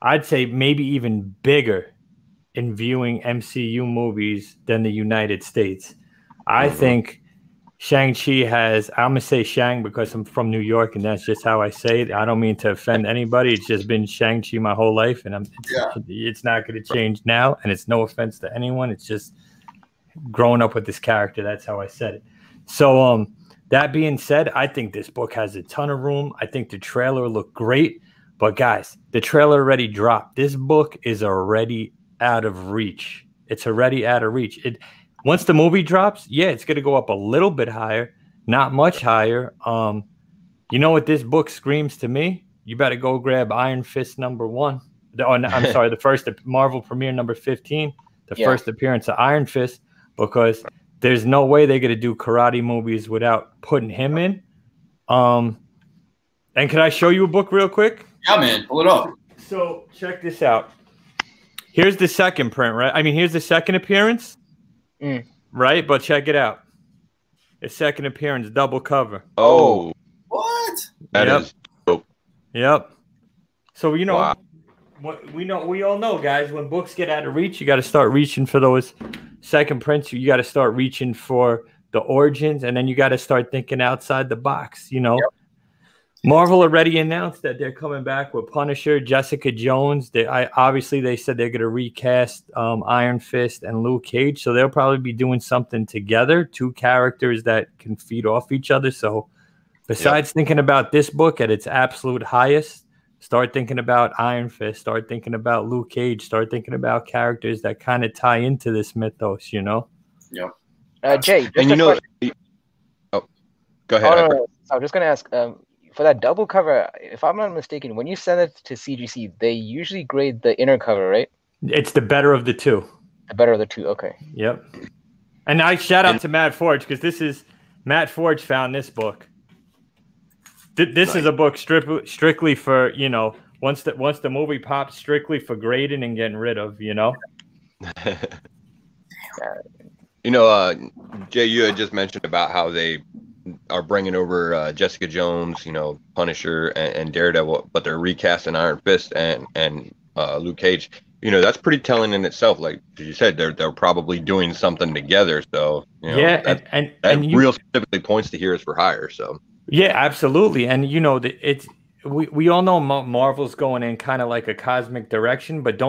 I'd say, maybe even bigger in viewing MCU movies than the United States. I think Shang-Chi has, I'm going to say Shang because I'm from New York and that's just how I say it. I don't mean to offend anybody. It's just been Shang-Chi my whole life and it's not going to change now. And it's no offense to anyone. It's just growing up with this character. That's how I said it. So that being said, I think this book has a ton of room. I think the trailer looked great. But guys, the trailer already dropped. This book is already out of reach. It's already out of reach. Once the movie drops, yeah, it's going to go up a little bit higher, not much higher. You know what this book screams to me? You better go grab Iron Fist #1. I'm sorry, the first Marvel premiere #15, the first appearance of Iron Fist, because there's no way they're going to do karate movies without putting him in. And can I show you a book real quick? Yeah, man, pull it up. So check this out. Here's the second print, right? I mean, here's the second appearance, right? But check it out. The second appearance, double cover. Oh, what? That is dope. Yep. So, you know, we all know, guys, when books get out of reach, you got to start reaching for those second prints. You got to start reaching for the origins, and then you got to start thinking outside the box, you know. Yep. Marvel already announced that they're coming back with Punisher, Jessica Jones. Obviously they said they're going to recast Iron Fist and Luke Cage, so they'll probably be doing something together, two characters that can feed off each other. So besides thinking about this book at its absolute highest, start thinking about Iron Fist, start thinking about Luke Cage, start thinking about characters that kind of tie into this mythos, you know? Yep. Jay, and you know, go ahead. No. I was just going to ask, for that double cover, if I'm not mistaken, when you send it to CGC, they usually grade the inner cover, right? It's the better of the two. The better of the two, okay. Yep. And I shout out to Matt Forge, because Matt Forge found this book. This is a book strictly for, you know, once the movie pops, strictly for grading and getting rid of, you know? You know, Jay, you had just mentioned about how they are bringing over Jessica Jones, you know, Punisher and Daredevil, but they're recasting Iron Fist and Luke Cage. You know, that's pretty telling in itself. Like you said, they're probably doing something together. So you know, and real specifically points to Heroes for Hire. So yeah, absolutely. And you know, we all know Marvel's going in kind of like a cosmic direction, but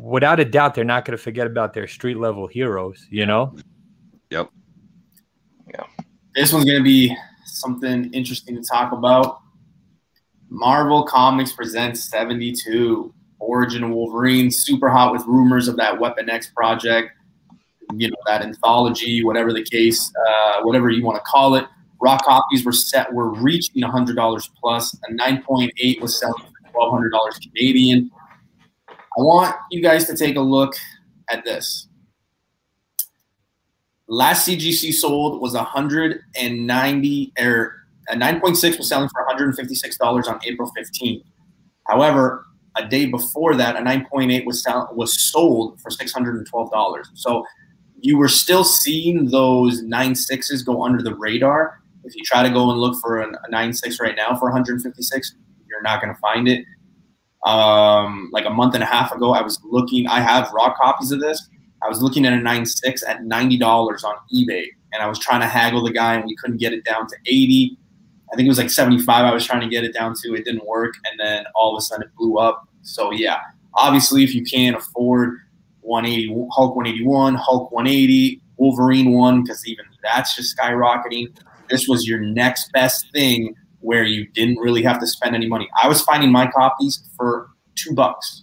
without a doubt, they're not going to forget about their street level heroes. You know. Yep. Yeah. This one's going to be something interesting to talk about. Marvel Comics presents 72. Origin of Wolverine, super hot with rumors of that Weapon X project, you know, that anthology, whatever the case, whatever you want to call it. Raw copies were reaching $100 plus. A 9.8 was selling for $1,200 Canadian. I want you guys to take a look at this. Last CGC sold was 190, or a 9.6 was selling for $156 on April 15th. However, a day before that, a 9.8 was sold for $612. So you were still seeing those 9.6s go under the radar. If you try to go and look for a 9.6 right now for 156, you're not going to find it. Like a month and a half ago, I have raw copies of this. I was looking at a 9.6 at $90 on eBay, and I was trying to haggle the guy, and we couldn't get it down to 80. I think it was like 75 I was trying to get it down to. It didn't work, and then all of a sudden it blew up. So, yeah, obviously if you can't afford 180, Hulk 181, Hulk 180, Wolverine 1, because even that's just skyrocketing, this was your next best thing where you didn't really have to spend any money. I was finding my copies for $2.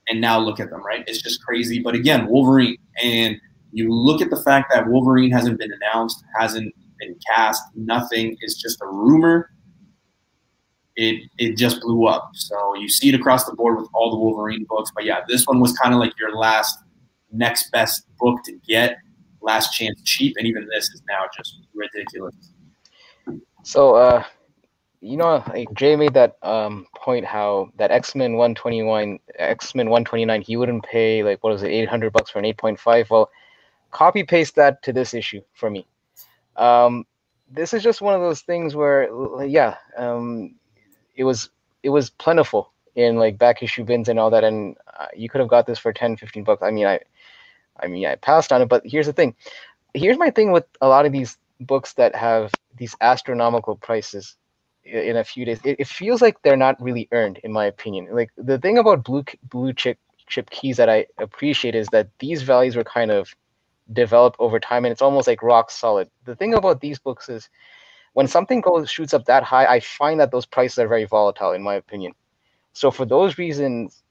And now look at them, right? It's just crazy. But again, Wolverine. And you look at the fact that Wolverine hasn't been announced, hasn't been cast, nothing. It's just a rumor. It just blew up. So you see it across the board with all the Wolverine books. But yeah, this one was kind of like your last next best book to get, last chance cheap. And even this is now just ridiculous. So, like Jay made that point how that X-Men 129, he wouldn't pay like, what was it, $800 for an 8.5. Well, copy paste that to this issue for me. This is just one of those things where, yeah, it was plentiful in like back issue bins and all that, and you could have got this for 10, 15 bucks. I mean, I passed on it, but here's the thing. Here's my thing with a lot of these books that have these astronomical prices in a few days. It feels like they're not really earned, in my opinion. Like the thing about blue chip keys that I appreciate is that these values were kind of developed over time, and it's almost like rock solid. The thing about these books is when something shoots up that high, I find that those prices are very volatile, in my opinion. So for those reasons,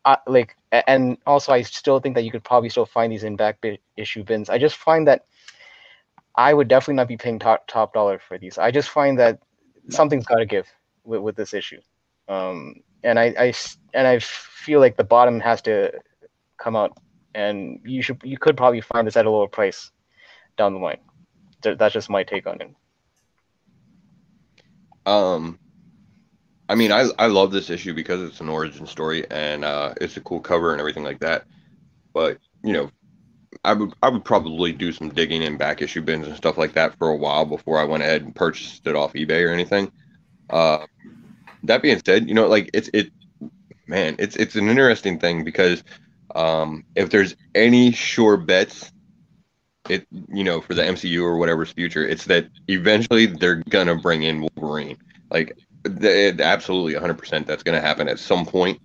and also I still think that you could probably still find these in back issue bins. I just find that I would definitely not be paying top dollar for these. I just find that something's got to give with this issue, and I feel like the bottom has to come out, and you could probably find this at a lower price down the line. That's just my take on it. I mean, I love this issue because it's an origin story and it's a cool cover and everything like that. But you know, I would probably do some digging in back issue bins and stuff like that for a while before I went ahead and purchased it off eBay or anything. That being said, you know, like it's an interesting thing because if there's any sure bets, for the MCU or whatever's future, it's that eventually they're gonna bring in Wolverine. Like absolutely 100% that's gonna happen at some point.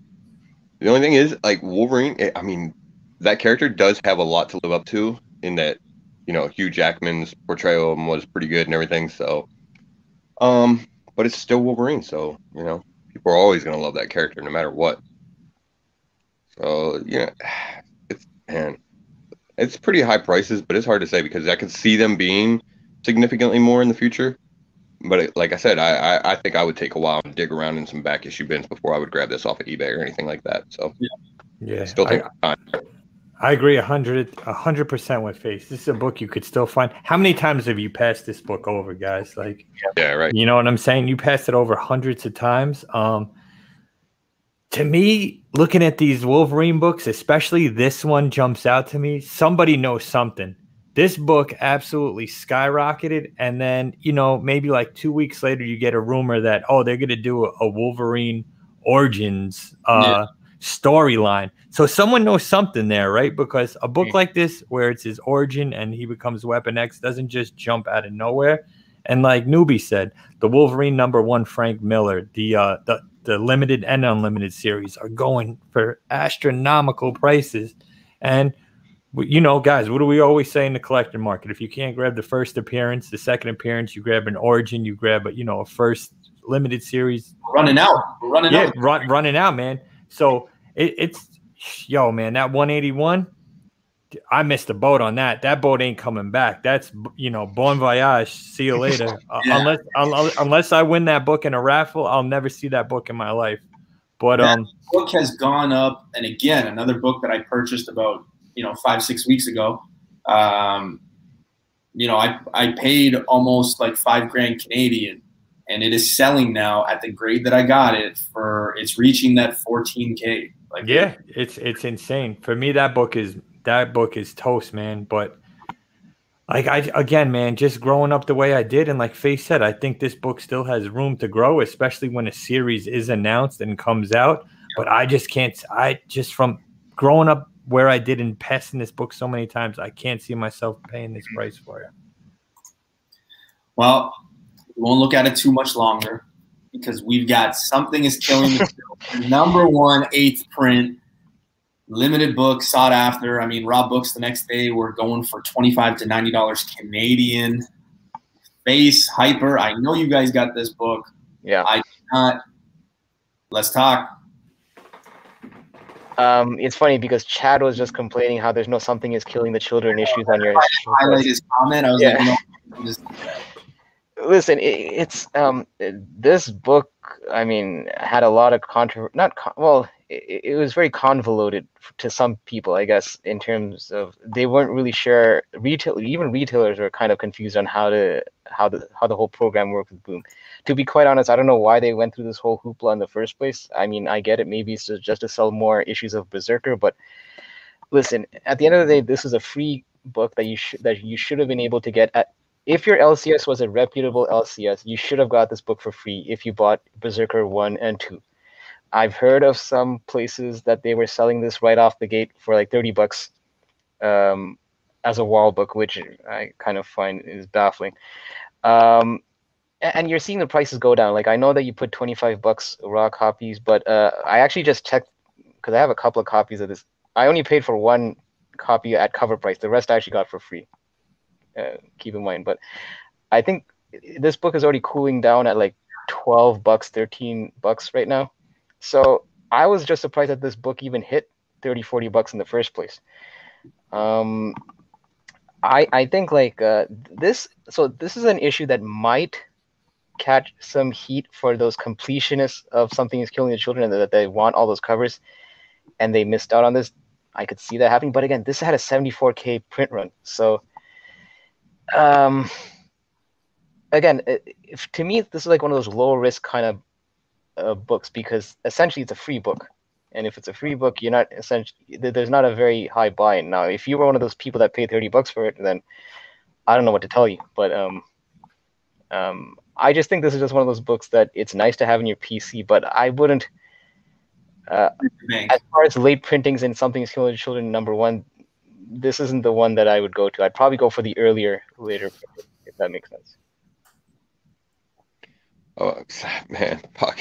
The only thing is, like, Wolverine, I mean, that character does have a lot to live up to in that, Hugh Jackman's portrayal of him was pretty good and everything. So, but it's still Wolverine. So, people are always going to love that character no matter what. So, yeah, it's pretty high prices, but it's hard to say because I could see them being significantly more in the future. But like I said, I think I would take a while and dig around in some back issue bins before I would grab this off of eBay or anything like that. So yeah, still take time. I agree 100% with Face. This is a book you could still find. How many times have you passed this book over, guys? Like, yeah, right. You know what I'm saying? You passed it over hundreds of times. To me, looking at these Wolverine books, especially this one, jumps out to me. Somebody knows something. This book absolutely skyrocketed, and then, maybe like 2 weeks later, you get a rumor that, they're going to do a Wolverine Origins storyline. So someone knows something there, right? Because a book like this, where it's his origin and he becomes Weapon X, doesn't just jump out of nowhere. And like Newbie said, the Wolverine #1 Frank Miller, the limited and unlimited series are going for astronomical prices. And guys, what do we always say in the collector market? If you can't grab the first appearance, the second appearance, you grab an origin, you grab a first limited series. Running out, running out, man. So it's man, that 181. I missed the boat on that. That boat ain't coming back. That's bon voyage. See you later. Unless I win that book in a raffle, I'll never see that book in my life. But that book has gone up, and again, another book that I purchased about 5-6 weeks ago. I paid almost like $5,000 Canadian, and it is selling now at the grade that I got it for. It's reaching that $14,000. Like, yeah, it's insane. For me, that book is toast, man. But again, man, just growing up the way I did, and like Faye said, I think this book still has room to grow, especially when a series is announced and comes out. But I just can't. From growing up where I did and passing this book so many times, I can't see myself paying this price for it. Well, we won't look at it too much longer because we've got Something is Killing the #1 8th print, limited book, sought after. I mean, Rob Books the next day were going for $25 to $90 Canadian. Face, Hyper, I know you guys got this book. Yeah. I do not. Let's talk. It's funny because Chad was just complaining how there's no something is killing the children issues on your. Highlight his comment. I was like, just. Listen, it's this book. I mean, had a lot of it was very convoluted to some people, I guess, in terms of they weren't really sure. Even retailers were kind of confused on how the whole program worked with Boom. To be quite honest, I don't know why they went through this whole hoopla in the first place. I mean, I get it. Maybe it's just to sell more issues of Berserker, but listen, at the end of the day, this is a free book that you should have been able to get at. If your LCS was a reputable LCS, you should have got this book for free if you bought Berserker 1 and 2. I've heard of some places that they were selling this right off the gate for like $30 as a wall book, which I kind of find is baffling. And you're seeing the prices go down. Like, I know that you put $25 raw copies, but I actually just checked because I have a couple of copies of this. I only paid for one copy at cover price. The rest I actually got for free. Keep in mind, but I think this book is already cooling down at like $12, $13 right now. So I was just surprised that this book even hit $30, $40 in the first place. I think like this is an issue that might catch some heat for those completionists of Something is Killing the Children, and that they want all those covers and they missed out on this. I could see that happening, but again, this had a 74K print run, so again, to me, this is like one of those low risk kind of books, because essentially it's a free book, and if it's a free book, you're not there's not a very high buy-in. Now, if you were one of those people that paid $30 for it, then I don't know what to tell you. But I just think this is just one of those books that it's nice to have in your PC, but I wouldn't. As far as late printings in Something is Killing the Children #1. This isn't the one that I would go to. I'd probably go for the later, if that makes sense. Oh man, fuck.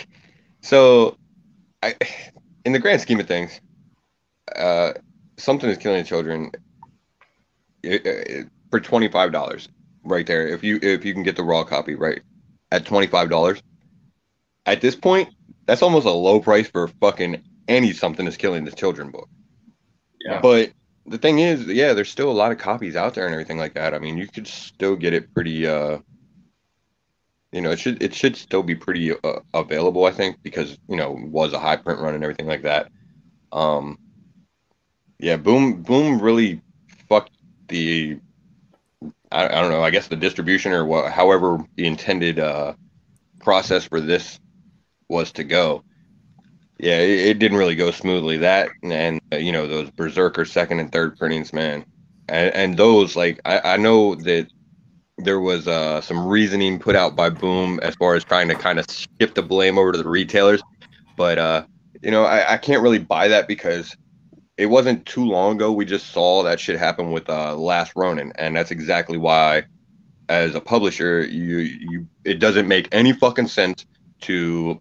So, in the grand scheme of things, Something is Killing the Children for $25 right there. If you can get the raw copy right at $25, at this point, that's almost a low price for fucking any Something is Killing the Children book. Yeah, but the thing is, yeah, there's still a lot of copies out there and everything like that. I mean, you could still get it pretty, it should still be pretty available, I think, because, it was a high print run and everything like that. Yeah, Boom really fucked the, I don't know, I guess the distribution or however the intended process for this was to go. Yeah, it didn't really go smoothly. That and those Berserker second and third printings, man, and those, like, I know that there was some reasoning put out by Boom as far as trying to kind of shift the blame over to the retailers, but I can't really buy that, because it wasn't too long ago we just saw that shit happen with Last Ronin, and that's exactly why, as a publisher, it doesn't make any fucking sense to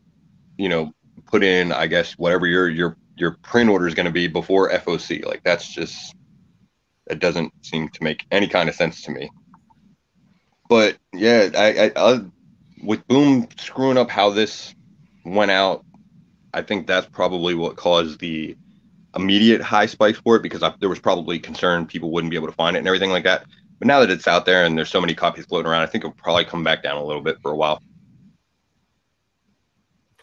put in, I guess, whatever your print order is going to be before FOC. Like, it doesn't seem to make any kind of sense to me. But yeah, I with Boom screwing up how this went out, I think that's probably what caused the immediate high spikes for it, because there was probably concern people wouldn't be able to find it and everything like that. But now that it's out there and there's so many copies floating around, I think it'll probably come back down a little bit for a while.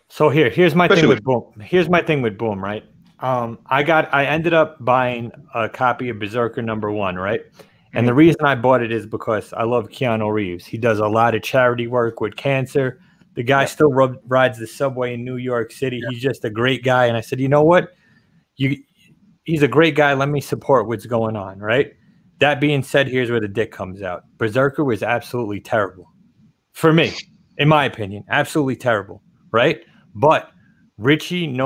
So here's my thing with Boom. Here's my thing with Boom, right? I ended up buying a copy of Berserker #1, right? And the reason I bought it is because I love Keanu Reeves. He does a lot of charity work with cancer. The guy still rides the subway in New York City. He's just a great guy. And I said, you know what? He's a great guy. Let me support what's going on, right? That being said, here's where the dick comes out. Berserker was absolutely terrible. For me, in my opinion, absolutely terrible, right? But Richie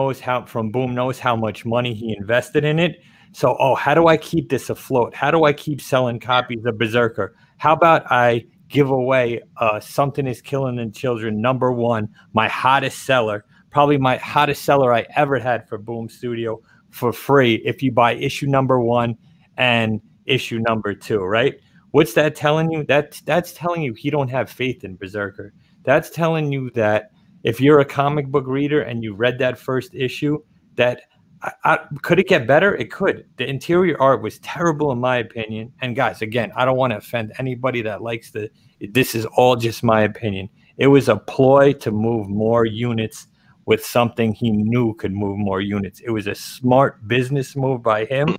from Boom knows how much money he invested in it. So, how do I keep this afloat? How do I keep selling copies of Berserker? How about I give away Something is Killing the Children #1, my hottest seller, probably my hottest seller I ever had for Boom Studio, for free if you buy issue #1 and issue #2, right? What's that telling you? That's telling you he don't have faith in Berserker. That's telling you that if you're a comic book reader and you read that first issue, that could it get better? It could. The interior art was terrible in my opinion. And guys, again, I don't want to offend anybody that likes this is all just my opinion. It was a ploy to move more units with something he knew could move more units. It was a smart business move by him,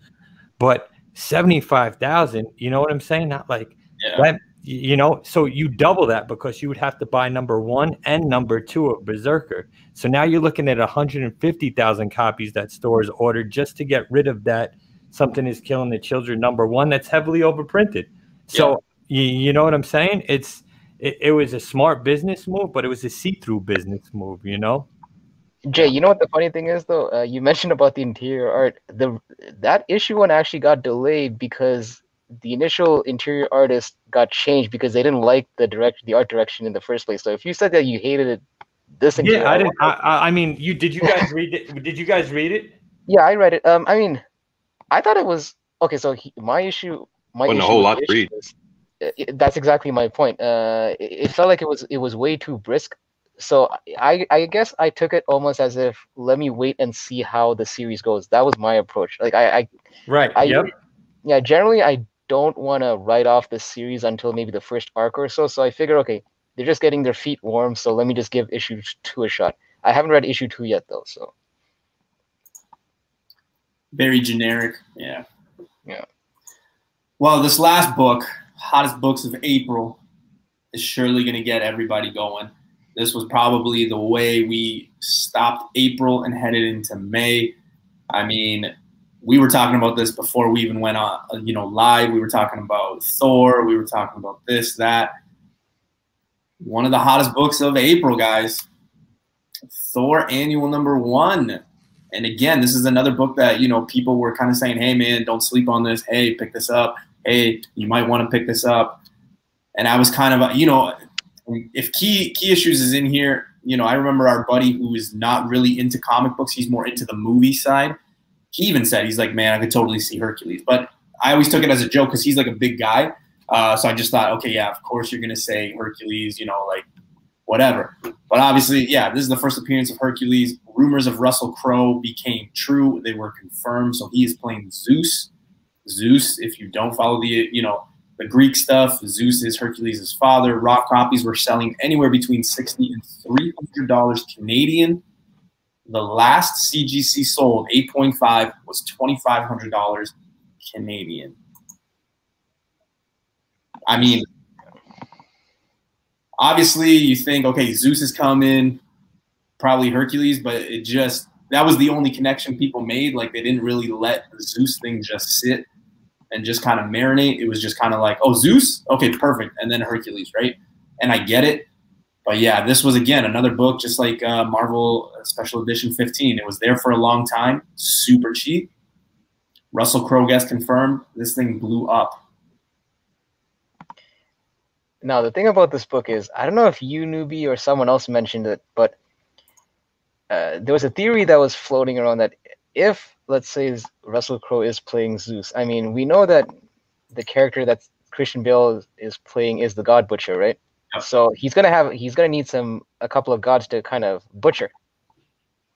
but 75,000, you know what I'm saying? Not like that, you know, so you double that because you would have to buy #1 and #2 of Berserker. So now you're looking at 150,000 copies that stores ordered just to get rid of that Something is Killing the Children #1 that's heavily overprinted. So you know what I'm saying? It was a smart business move, but it was a see-through business move, you know? Jay, you know what the funny thing is though? You mentioned about the interior art. That issue 1 actually got delayed because the initial interior artist got changed because they didn't like the art direction in the first place. So if you said that you hated it, this interior I didn't. I mean, did you guys read it? Did you guys read it? Yeah, I read it. I mean, I thought it was okay. So my issue a whole lot to read. That's exactly my point. It felt like it was way too brisk. So I guess I took it almost as if let me wait and see how the series goes. That was my approach. Like generally I don't want to write off the series until maybe the first arc or so. So I figured, okay, they're just getting their feet warm, so let me just give issue 2 a shot. I haven't read issue 2 yet though, so very generic. Yeah. Well, this last book, hottest books of April, is surely going to get everybody going. This was probably the way we stopped April and headed into May. I mean, we were talking about this before we even went on, live. We were talking about Thor. We were talking about this, that. One of the hottest books of April, guys. Thor Annual #1. And again, this is another book that, people were kind of saying, hey, man, don't sleep on this. Hey, pick this up. Hey, you might want to pick this up. And I was kind of, if key issues is in here, I remember our buddy who is not really into comic books. He's more into the movie side. He even said, he's like, man, I could totally see Hercules. But I always took it as a joke because he's like a big guy. So I just thought, okay, yeah, of course you're going to say Hercules, like whatever. But obviously, yeah, this is the first appearance of Hercules. Rumors of Russell Crowe became true. They were confirmed. So he is playing Zeus. Zeus, if you don't follow the Greek stuff, Zeus is Hercules' father. Raw copies were selling anywhere between $60 and $300 Canadian. The last CGC sold, 8.5, was $2,500 Canadian. I mean, obviously you think, okay, Zeus is coming, probably Hercules, but that was the only connection people made. Like, they didn't really let the Zeus thing just sit and just kind of marinate. It was just kind of like, oh, Zeus? Okay, perfect. And then Hercules, right? And I get it. But yeah, this was, again, another book just like Marvel Special Edition 15. It was there for a long time, super cheap. Russell Crowe gets confirmed. This thing blew up. Now, the thing about this book is, I don't know if you, Newbie, or someone else mentioned it, but there was a theory that was floating around that if, let's say, Russell Crowe is playing Zeus, I mean, we know that the character that Christian Bale is playing is the God Butcher, right? Yep. So he's gonna need a couple of gods to kind of butcher.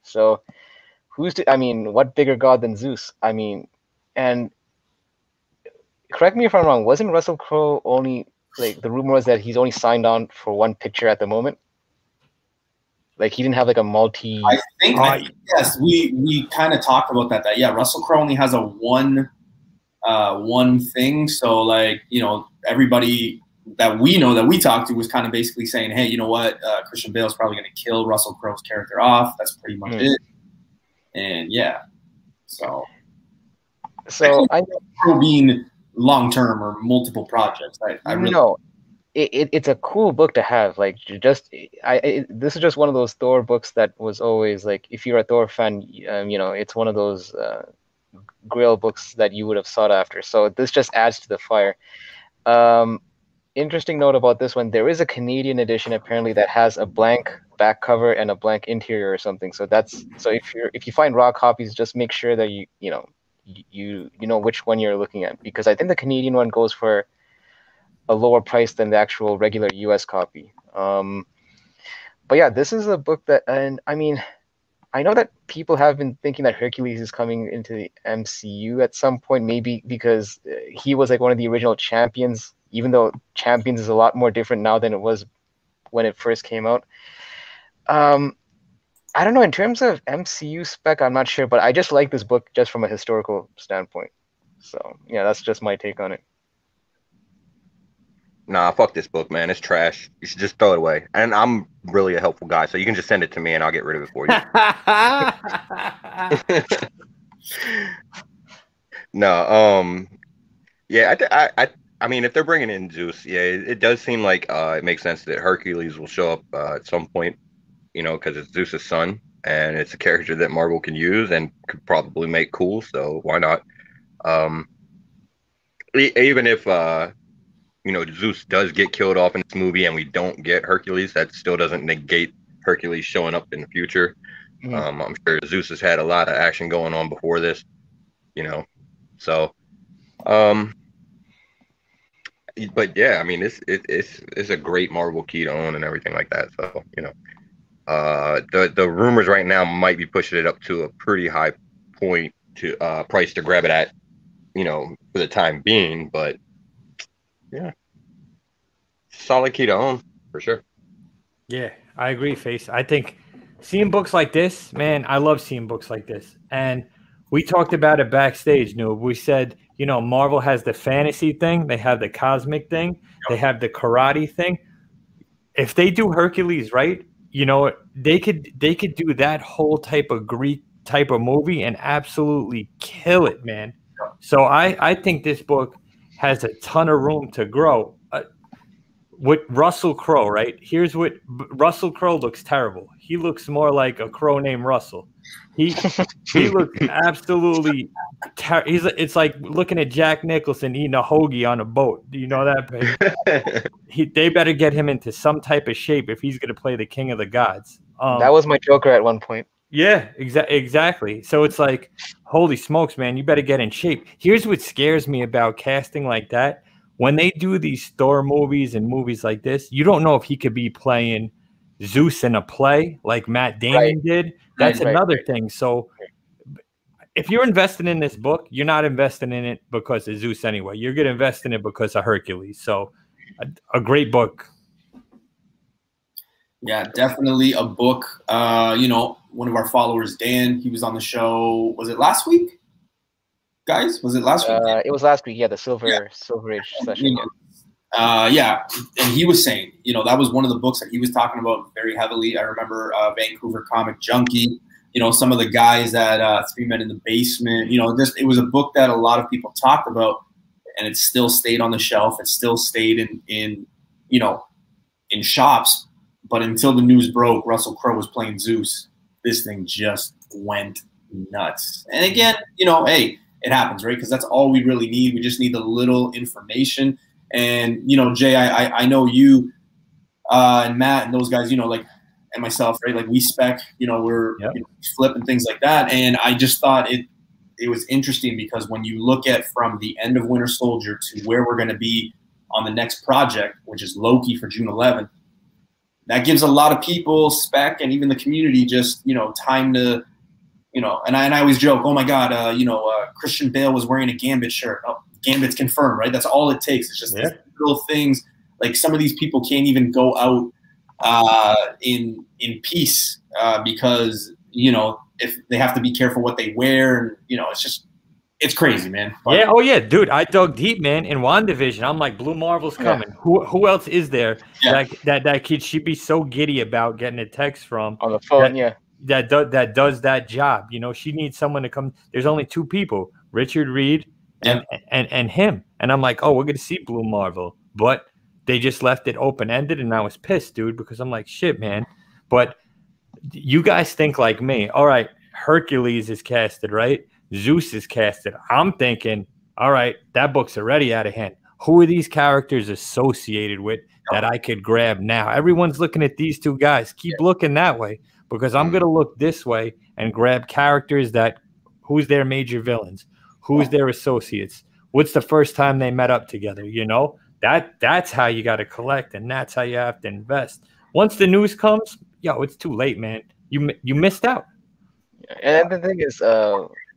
So what bigger god than Zeus? I mean, and correct me if I'm wrong, wasn't Russell Crowe only, like, the rumor was that he's only signed on for one picture at the moment? Like, he didn't have like a multi. I think yes, we kind of talked about that. Yeah, Russell Crowe only has a one thing. So, like, everybody that we know that we talked to was kind of basically saying, hey, you know what, Christian Bale is probably going to kill Russell Crowe's character off. That's pretty much it. And yeah, so I know being long term or multiple projects. I really know. It's a cool book to have. Like, this is just one of those Thor books that was always like, if you're a Thor fan, it's one of those Grail books that you would have sought after. So this just adds to the fire. Interesting note about this one: there is a Canadian edition apparently that has a blank back cover and a blank interior or something. So if you find raw copies, just make sure that you know which one you're looking at, because I think the Canadian one goes for a lower price than the actual regular US copy. But yeah, this is a book that, and I mean, I know that people have been thinking that Hercules is coming into the MCU at some point, maybe because he was like one of the original champions, even though Champions is a lot more different now than it was when it first came out. I don't know, in terms of MCU spec, I'm not sure, but I just like this book just from a historical standpoint. So yeah, that's just my take on it. Nah, fuck this book, man. It's trash. You should just throw it away. And I'm really a helpful guy, so you can just send it to me and I'll get rid of it for you. No, yeah, I mean, if they're bringing in Zeus, yeah, it does seem like it makes sense that Hercules will show up at some point, you know, because it's Zeus's son and it's a character that Marvel can use and could probably make cool. So why not? Even if you know, Zeus does get killed off in this movie and we don't get Hercules, that still doesn't negate Hercules showing up in the future. I'm sure Zeus has had a lot of action going on before this, you know. So, but yeah, I mean, it's a great Marvel key to own and everything like that. So, you know, the rumors right now might be pushing it up to a pretty high point to price to grab it at, you know, for the time being, but yeah, solid key to own for sure. Yeah, I agree, Face. I think seeing books like this, man, I love seeing books like this. And we talked about it backstage, Noob. We said, you know, Marvel has the fantasy thing, they have the cosmic thing, they have the karate thing. If they do Hercules right, you know, they could do that whole type of Greek type of movie and absolutely kill it, man. So I think this book has a ton of room to grow. With Russell Crowe, right? Here's what Russell Crowe looks terrible. He looks more like a crow named Russell. He looks absolutely it's like looking at Jack Nicholson eating a hoagie on a boat. Do you know that? They better get him into some type of shape if he's going to play the king of the gods. That was my Joker at one point. Yeah, exactly. So it's like, holy smokes, man, you better get in shape. Here's what scares me about casting like that. When they do these Thor movies and movies like this, you don't know if he could be playing Zeus in a play like Matt Damon did. That's another thing. So if you're investing in this book, you're not investing in it because of Zeus anyway. You're going to invest in it because of Hercules. So a great book. Yeah, definitely a book. You know, one of our followers, Dan, he was on the show. Was it last week, guys? Was it last week? It was last week. Yeah, the Silver Age session. Yeah, and he was saying, you know, that was one of the books that he was talking about very heavily. I remember Vancouver Comic Junkie. You know, some of the guys at Three Men in the Basement. You know, it was a book that a lot of people talked about, and it still stayed on the shelf. It still stayed in you know, in shops. But until the news broke, Russell Crowe was playing Zeus. This thing just went nuts. And again, you know, hey, it happens, right? Because that's all we really need. We just need a little information. And, you know, Jay, I know you and Matt and those guys, you know, like, and myself, right? Like we spec, you know, we're you know, flip and things like that. And I just thought it was interesting because when you look at from the end of Winter Soldier to where we're going to be on the next project, which is Loki for June 11th, that gives a lot of people, spec, and even the community just, you know, time to, you know, and I always joke, oh my God, you know, Christian Bale was wearing a Gambit shirt. Oh, Gambit's confirmed, right? That's all it takes. It's just these little things. Like some of these people can't even go out in peace because, you know, if they have to be careful what they wear, and you know, it's crazy, man. But, yeah, oh yeah, dude, I dug deep, man. In WandaVision, I'm like, Blue Marvel's coming. Who else is there that kid she'd be so giddy about getting a text from on the phone? That does that job. You know, she needs someone to come. There's only two people, Richard Reed and him. And I'm like, oh, we're gonna see Blue Marvel, but they just left it open ended, and I was pissed, dude, because I'm like, shit, man. But you guys think like me. All right, Hercules is casted, right? Zeus is casted. I'm thinking, all right, that book's already out of hand. Who are these characters associated with that I could grab now? Everyone's looking at these two guys. Keep looking that way because I'm going to look this way and grab characters that who's their major villains? Who's their associates? What's the first time they met up together? You know, That's how you got to collect, and that's how you have to invest. Once the news comes, it's too late, man. You missed out. And the thing is,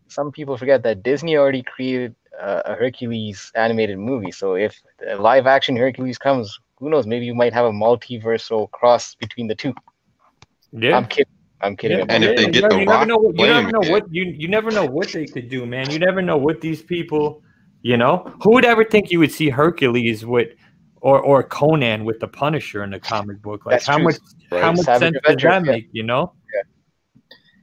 some people forget that Disney already created a Hercules animated movie. So if a live action Hercules comes, who knows? Maybe you might have a multiversal cross between the two. Yeah, I'm kidding. And if they get you never know what they could do, man. You never know what these people, who would ever think you would see Hercules with, or Conan with the Punisher in the comic book? Like, how much sense does that make? Yeah.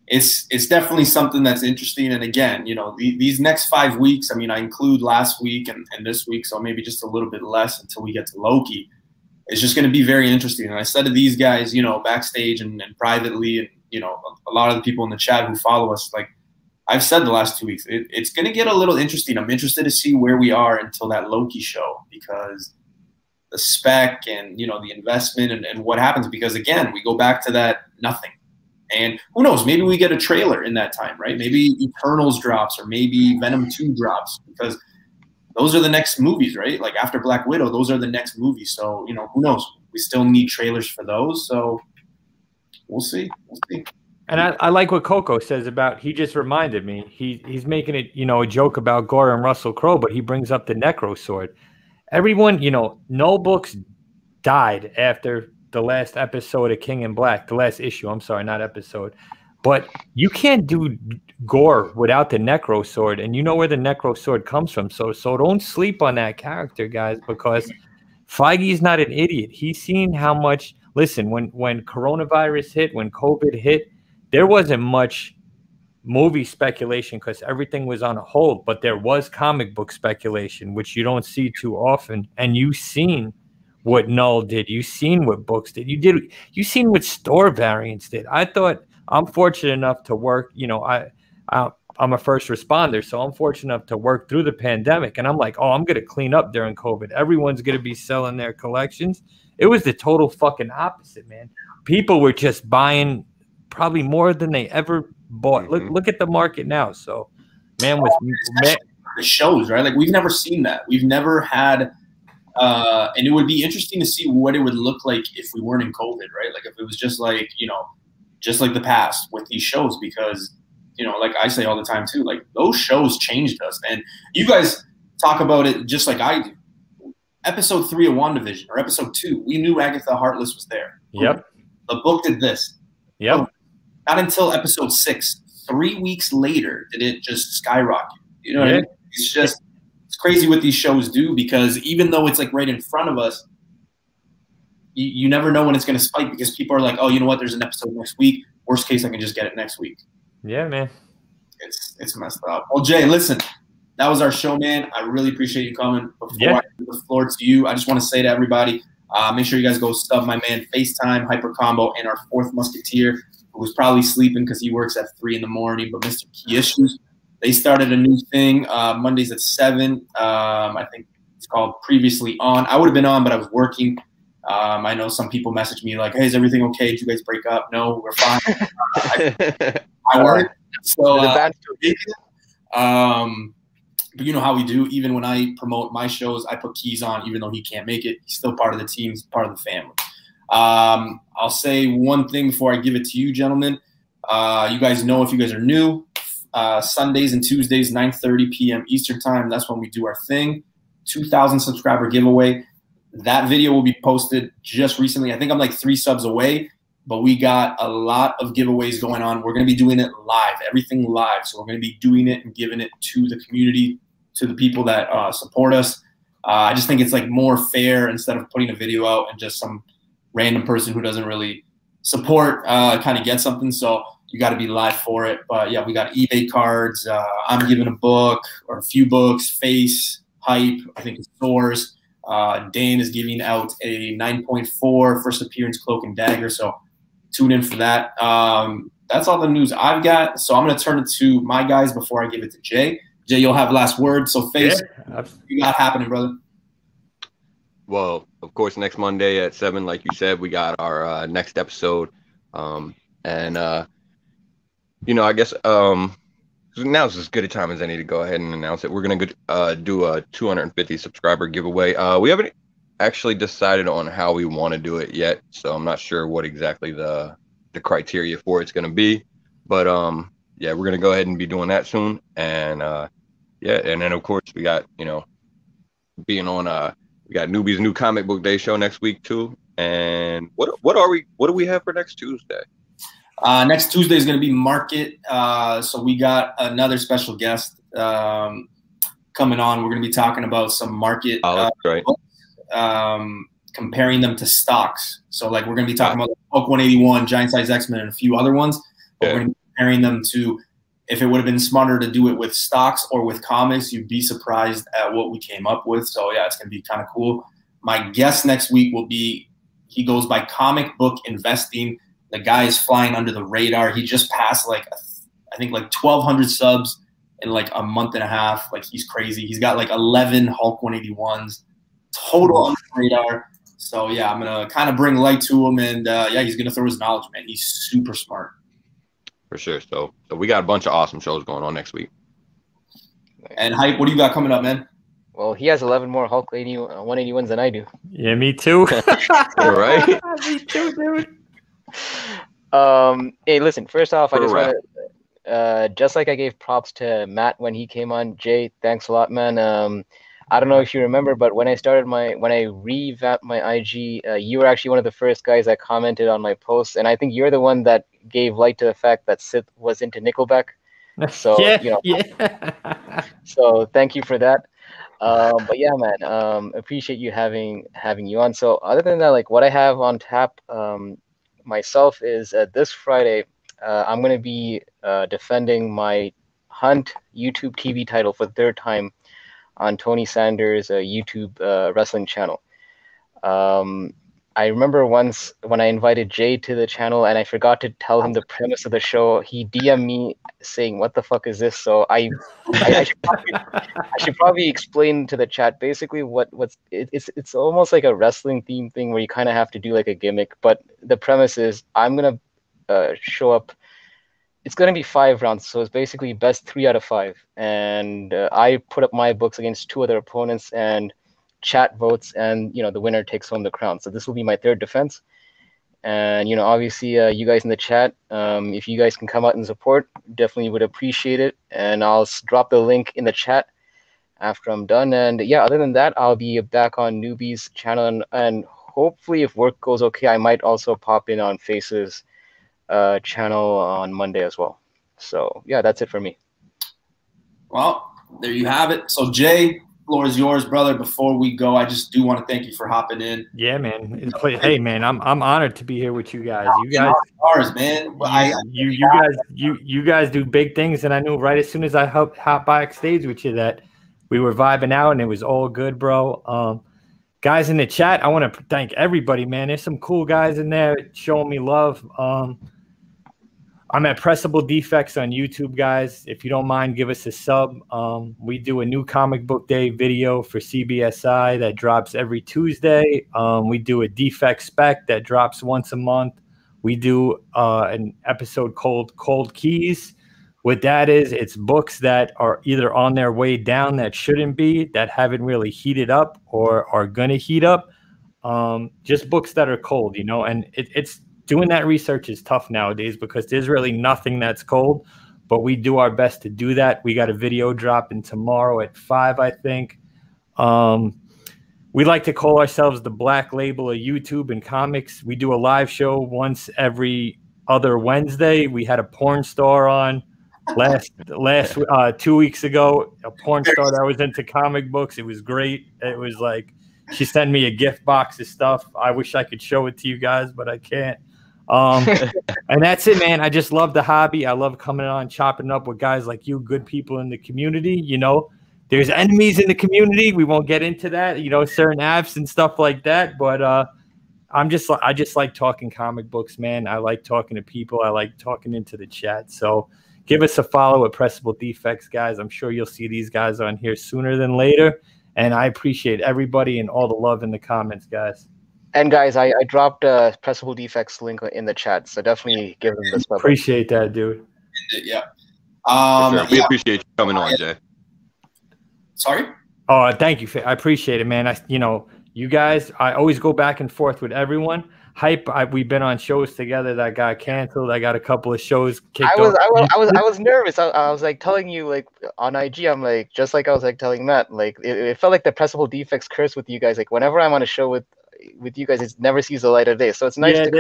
It's definitely something that's interesting. And again, these next 5 weeks, I mean, I include last week and this week, so maybe just a little bit less until we get to Loki. It's just going to be very interesting. And I said to these guys, backstage and privately, and, a lot of the people in the chat who follow us, like I've said the last 2 weeks, it's going to get a little interesting. I'm interested to see where we are until that Loki show, because the spec and, the investment and what happens, because again, we go back to that nothing. And who knows, maybe we get a trailer in that time, right? Maybe Eternals drops, or maybe Venom 2 drops, because those are the next movies, right? Like after Black Widow, those are the next movies. So, who knows? We still need trailers for those. So we'll see. And I like what Coco says about, he just reminded me, he's making it, a joke about Gore and Russell Crowe, but he brings up the Necro Sword. Everyone, no books died after the last episode of King in Black, the last issue. I'm sorry, not episode. But you can't do Gore without the Necro Sword, and you know where the Necro Sword comes from. So don't sleep on that character, guys, because Feige's not an idiot. He's seen how much. Listen, when coronavirus hit, when COVID hit, there wasn't much movie speculation because everything was on hold. But there was comic book speculation, which you don't see too often. And you've seen what Null did. You've seen what books did. You've seen what store variants did. I thought, I'm fortunate enough to work, I'm a first responder, so I'm fortunate enough to work through the pandemic. And I'm like, I'm going to clean up during COVID. Everyone's going to be selling their collections. It was the total fucking opposite, man. People were just buying probably more than they ever bought. Look at the market now. So, the shows, right? Like, we've never seen that. We've never had, and it would be interesting to see what it would look like if we weren't in COVID, right? Like if it was just like, just like the past with these shows, because, like I say all the time too, like those shows changed us. And you guys talk about it just like I do. Episode 3 of WandaVision, or episode 2, we knew Agatha Harkness was there. Yep. The book did this. Yep. Not until episode 6, 3 weeks later, did it just skyrocket. You know what I mean? It's crazy what these shows do, because even though it's like right in front of us, you never know when it's going to spike, because people are like, oh, you know what? There's an episode next week. Worst case, I can just get it next week. Yeah, man. It's messed up. Well, Jay, listen, that was our show, man. I really appreciate you coming. Before I give the floor to you, I just want to say to everybody, make sure you guys go stub my man FaceTime, Hyper Combo, and our 4th Musketeer, who was probably sleeping because he works at 3 in the morning, but Mr. Key Issues. They started a new thing Mondays at 7. I think it's called Previously On. I would have been on, but I was working. I know some people messaged me like, hey, is everything okay? Did you guys break up? No, we're fine. I work. So, but you know how we do. Even when I promote my shows, I put Keys on, even though he can't make it. He's still part of the team. He's part of the family. I'll say one thing before I give it to you, gentlemen. You guys know, if you guys are new, Sundays and Tuesdays, 9:30 p.m. Eastern time. That's when we do our thing. 2,000 subscriber giveaway. That video will be posted just recently. I think I'm like 3 subs away, but we got a lot of giveaways going on. We're going to be doing it live, everything live. So we're going to be doing it and giving it to the community, to the people that support us. I just think it's like more fair, instead of putting a video out and just some random person who doesn't really support kind of get something. So you got to be live for it. But yeah, we got eBay cards. I'm giving a book or a few books, Face, Hype, I think it's Soars. Dane is giving out a 9.4 first appearance Cloak and Dagger, so tune in for that. That's all the news I've got, so I'm going to turn it to my guys before I give it to Jay. Jay, you'll have last word. So, Face, you got happening, brother? Well, of course, next Monday at 7, like you said, we got our next episode. I guess now is as good a time as any to go ahead and announce it. We're going to do a 250 subscriber giveaway. We haven't actually decided on how we want to do it yet, so I'm not sure what exactly the criteria for it's going to be. But yeah, we're going to go ahead and be doing that soon. And yeah, and then of course we got, you know, being on we got Newbie's new comic book day show next week too. And what do we have for next Tuesday? Next Tuesday is going to be Market. So we got another special guest coming on. We're going to be talking about some market right. books, comparing them to stocks. So like we're going to be talking about Hulk 181, Giant Size X-Men, and a few other ones. But we're going to be comparing them to, if it would have been smarter to do it with stocks or with comics, you'd be surprised at what we came up with. So yeah, it's going to be kind of cool. My guest next week will be, he goes by Comic Book Investing. The guy is flying under the radar. He just passed like, I think like 1,200 subs in like a month and a half. Like he's crazy. He's got like 11 Hulk 181s total on the radar. So yeah, I'm going to kind of bring light to him, and yeah, he's going to throw his knowledge, man. He's super smart. For sure. So we got a bunch of awesome shows going on next week. And Hype, what do you got coming up, man? Well, he has 11 more Hulk 181s than I do. Yeah, me too. Right? Me too, dude. Hey, listen, first off, I just want to, just like I gave props to Matt when he came on, Jay, thanks a lot, man. I don't know if you remember, but when I revamped my IG, you were actually one of the first guys that commented on my posts, and I think you're the one that gave light to the fact that Sith was into Nickelback. So so thank you for that. But yeah, man, appreciate you having you on. So other than that, like what I have on tap myself is this Friday, I'm gonna be defending my Hunt YouTube TV title for the third time on Tony Sanders' YouTube wrestling channel. I remember once when I invited Jay to the channel and I forgot to tell him the premise of the show, he DM'd me saying, "What the fuck is this?" So I should probably explain to the chat basically it's almost like a wrestling theme thing where you kind of have to do like a gimmick, but the premise is I'm gonna show up. It's going to be 5 rounds, so it's basically best 3 out of 5. And I put up my books against 2 other opponents, and chat votes, and the winner takes home the crown. So this will be my 3rd defense. And obviously, you guys in the chat, if you guys can come out and support, definitely would appreciate it. And I'll drop the link in the chat after I'm done. And yeah, other than that, I'll be back on Newbie's channel, and hopefully, if work goes okay, I might also pop in on Face's channel on Monday as well. So yeah, that's it for me. Well, there you have it. So Jay, floor is yours, brother. Before we go, I just do want to thank you for hopping in. Yeah, man. Hey, man, I'm honored to be here with you guys. You guys, ours, man. You guys do big things, and I knew right as soon as I hop backstage with you that we were vibing out, and it was all good, bro. Guys in the chat, I want to thank everybody, man. There's some cool guys in there showing me love. I'm at Pressable Defects on YouTube, guys. If you don't mind, give us a sub. We do a new comic book day video for CBSI that drops every Tuesday. We do a defect spec that drops once a month. We do an episode called Cold Keys. What that is, it's books that are either on their way down that shouldn't be, that haven't really heated up or are going to heat up. Just books that are cold, and it's doing that research is tough nowadays because there's really nothing that's cold, but we do our best to do that. We got a video dropping tomorrow at 5, I think. We like to call ourselves the black label of YouTube and comics. We do a live show once every other Wednesday. We had a porn star on last 2 weeks ago, a porn star that was into comic books. It was great. It was like she sent me a gift box of stuff. I wish I could show it to you guys, but I can't. And that's it, man. I just love the hobby. I love coming on, chopping up with guys like you, good people in the community. There's enemies in the community. We won't get into that, certain apps and stuff like that. But I just like talking comic books, man. I like talking to people. I like talking into the chat. So give us a follow at Pressable Defects, guys. I'm sure you'll see these guys on here sooner than later. And I appreciate everybody and all the love in the comments, guys. And guys, I dropped a Pressable Defects link in the chat, so definitely give them this. Appreciate that, dude. Yeah. Sure. We appreciate you coming on, Jay. Sorry? Oh, thank you. I appreciate it, man. you guys, I always go back and forth with everyone. Hype, we've been on shows together that got canceled. I got a couple of shows kicked off. I was nervous. I was like telling you like on IG. I'm like, just like I was like telling Matt. Like it felt like the Pressable Defects curse with you guys. Like whenever I'm on a show with you guys, it never sees the light of day. So it's nice.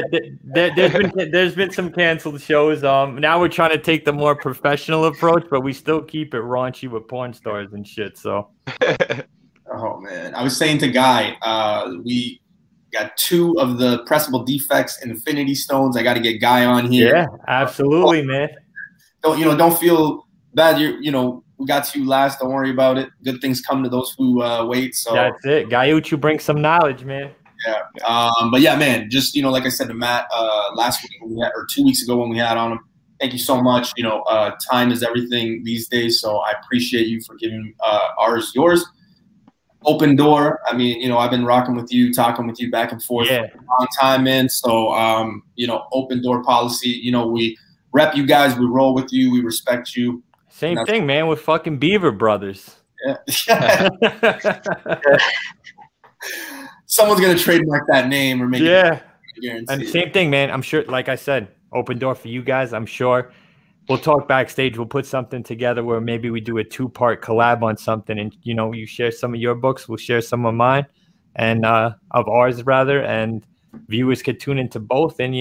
There's been some canceled shows. Now we're trying to take the more professional approach, but we still keep it raunchy with porn stars and shit. So. Oh man, I was saying to Guy, we got 2 of the Pressable Defects Infinity Stones. I got to get Guy on here. Yeah, absolutely, man. Don't feel bad. We got to you last. Don't worry about it. Good things come to those who wait. So that's it. Guyuchu brings some knowledge, man. Yeah. But yeah, man, just, like I said to Matt last week or 2 weeks ago when we had on him, thank you so much. Time is everything these days. So I appreciate you for giving ours yours. Open door. I mean, I've been rocking with you, talking with you back and forth for a long time, man. So, open door policy. We rep you guys. We roll with you. We respect you. Same thing, man, with fucking Beaver Brothers. Yeah. Someone's going to trademark that name or make it. And same thing, man. I'm sure, like I said, open door for you guys. I'm sure. We'll talk backstage. We'll put something together where maybe we do a 2-part collab on something, and you share some of your books, we'll share some of mine, and of ours rather, and viewers could tune into both. And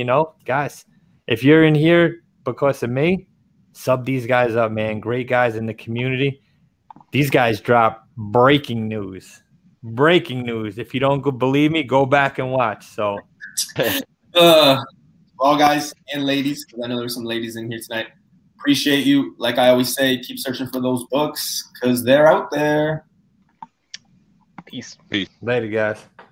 guys, if you're in here because of me, sub these guys up, man. Great guys in the community. These guys drop breaking news. Breaking news. If you don't believe me, go back and watch. So, all guys and ladies, because I know there's some ladies in here tonight. Appreciate you. Like I always say, keep searching for those books because they're out there. Peace. Peace. Later, guys.